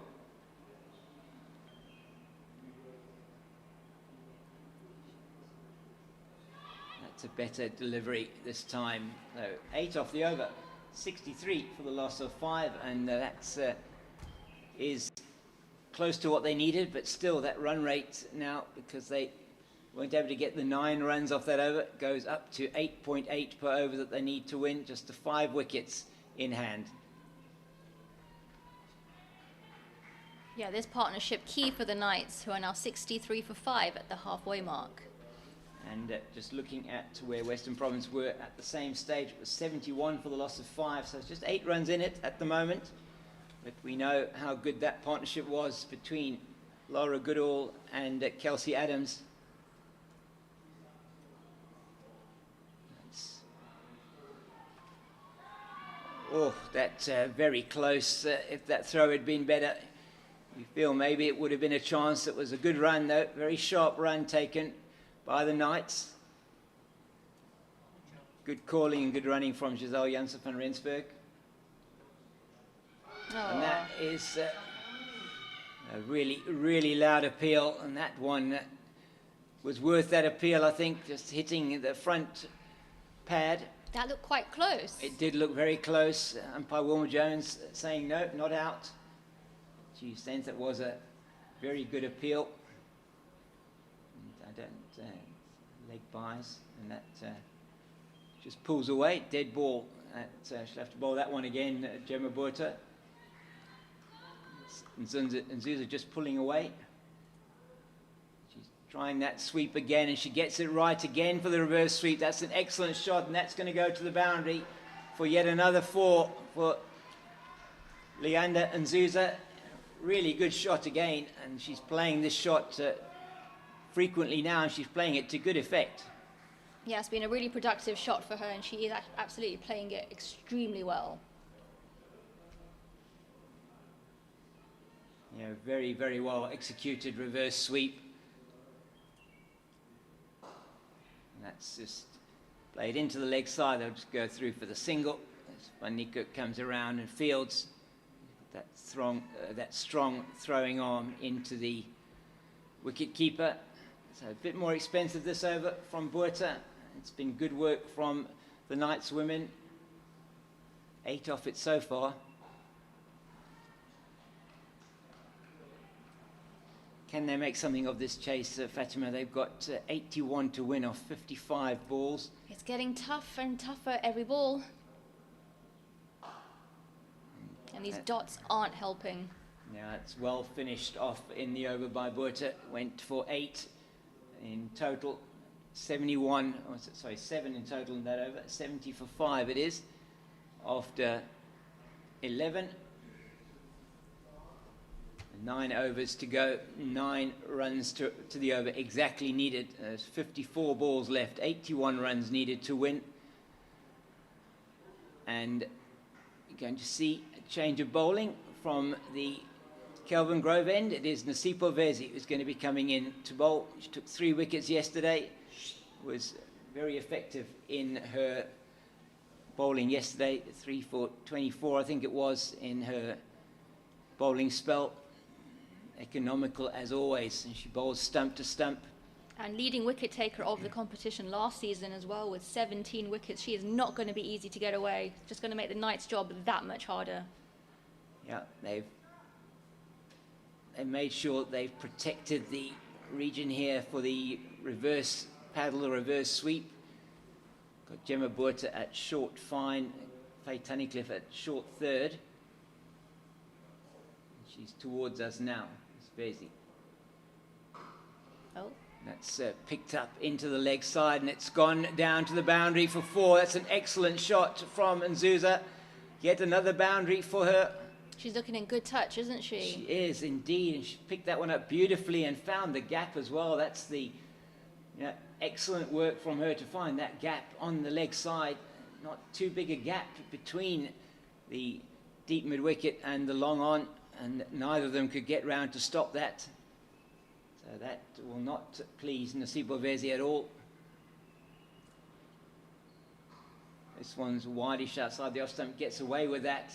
That's a better delivery this time. So 8 off the over. 63 for the loss of 5, and that's is close to what they needed, but still that run rate now, because they weren't able to get the 9 runs off that over, goes up to 8.8 per over that they need to win, just to 5 wickets in hand. Yeah, this partnership key for the Knights, who are now 63 for 5 at the halfway mark. And just looking at where Western Province were at the same stage, it was 71 for the loss of 5, so it's just 8 runs in it at the moment. But we know how good that partnership was between Laura Goodall and Kelsey Adams. That's very close. If that throw had been better, we feel maybe it would have been a chance. It was a good run, though. Very sharp run taken by the Knights. Good calling and good running from Giselle Janssen van Rensburg. And that is a really, really loud appeal. And that one was worth that appeal, I think, just hitting the front pad. That looked quite close. It did look very close. Umpire Wilma Jones saying no, not out. She sensed it was a very good appeal. And I don't leg buys, and that just pulls away. Dead ball. She'll have to bowl that one again, Gemma Burta. And Nzuza just pulling away. She's trying that sweep again, and she gets it right again for the reverse sweep. That's an excellent shot, and that's going to go to the boundary for yet another 4 for Leander Nzuza. Really good shot again, and she's playing this shot frequently now, and she's playing it to good effect. Yeah, it's been a really productive shot for her, and she is absolutely playing it extremely well. Yeah, very, very well executed reverse sweep. And that's just played into the leg side. They'll just go through for the single. As Van Niekerk comes around and fields that strong throwing arm into the wicket keeper. So a bit more expensive this over from Burta. It's been good work from the Knights women. 8 off it so far. Can they make something of this chase, Fatima? They've got 81 to win off 55 balls. It's getting tougher and tougher every ball. And these dots aren't helping. Yeah, it's well finished off in the over by Burta. Went for 8 in total. 7 in total in that over. 70 for 5 it is. After 11. 9 overs to go, 9 runs to the over exactly needed. There's 54 balls left, 81 runs needed to win. And You're going to see a change of bowling from the Kelvin Grove end. It is Nasipo Vezi who's going to be coming in to bowl. She took 3 wickets yesterday, was very effective in her bowling yesterday, 3 for 24 I think it was in her bowling spell. Economical as always, and she bowls stump to stump. And leading wicket taker of the competition last season as well with 17 wickets. She is not going to be easy to get away. Just going to make the Knights' job that much harder. Yeah, they made sure they've protected the region here for the reverse paddle, or reverse sweep. Got Gemma Burta at short fine, Faye Tunnicliffe at short third. She's towards us now. It's Vezi. Oh. That's picked up into the leg side, and it's gone down to the boundary for 4. That's an excellent shot from Nzuza. Yet another boundary for her. She's looking in good touch, isn't she? She is indeed, and she picked that one up beautifully and found the gap as well. That's the excellent work from her to find that gap on the leg side. Not too big a gap between the deep mid wicket and the long on, and neither of them could get round to stop that. So that will not please Nasipo Vezi at all. This one's wideish outside the off stump, gets away with that.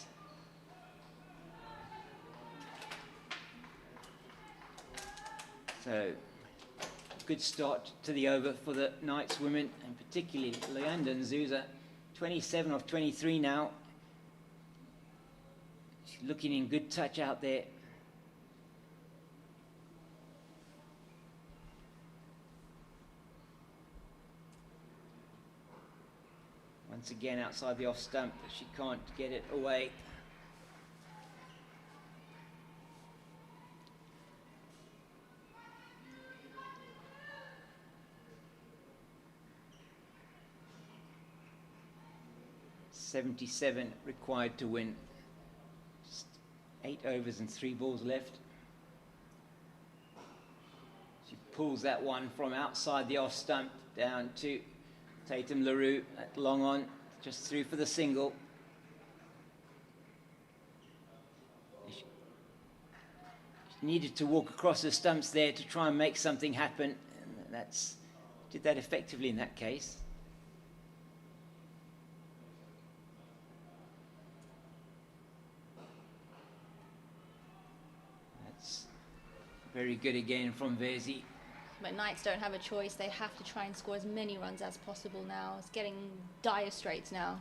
So, good start to the over for the Knights women, and particularly Leanda Nzuza, 27 of 23 now. She's looking in good touch out there. Once again outside the off stump, but she can't get it away. .77 required to win. Just 8 overs and 3 balls left. She pulls that one from outside the off stump down to Tatum LaRue at long on, just through for the single. She needed to walk across the stumps there to try and make something happen, and did that effectively in that case. That's very good again from Vezi. But Knights don't have a choice. They have to try and score as many runs as possible now. It's getting dire straits now.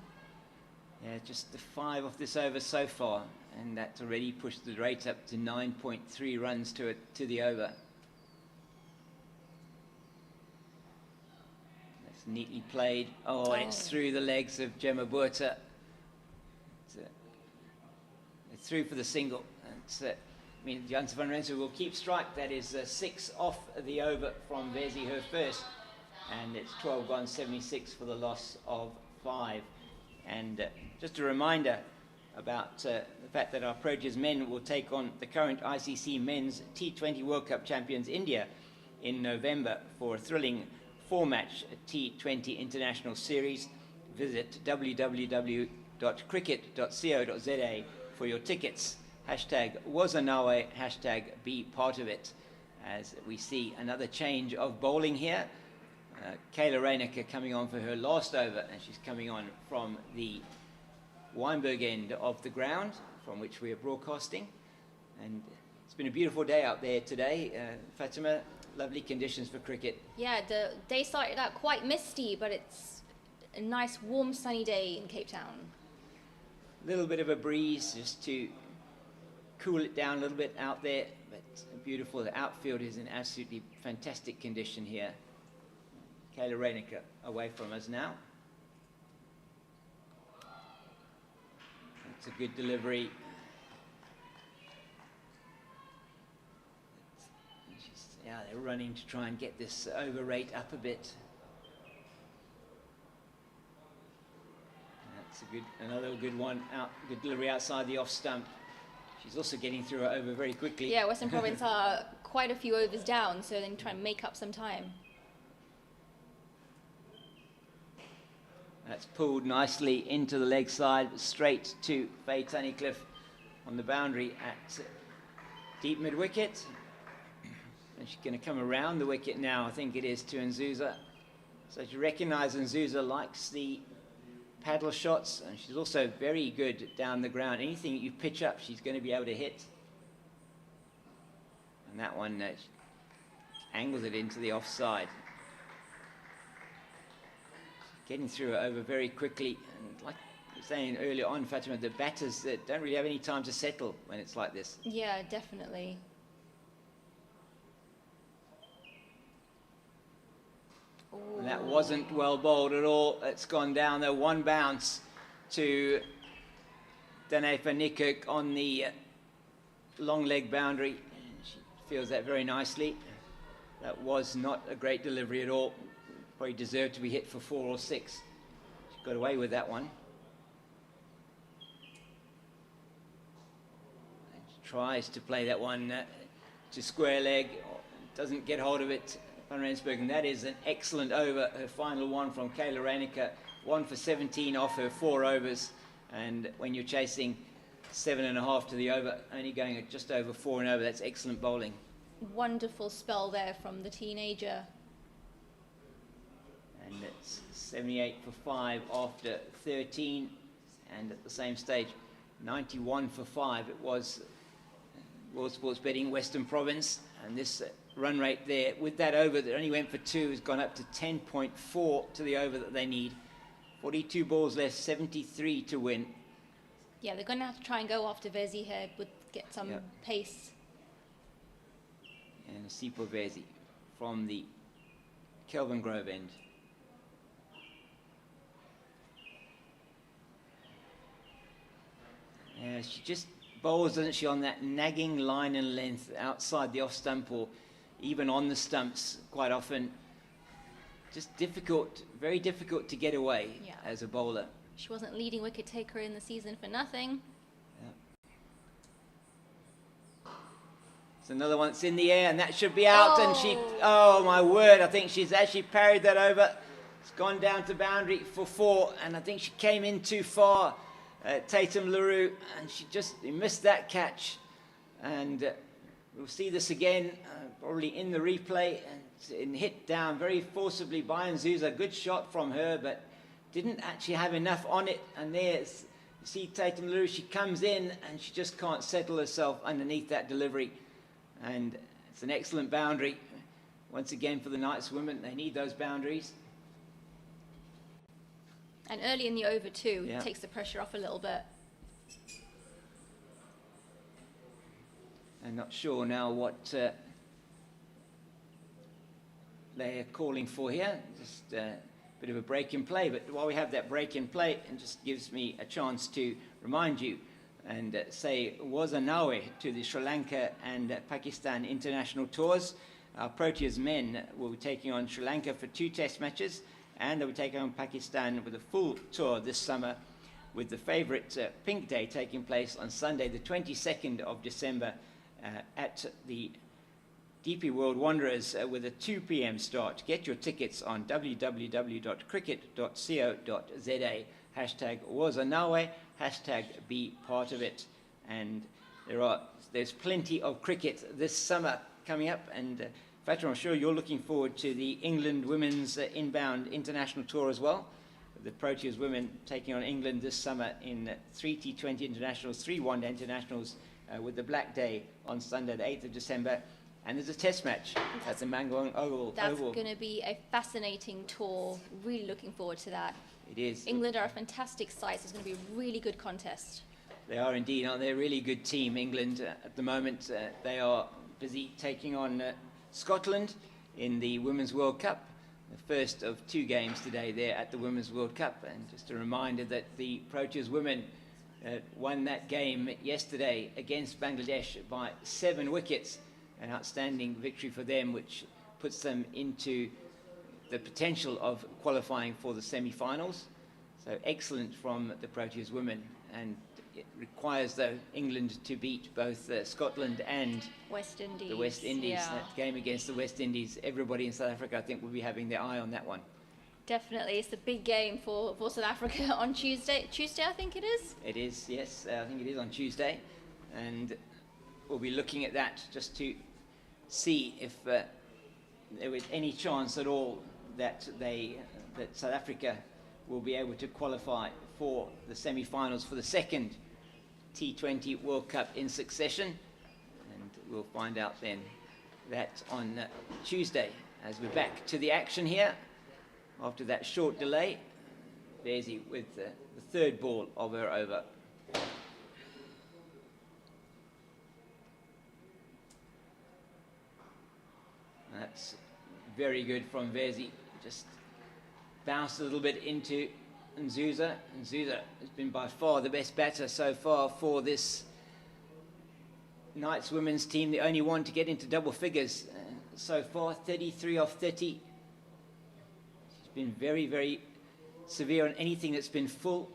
Yeah, just the 5 off this over so far, and that's already pushed the rate up to 9.3 runs to the over. That's neatly played. Oh, and it's through the legs of Gemma Burta. It's through for the single. I mean, Janssen van Rensen will keep strike. That is 6 off the over from Vezi, her first. And it's 12 gone 76 for the loss of 5. And just a reminder about the fact that our Pro20 men will take on the current ICC Men's T20 World Cup champions India in November for a thrilling 4-match T20 International Series. Visit www.cricket.co.za for your tickets. #Wazanawe, #be part of it. As we see another change of bowling here. Kayla Reinecker coming on for her last over, and she's coming on from the Weinberg end of the ground from which we are broadcasting. And it's been a beautiful day out there today. Fatima, lovely conditions for cricket. Yeah, the day started out quite misty, but it's a nice warm sunny day in Cape Town. A little bit of a breeze just to cool it down a little bit out there, but beautiful. The outfield is in absolutely fantastic condition here. Kayla Reinecker away from us now. It's a good delivery. Yeah, they're running to try and get this over rate up a bit. That's another good one out. Good delivery outside the off stump. She's also getting through her over very quickly. Yeah, Western Province are quite a few overs down, so they try and make up some time. That's pulled nicely into the leg side, straight to Faye Tunnicliffe on the boundary at deep mid-wicket. And she's going to come around the wicket now, I think it is, to Nzuza. So you recognise Nzuza likes the paddle shots, and she's also very good down the ground. Anything that you pitch up, she's going to be able to hit. And that one angles it into the offside. Getting through it over very quickly. And like I was saying earlier on, Fatima, the batters don't really have any time to settle when it's like this. Yeah, definitely. And that wasn't well bowled at all. It's gone down there. One bounce to Danae van Niekerk on the long leg boundary. She feels that very nicely. That was not a great delivery at all. Probably deserved to be hit for 4 or 6. She got away with that one. And she tries to play that one to square leg. Doesn't get hold of it. Van Rensburg, and that is an excellent over. Her final one from Kayla Reinecker, 1 for 17 off her 4 overs. And when you're chasing 7.5 to the over, only going at just over 4 and over, that's excellent bowling. Wonderful spell there from the teenager. And it's 78 for 5 after 13, and at the same stage, 91 for 5. It was World Sports Betting Western Province, and this run rate there with that over that only went for 2 has gone up to 10.4 to the over that they need. 42 balls left, 73 to win. Yeah, they're going to have to try and go after Vezi here, get some pace. And Sipho Vezi from the Kelvin Grove end. Yeah, she just bowls, doesn't she, on that nagging line and length outside the off stump, or even on the stumps quite often. Just difficult, very difficult to get away as a bowler. She wasn't leading wicket taker in the season for nothing. It's another one that's in the air, and that should be out. And she, oh my word, I think she's actually parried that over. It's gone down to boundary for 4, and I think she came in too far. Tatum LaRue, and she just missed that catch. And we'll see this again, probably in the replay, and hit down very forcibly by Nzuza. Good shot from her, but didn't actually have enough on it. And there's, you see Tatum LaRue, she comes in, and she just can't settle herself underneath that delivery. And it's an excellent boundary. Once again, for the Knights women, they need those boundaries. And early in the over too, takes the pressure off a little bit. I'm not sure now what they're calling for here. Just a bit of a break in play. But while we have that break in play, it just gives me a chance to remind you and say Wazanawe to the Sri Lanka and Pakistan international tours. Our Proteas men will be taking on Sri Lanka for 2 test matches, and they'll be taking on Pakistan with a full tour this summer, with the favourite Pink Day taking place on Sunday the 22nd of December at the DP World Wanderers with a 2 p.m. start. Get your tickets on www.cricket.co.za. Hashtag Wazanawe, hashtag be part of it. And there's plenty of cricket this summer coming up, and Fatima, I'm sure you're looking forward to the England women's inbound international tour as well. The Proteas women taking on England this summer in 3 T20 internationals, 3 one-day internationals, with the Black Day on Sunday, the 8th of December. And there's a test match at the Mangawang Oval. That's going to be a fascinating tour. Really looking forward to that. It is. England are a fantastic side, so it's going to be a really good contest. They are indeed, aren't they? A really good team, England, at the moment. They are busy taking on Scotland in the Women's World Cup. The first of 2 games today there at the Women's World Cup. And just a reminder that the Proteas women won that game yesterday against Bangladesh by 7 wickets. An outstanding victory for them, which puts them into the potential of qualifying for the semi-finals. So excellent from the Proteas women, and it requires, though, England to beat both Scotland and West Indies. The West Indies. Yeah. That game against the West Indies, everybody in South Africa, I think, will be having their eye on that one. Definitely, it's the big game for South Africa on Tuesday. Tuesday, I think it is. It is, yes. I think it is on Tuesday. And we'll be looking at that just to see if there was any chance at all that South Africa will be able to qualify for the semi-finals for the second T20 World Cup in succession. And we'll find out then that on Tuesday, as we're back to the action here after that short delay. Daisy with the third ball of her over. That's very good from Vezi. Just bounced a little bit into Nzuza. Nzuza has been by far the best batter so far for this Knights women's team. The only one to get into double figures so far, 33 off 30. She's been very, very severe on anything that's been full.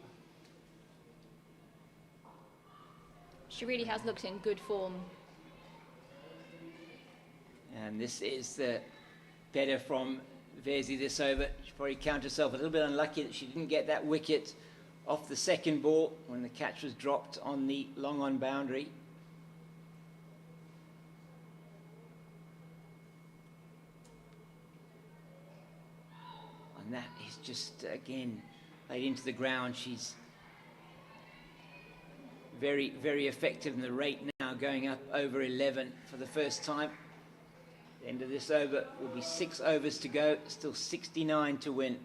She really has looked in good form. And this is better from Vezi this over. She probably counted herself a little bit unlucky that she didn't get that wicket off the second ball when the catch was dropped on the long on boundary. And that is just, again, played into the ground. She's very, very effective, and the rate now going up over 11 for the first time. The end of this over will be 6 overs to go, still 69 to win.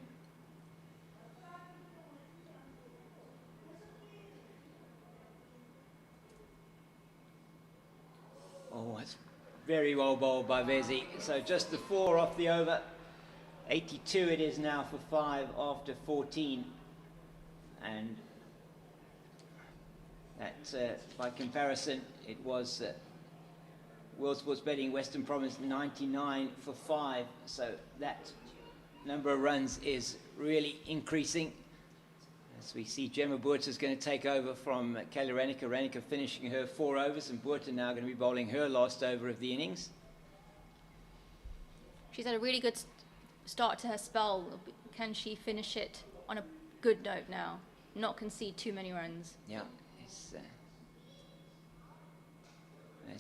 Oh, that's very well bowled by Vezi. So just the 4 off the over. 82 it is now for 5 after 14. And that, by comparison, it was World Sports Betting Western Province 99 for 5. So that number of runs is really increasing. As we see, Gemma Buerta is going to take over from Kayla Ranica. Ranica finishing her 4 overs, and Buerta now going to be bowling her last over of the innings. She's had a really good start to her spell. Can she finish it on a good note now? Not concede too many runs. Yeah, it's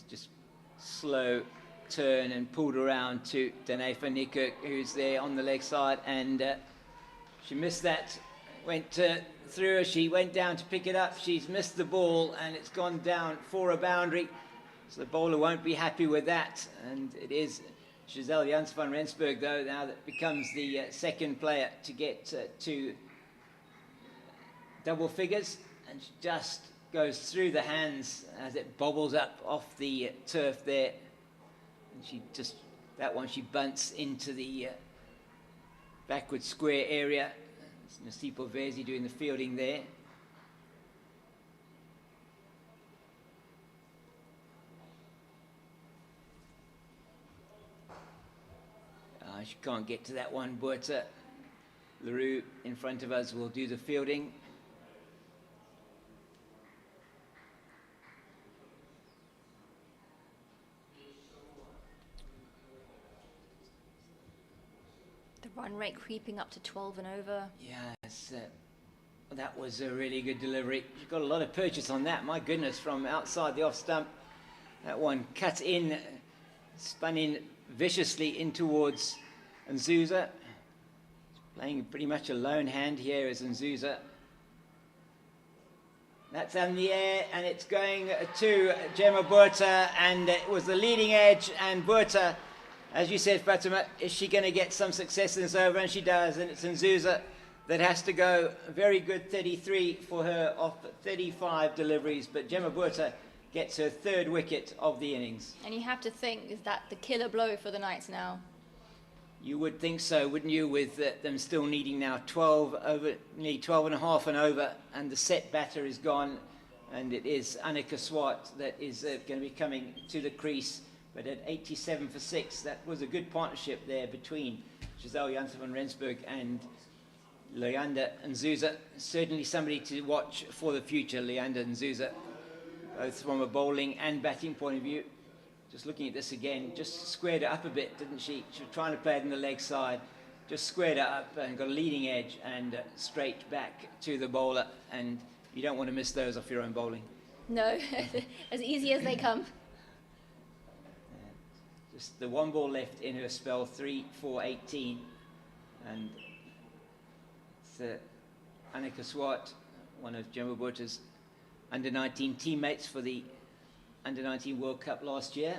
just slow turn and pulled around to Danae van Niekerk, who's there on the leg side, and she missed that. Went through her, she went down to pick it up, she's missed the ball, and it's gone down for a boundary, so the bowler won't be happy with that. And it is Giselle Janssen van Rensburg, though, now that becomes the second player to get to double figures, and she just goes through the hands as it bobbles up off the turf there, and she just, that one she bunts into the backward square area. It's Nasipo Vezi doing the fielding there. She can't get to that one, but LaRue in front of us will do the fielding. The run rate creeping up to 12 and over. Yes, that was a really good delivery. She got a lot of purchase on that, my goodness, from outside the off stump. That one cut in, spun in viciously in towards Nzuza. Playing pretty much a lone hand here as Nzuza. That's in the air, and it's going to Gemma Buerta, and it was the leading edge, and Buerta, as you said, Fatima, is she going to get some success in this over? And she does, and it's Nzuza that has to go. Very good 33 for her off 35 deliveries, but Gemma Buerta gets her 3rd wicket of the innings. And you have to think, is that the killer blow for the Knights now? You would think so, wouldn't you, with them still needing now 12 over, nearly 12 and a half and over, and the set batter is gone, and it is Annika Swart that is going to be coming to the crease. But at 87 for 6, that was a good partnership there between Giselle Janssen van Rensburg and Leander Nzuza. Certainly somebody to watch for the future, Leander Nzuza, both from a bowling and batting point of view. Just looking at this again, just squared it up a bit, didn't she? She was trying to play it in the leg side, just squared it up and got a leading edge and straight back to the bowler, and you don't want to miss those off your own bowling. No, as easy as they come. Just the one ball left in her spell, 3-4-18, and it's Annika Swart, one of Gemma Butter's under-19 teammates for the under-19 World Cup last year.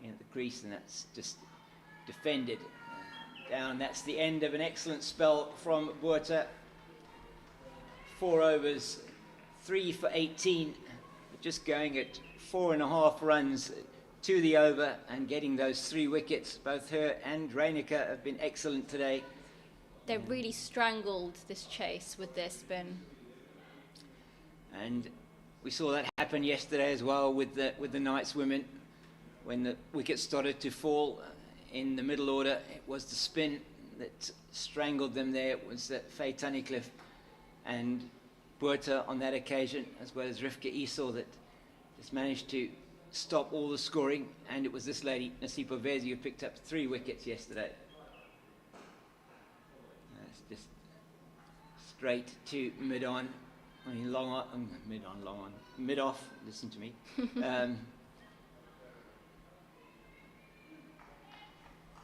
In at the crease, and that's just defended down. That's the end of an excellent spell from Buerta. 4 overs, 3 for 18, just going at 4.5 runs to the over and getting those 3 wickets. Both her and Reinicke have been excellent today. They've really strangled this chase with their spin. And we saw that happen yesterday as well with the Knights women. When the wickets started to fall in the middle order, it was the spin that strangled them there. It was Faye Tunnicliffe and Buerta on that occasion, as well as Rivka Esau, that just managed to stop all the scoring. And it was this lady, Nasipa Vezi, who picked up 3 wickets yesterday. That's just straight to mid-on. I mean, long on, mid-on, long on. Mid-off, listen to me.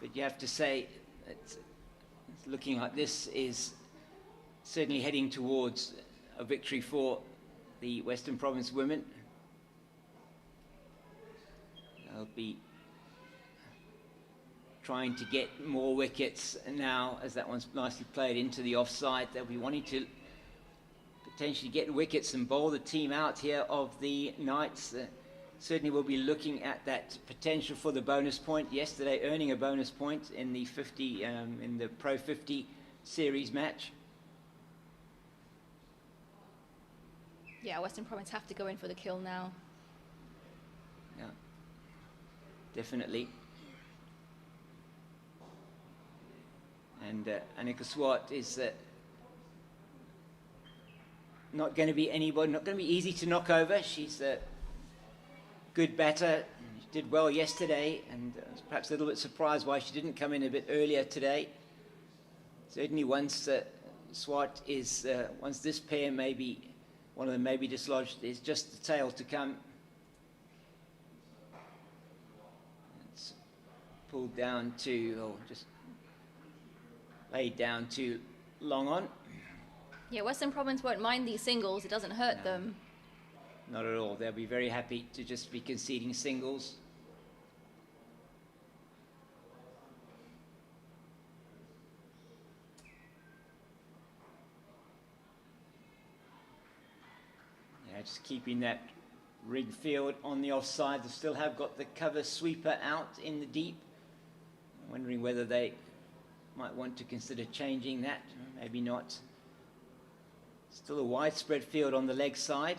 But you have to say, it's looking like this is certainly heading towards a victory for the Western Province women. They'll be trying to get more wickets now, as that one's nicely played into the offside. They'll be wanting to potentially get wickets and bowl the team out here of the Knights. Certainly we'll be looking at that potential for the bonus point. Yesterday earning a bonus point in the 50 in the Pro 50 series match. Yeah, Western Province have to go in for the kill now. Yeah, definitely. And Annika Swart is not going to be not going to be easy to knock over. She's a good batter. She did well yesterday, and I was perhaps a little bit surprised why she didn't come in a bit earlier today. Certainly once Swart is, once this pair maybe, one of them may be dislodged, there's just the tail to come. It's pulled down to, or just laid down to long on. Yeah, Western Province won't mind these singles. It doesn't hurt them. Not at all. They'll be very happy to just be conceding singles. Yeah, just keeping that rig field on the offside. They still have got the cover sweeper out in the deep. I'm wondering whether they might want to consider changing that. Maybe not. Still a widespread field on the leg side.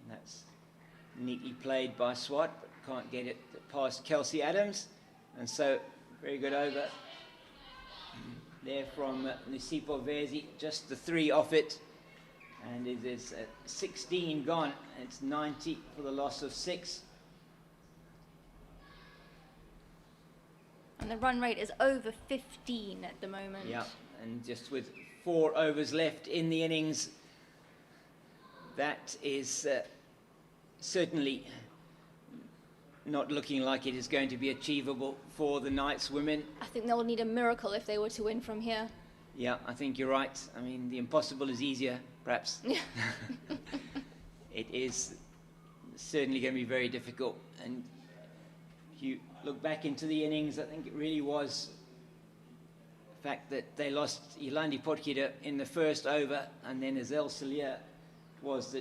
And that's neatly played by Swart, but can't get it past Kelsey Adams. And so, very good over there from Nisipo Vezi. Just the 3 off it. And it is 16 gone. It's 90 for the loss of 6. And the run rate is over 15 at the moment. Yeah, and just with 4 overs left in the innings, that is certainly not looking like it is going to be achievable for the Knights women. I think they'll need a miracle if they were to win from here. Yeah, I think you're right. I mean, the impossible is easier, perhaps. Yeah. It is certainly going to be very difficult. And if you look back into the innings, I think it really was the fact that they lost Yolandi Potgieter in the first over, and then Azel Salier was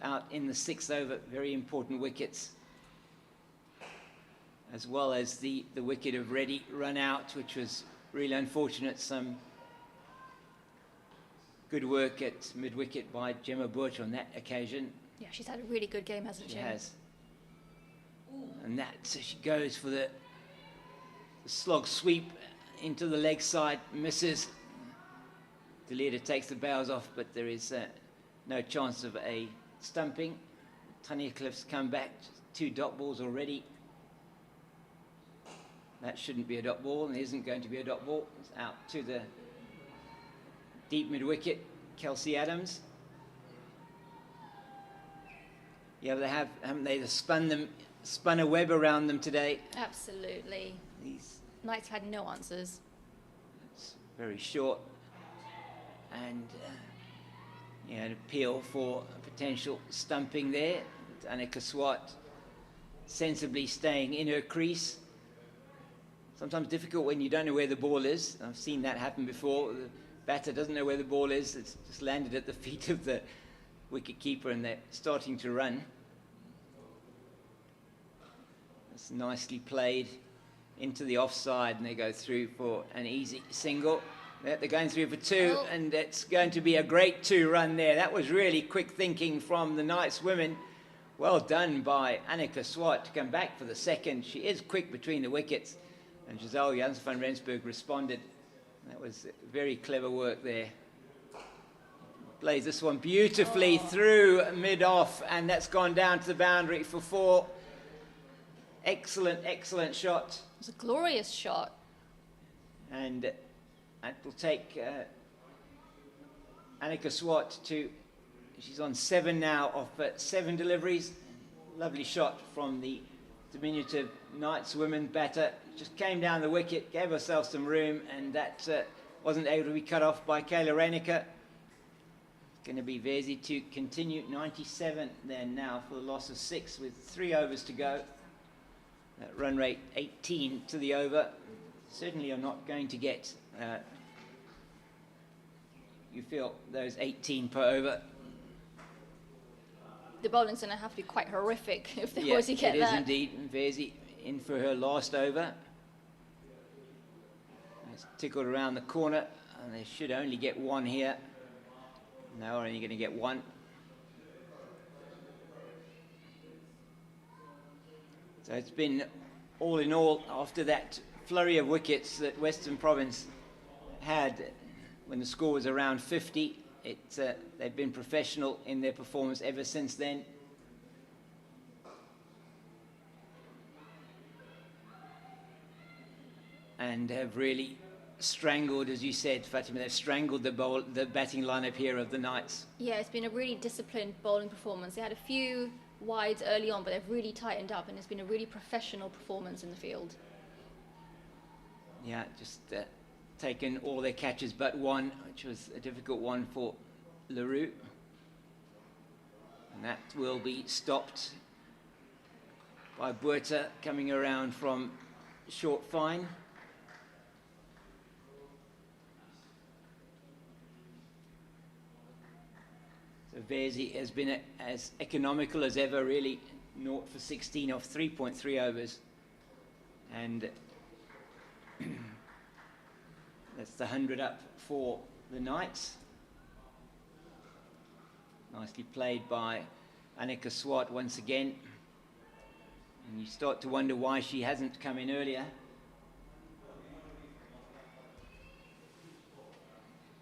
out in the 6th over. Very important wickets, as well as the wicket of Reddy run out, which was really unfortunate. Some good work at mid-wicket by Gemma Buerta on that occasion. Yeah, she's had a really good game, hasn't she? She has. And that, so she goes for the slog sweep into the leg side, misses. The leader takes the bails off, but there is no chance of a stumping. Tunnicliffe's come back, 2 dot balls already. That shouldn't be a dot ball, and isn't going to be a dot ball. It's out to the deep mid-wicket, Kelsey Adams. Yeah, they haven't they spun a web around them today? Absolutely. These Knights had no answers. It's very short, and yeah, an appeal for a potential stumping there. Annika Swart sensibly staying in her crease. Sometimes difficult when you don't know where the ball is. I've seen that happen before. The batter doesn't know where the ball is. It's just landed at the feet of the wicket keeper, and they're starting to run. It's nicely played into the offside, and they go through for an easy single. They're going through for 2, and it's going to be a great 2 run there. That was really quick thinking from the Knights women. Well done by Annika Swart to come back for the second. She is quick between the wickets, and Giselle Janssen van Rensburg responded. That was very clever work there. Plays this one beautifully through mid-off, and that's gone down to the boundary for 4. Excellent, excellent shot. It was a glorious shot. And it will take Annika Swart to, she's on 7 now of 7 deliveries. Lovely shot from the diminutive Knights women batter. Just came down the wicket, gave herself some room, and that wasn't able to be cut off by Kayla Reinecker. It's going to be Verzi to continue. 97 then now for the loss of 6 with 3 overs to go. That run rate 18 to the over. Certainly are not going to get, you feel, those 18 per over. The bowling's going to have to be quite horrific if they Yeah, were to get it that. is indeed. Verzi in for her last over. It's tickled around the corner, and they should only get 1 here. No, only going to get 1. So it's been, all in all, after that flurry of wickets that Western Province had when the score was around 50, they've been professional in their performance ever since then. And have really strangled, as you said, Fatima, they've strangled the batting lineup here of the Knights. Yeah, it's been a really disciplined bowling performance. They had a few wides early on, but they've really tightened up, and it's been a really professional performance in the field. Yeah, just taken all their catches but 1, which was a difficult one for LaRue. And that will be stopped by Buerta coming around from short fine. So Verzi has been as economical as ever, really. 0 for 16 off 3.3 overs. And that's the 100 up for the Knights. Nicely played by Annika Swart once again. And you start to wonder why she hasn't come in earlier.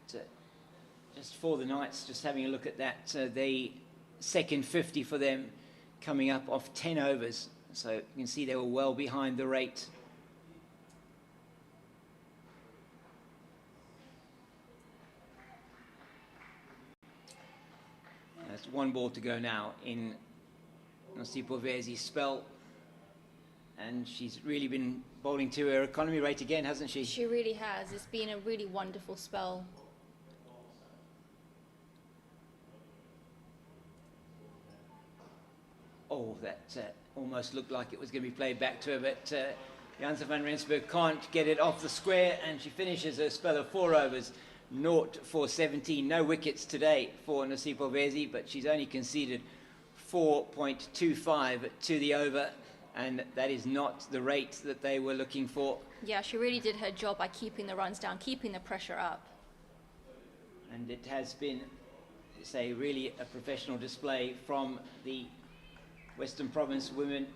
So just for the Knights, just having a look at that, the second 50 for them coming up off 10 overs. So you can see they were well behind the rate. That's 1 ball to go now in Nosipo Verzi's spell. And she's really been bowling to her economy rate again, hasn't she? She really has. It's been a really wonderful spell. Oh, that almost looked like it was going to be played back to her, but Janssen van Rensburg can't get it off the square, and she finishes her spell of 4 overs. 0 for 17. No wickets today for Nosipo Verzi, but she's only conceded 4.25 to the over, and that is not the rate that they were looking for. Yeah, she really did her job by keeping the runs down, keeping the pressure up. And it has been, say, really a professional display from the Western Province women.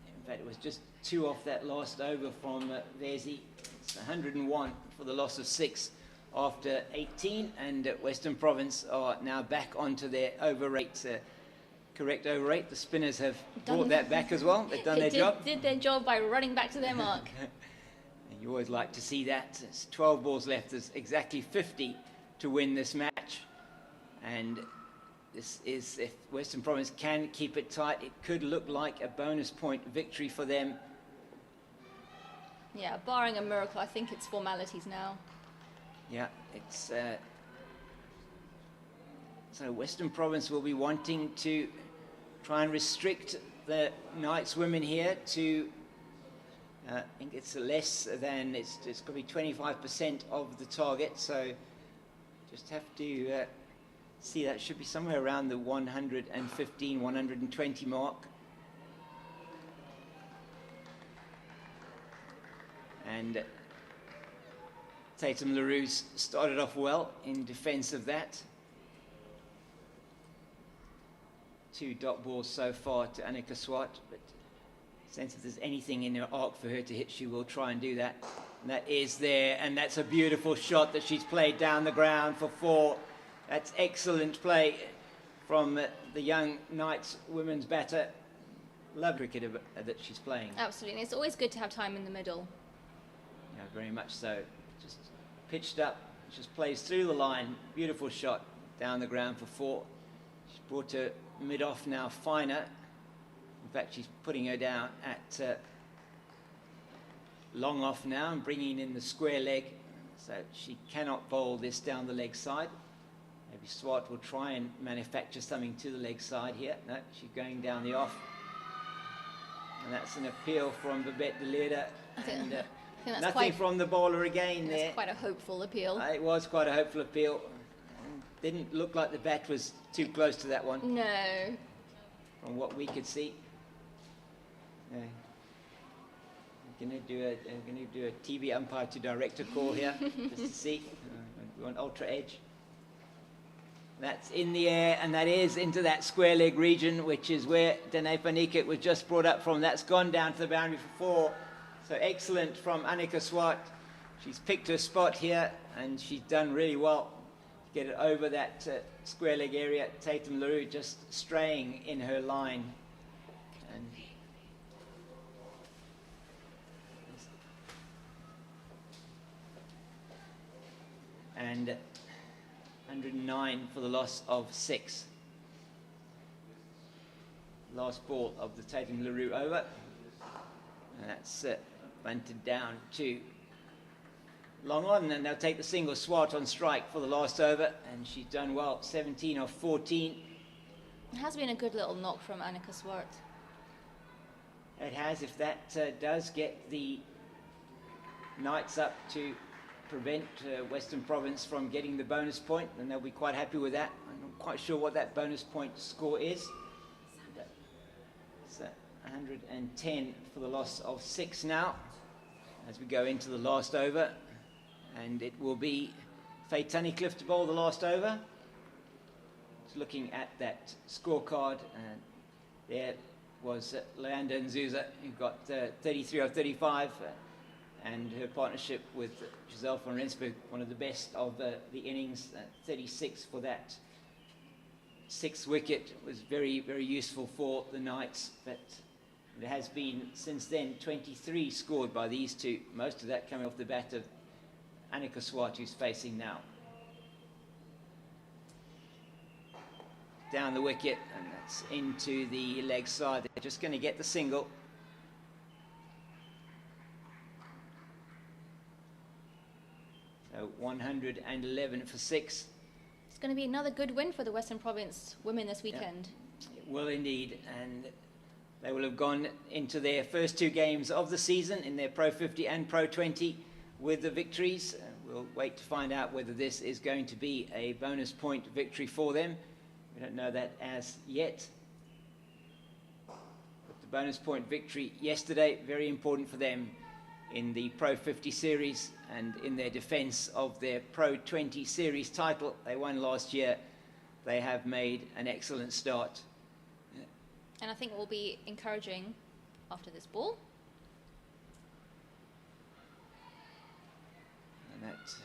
In fact, it was just 2 off that last over from Verzi. It's 101 for the loss of 6 after 18, and Western Province are now back onto their over rate. correct over 8. The spinners have brought that back as well. They've done their job. Did their job by running back to their mark. And you always like to see that. It's 12 balls left. There's exactly 50 to win this match. And this is, if Western Province can keep it tight, it could look like a bonus point victory for them. Yeah, barring a miracle, I think it's formalities now. Yeah, it's... so Western Province will be wanting to try and restrict the Knights women here to, I think it's less than, it's going to be 25% of the target, so just have to see that should be somewhere around the 115, 120 mark. And Tatum LaRue's started off well in defense of that. 2 dot balls so far to Annika Swart, but sense if there's anything in her arc for her to hit, she will try and do that. And that is there, and that's a beautiful shot that she's played down the ground for 4. That's excellent play from the young Knights women's batter. Love cricket that she's playing. Absolutely. It's always good to have time in the middle. Yeah, very much so. Just pitched up, just plays through the line. Beautiful shot down the ground for 4. She's brought her mid-off now finer. In fact, she's putting her down at long off now and bringing in the square leg. So she cannot bowl this down the leg side. Maybe Swart will try and manufacture something to the leg side here. No, she's going down the off. And that's an appeal from Babette de Leerder. And nothing from the bowler again there. That's quite a hopeful appeal. It was quite a hopeful appeal. Didn't look like the bat was too close to that one. No. From what we could see. I'm going to do a TV umpire to director call here, just to see. We want ultra edge. That's in the air, and that is into that square leg region, which is where Danae Panikit was just brought up from. That's gone down to the boundary for 4. So excellent from Annika Swart. She's picked her spot here, and she's done really well to get it over that square leg area. Tatum LaRue just straying in her line. And 109 for the loss of 6. Last ball of the Tatum LaRue over. And that's bunted down to long on, and they'll take the single. Swart on strike for the last over, and she's done well. 17 of 14. It has been a good little knock from Annika Swart. It has, if that does get the Knights up to prevent Western Province from getting the bonus point, and they'll be quite happy with that. I'm not quite sure what that bonus point score is. It's 110 for the loss of 6 now, as we go into the last over, and it will be Faye Tunnicliffe to bowl the last over. Just looking at that scorecard, and there was Leander Nzuza, who got 33 of 35. And her partnership with Giselle van Rensburg, one of the best of the innings, 36 for that 6th wicket, was very, very useful for the Knights. But there has been, since then, 23 scored by these two, most of that coming off the bat of Annika Swart, who's facing now. Down the wicket, and that's into the leg side. They're just going to get the single. So 111 for 6. It's going to be another good win for the Western Province women this weekend. Yeah, it will indeed, and they will have gone into their first 2 games of the season in their Pro 50 and Pro 20 with the victories. We'll wait to find out whether this is going to be a bonus point victory for them. We don't know that as yet. But the bonus point victory yesterday, very important for them in the Pro 50 series and in their defence of their Pro 20 series title. They won last year. They have made an excellent start. And I think it will be encouraging after this ball. And that,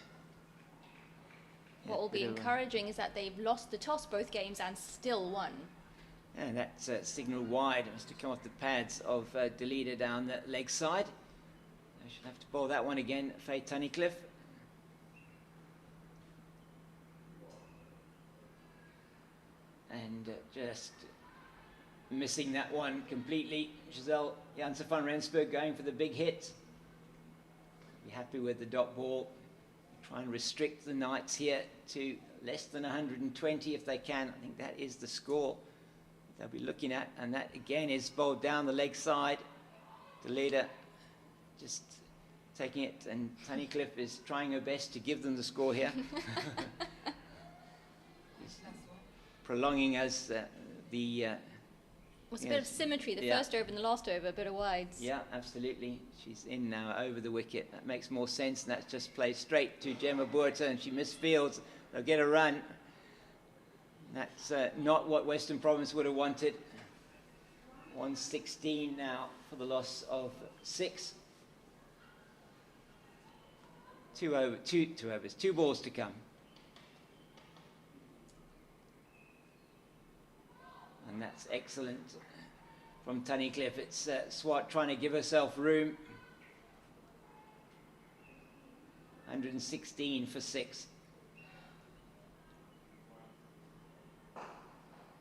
what will be encouraging is that they've lost the toss both games and still won. And that's signal wide. It has to come off the pads of Delita down the leg side. I should have to bowl that one again, Faye Tunnicliffe. And just missing that one completely. Giselle Janse van Rensburg going for the big hit. Be happy with the dot ball. Try and restrict the Knights here to less than 120 if they can. I think that is the score they'll be looking at. And that again is bowled down the leg side. The leader just taking it, and Tunnicliffe is trying her best to give them the score here. Prolonging as the... Was a bit of symmetry, the first over and the last over, a bit of wides. Yeah, absolutely. She's in now over the wicket. That makes more sense, and that's just played straight to Gemma Buerta, and she misfields. They'll get a run. That's not what Western Province would have wanted. 116 now for the loss of 6. Two overs, 2 balls to come. And that's excellent from Tunnicliffe. It's Swart trying to give herself room. 116 for 6.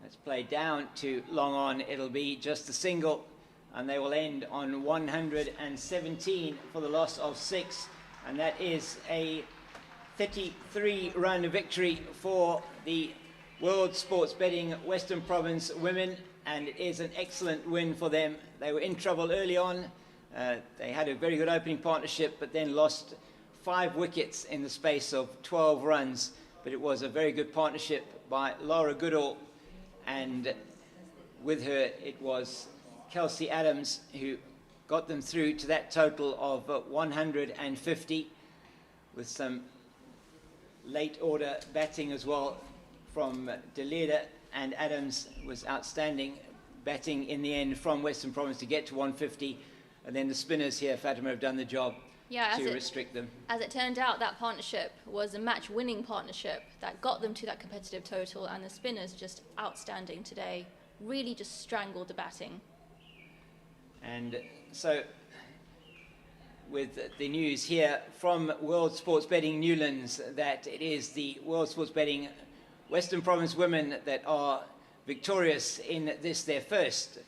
Let's play down to long on. It'll be just a single, and they will end on 117 for the loss of 6. And that is a 33-run victory for the World Sports Betting Western Province women, and it is an excellent win for them. They were in trouble early on. They had a very good opening partnership, but then lost 5 wickets in the space of 12 runs. But it was a very good partnership by Laura Goodall, and with her it was Kelsey Adams who got them through to that total of 150, with some late order batting as well from Delita, and Adams was outstanding batting in the end from Western Province to get to 150, and then the spinners here, Fatima, have done the job to restrict them. As it turned out, that partnership was a match-winning partnership that got them to that competitive total, and the spinners just outstanding today, really just strangled the batting. And so, with the news here from World Sports Betting Newlands that it is the World Sports Betting Western Province women that are victorious in this, their first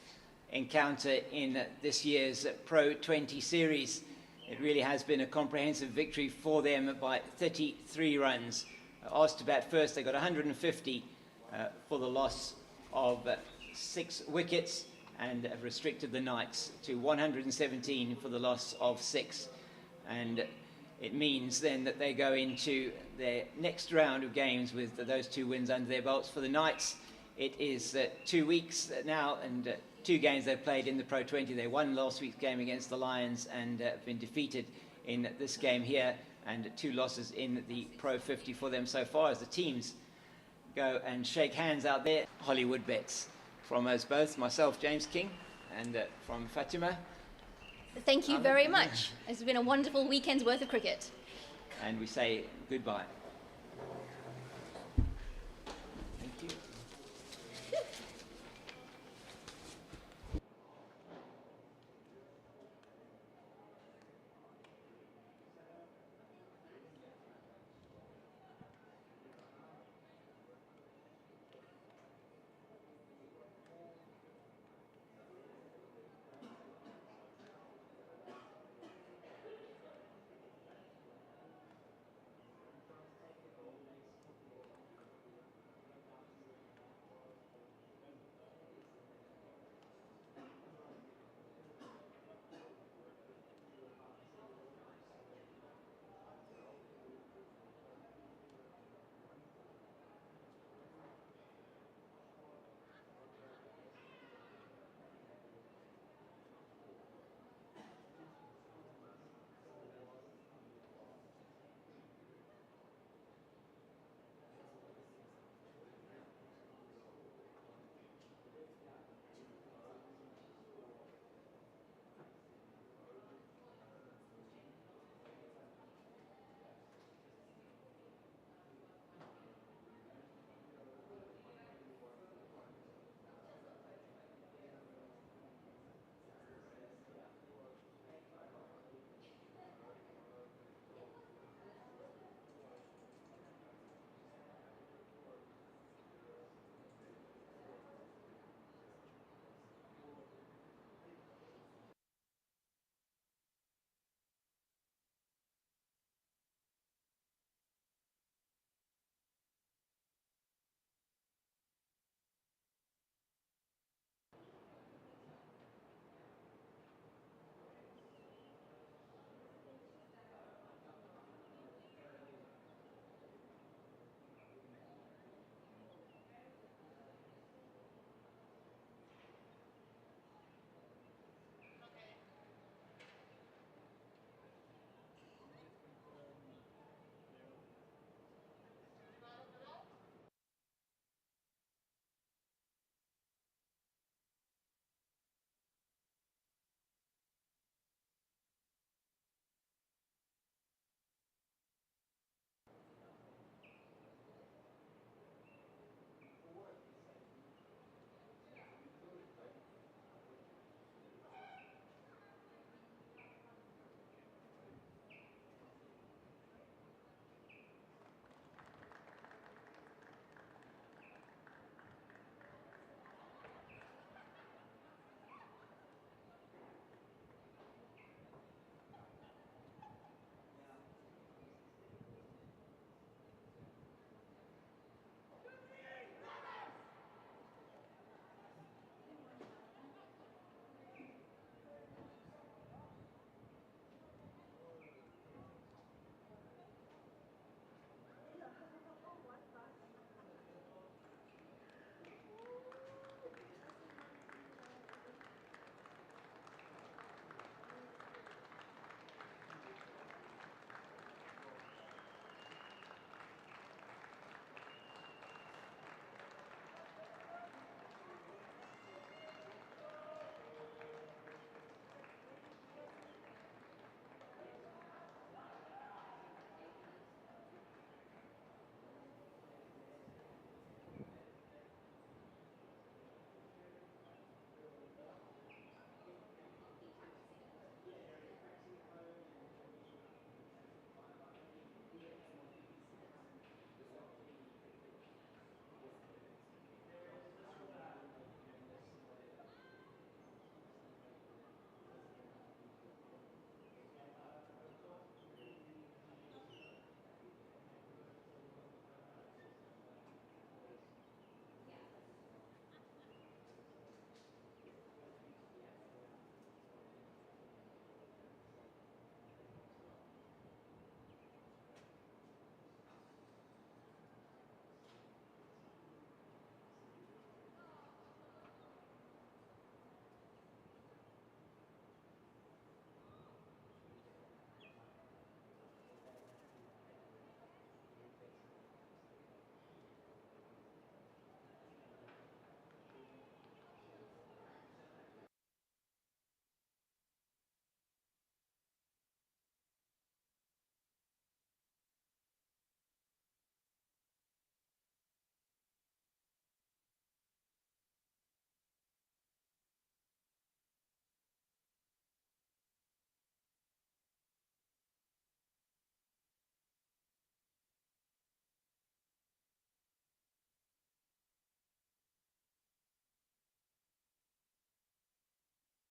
encounter in this year's Pro20 series. It really has been a comprehensive victory for them by 33 runs. Asked to bat first, they got 150 for the loss of 6 wickets, and have restricted the Knights to 117 for the loss of 6. And it means then that they go into their next round of games with those 2 wins under their belts. For the Knights, it is 2 weeks now, and 2 games they've played in the Pro20. They won last week's game against the Lions and have been defeated in this game here, and 2 losses in the Pro50 for them so far. As the teams go and shake hands out there, Hollywoodbets from us both, myself, James King, and from Fatima. Thank you very much. It's been a wonderful weekend's worth of cricket. And we say goodbye.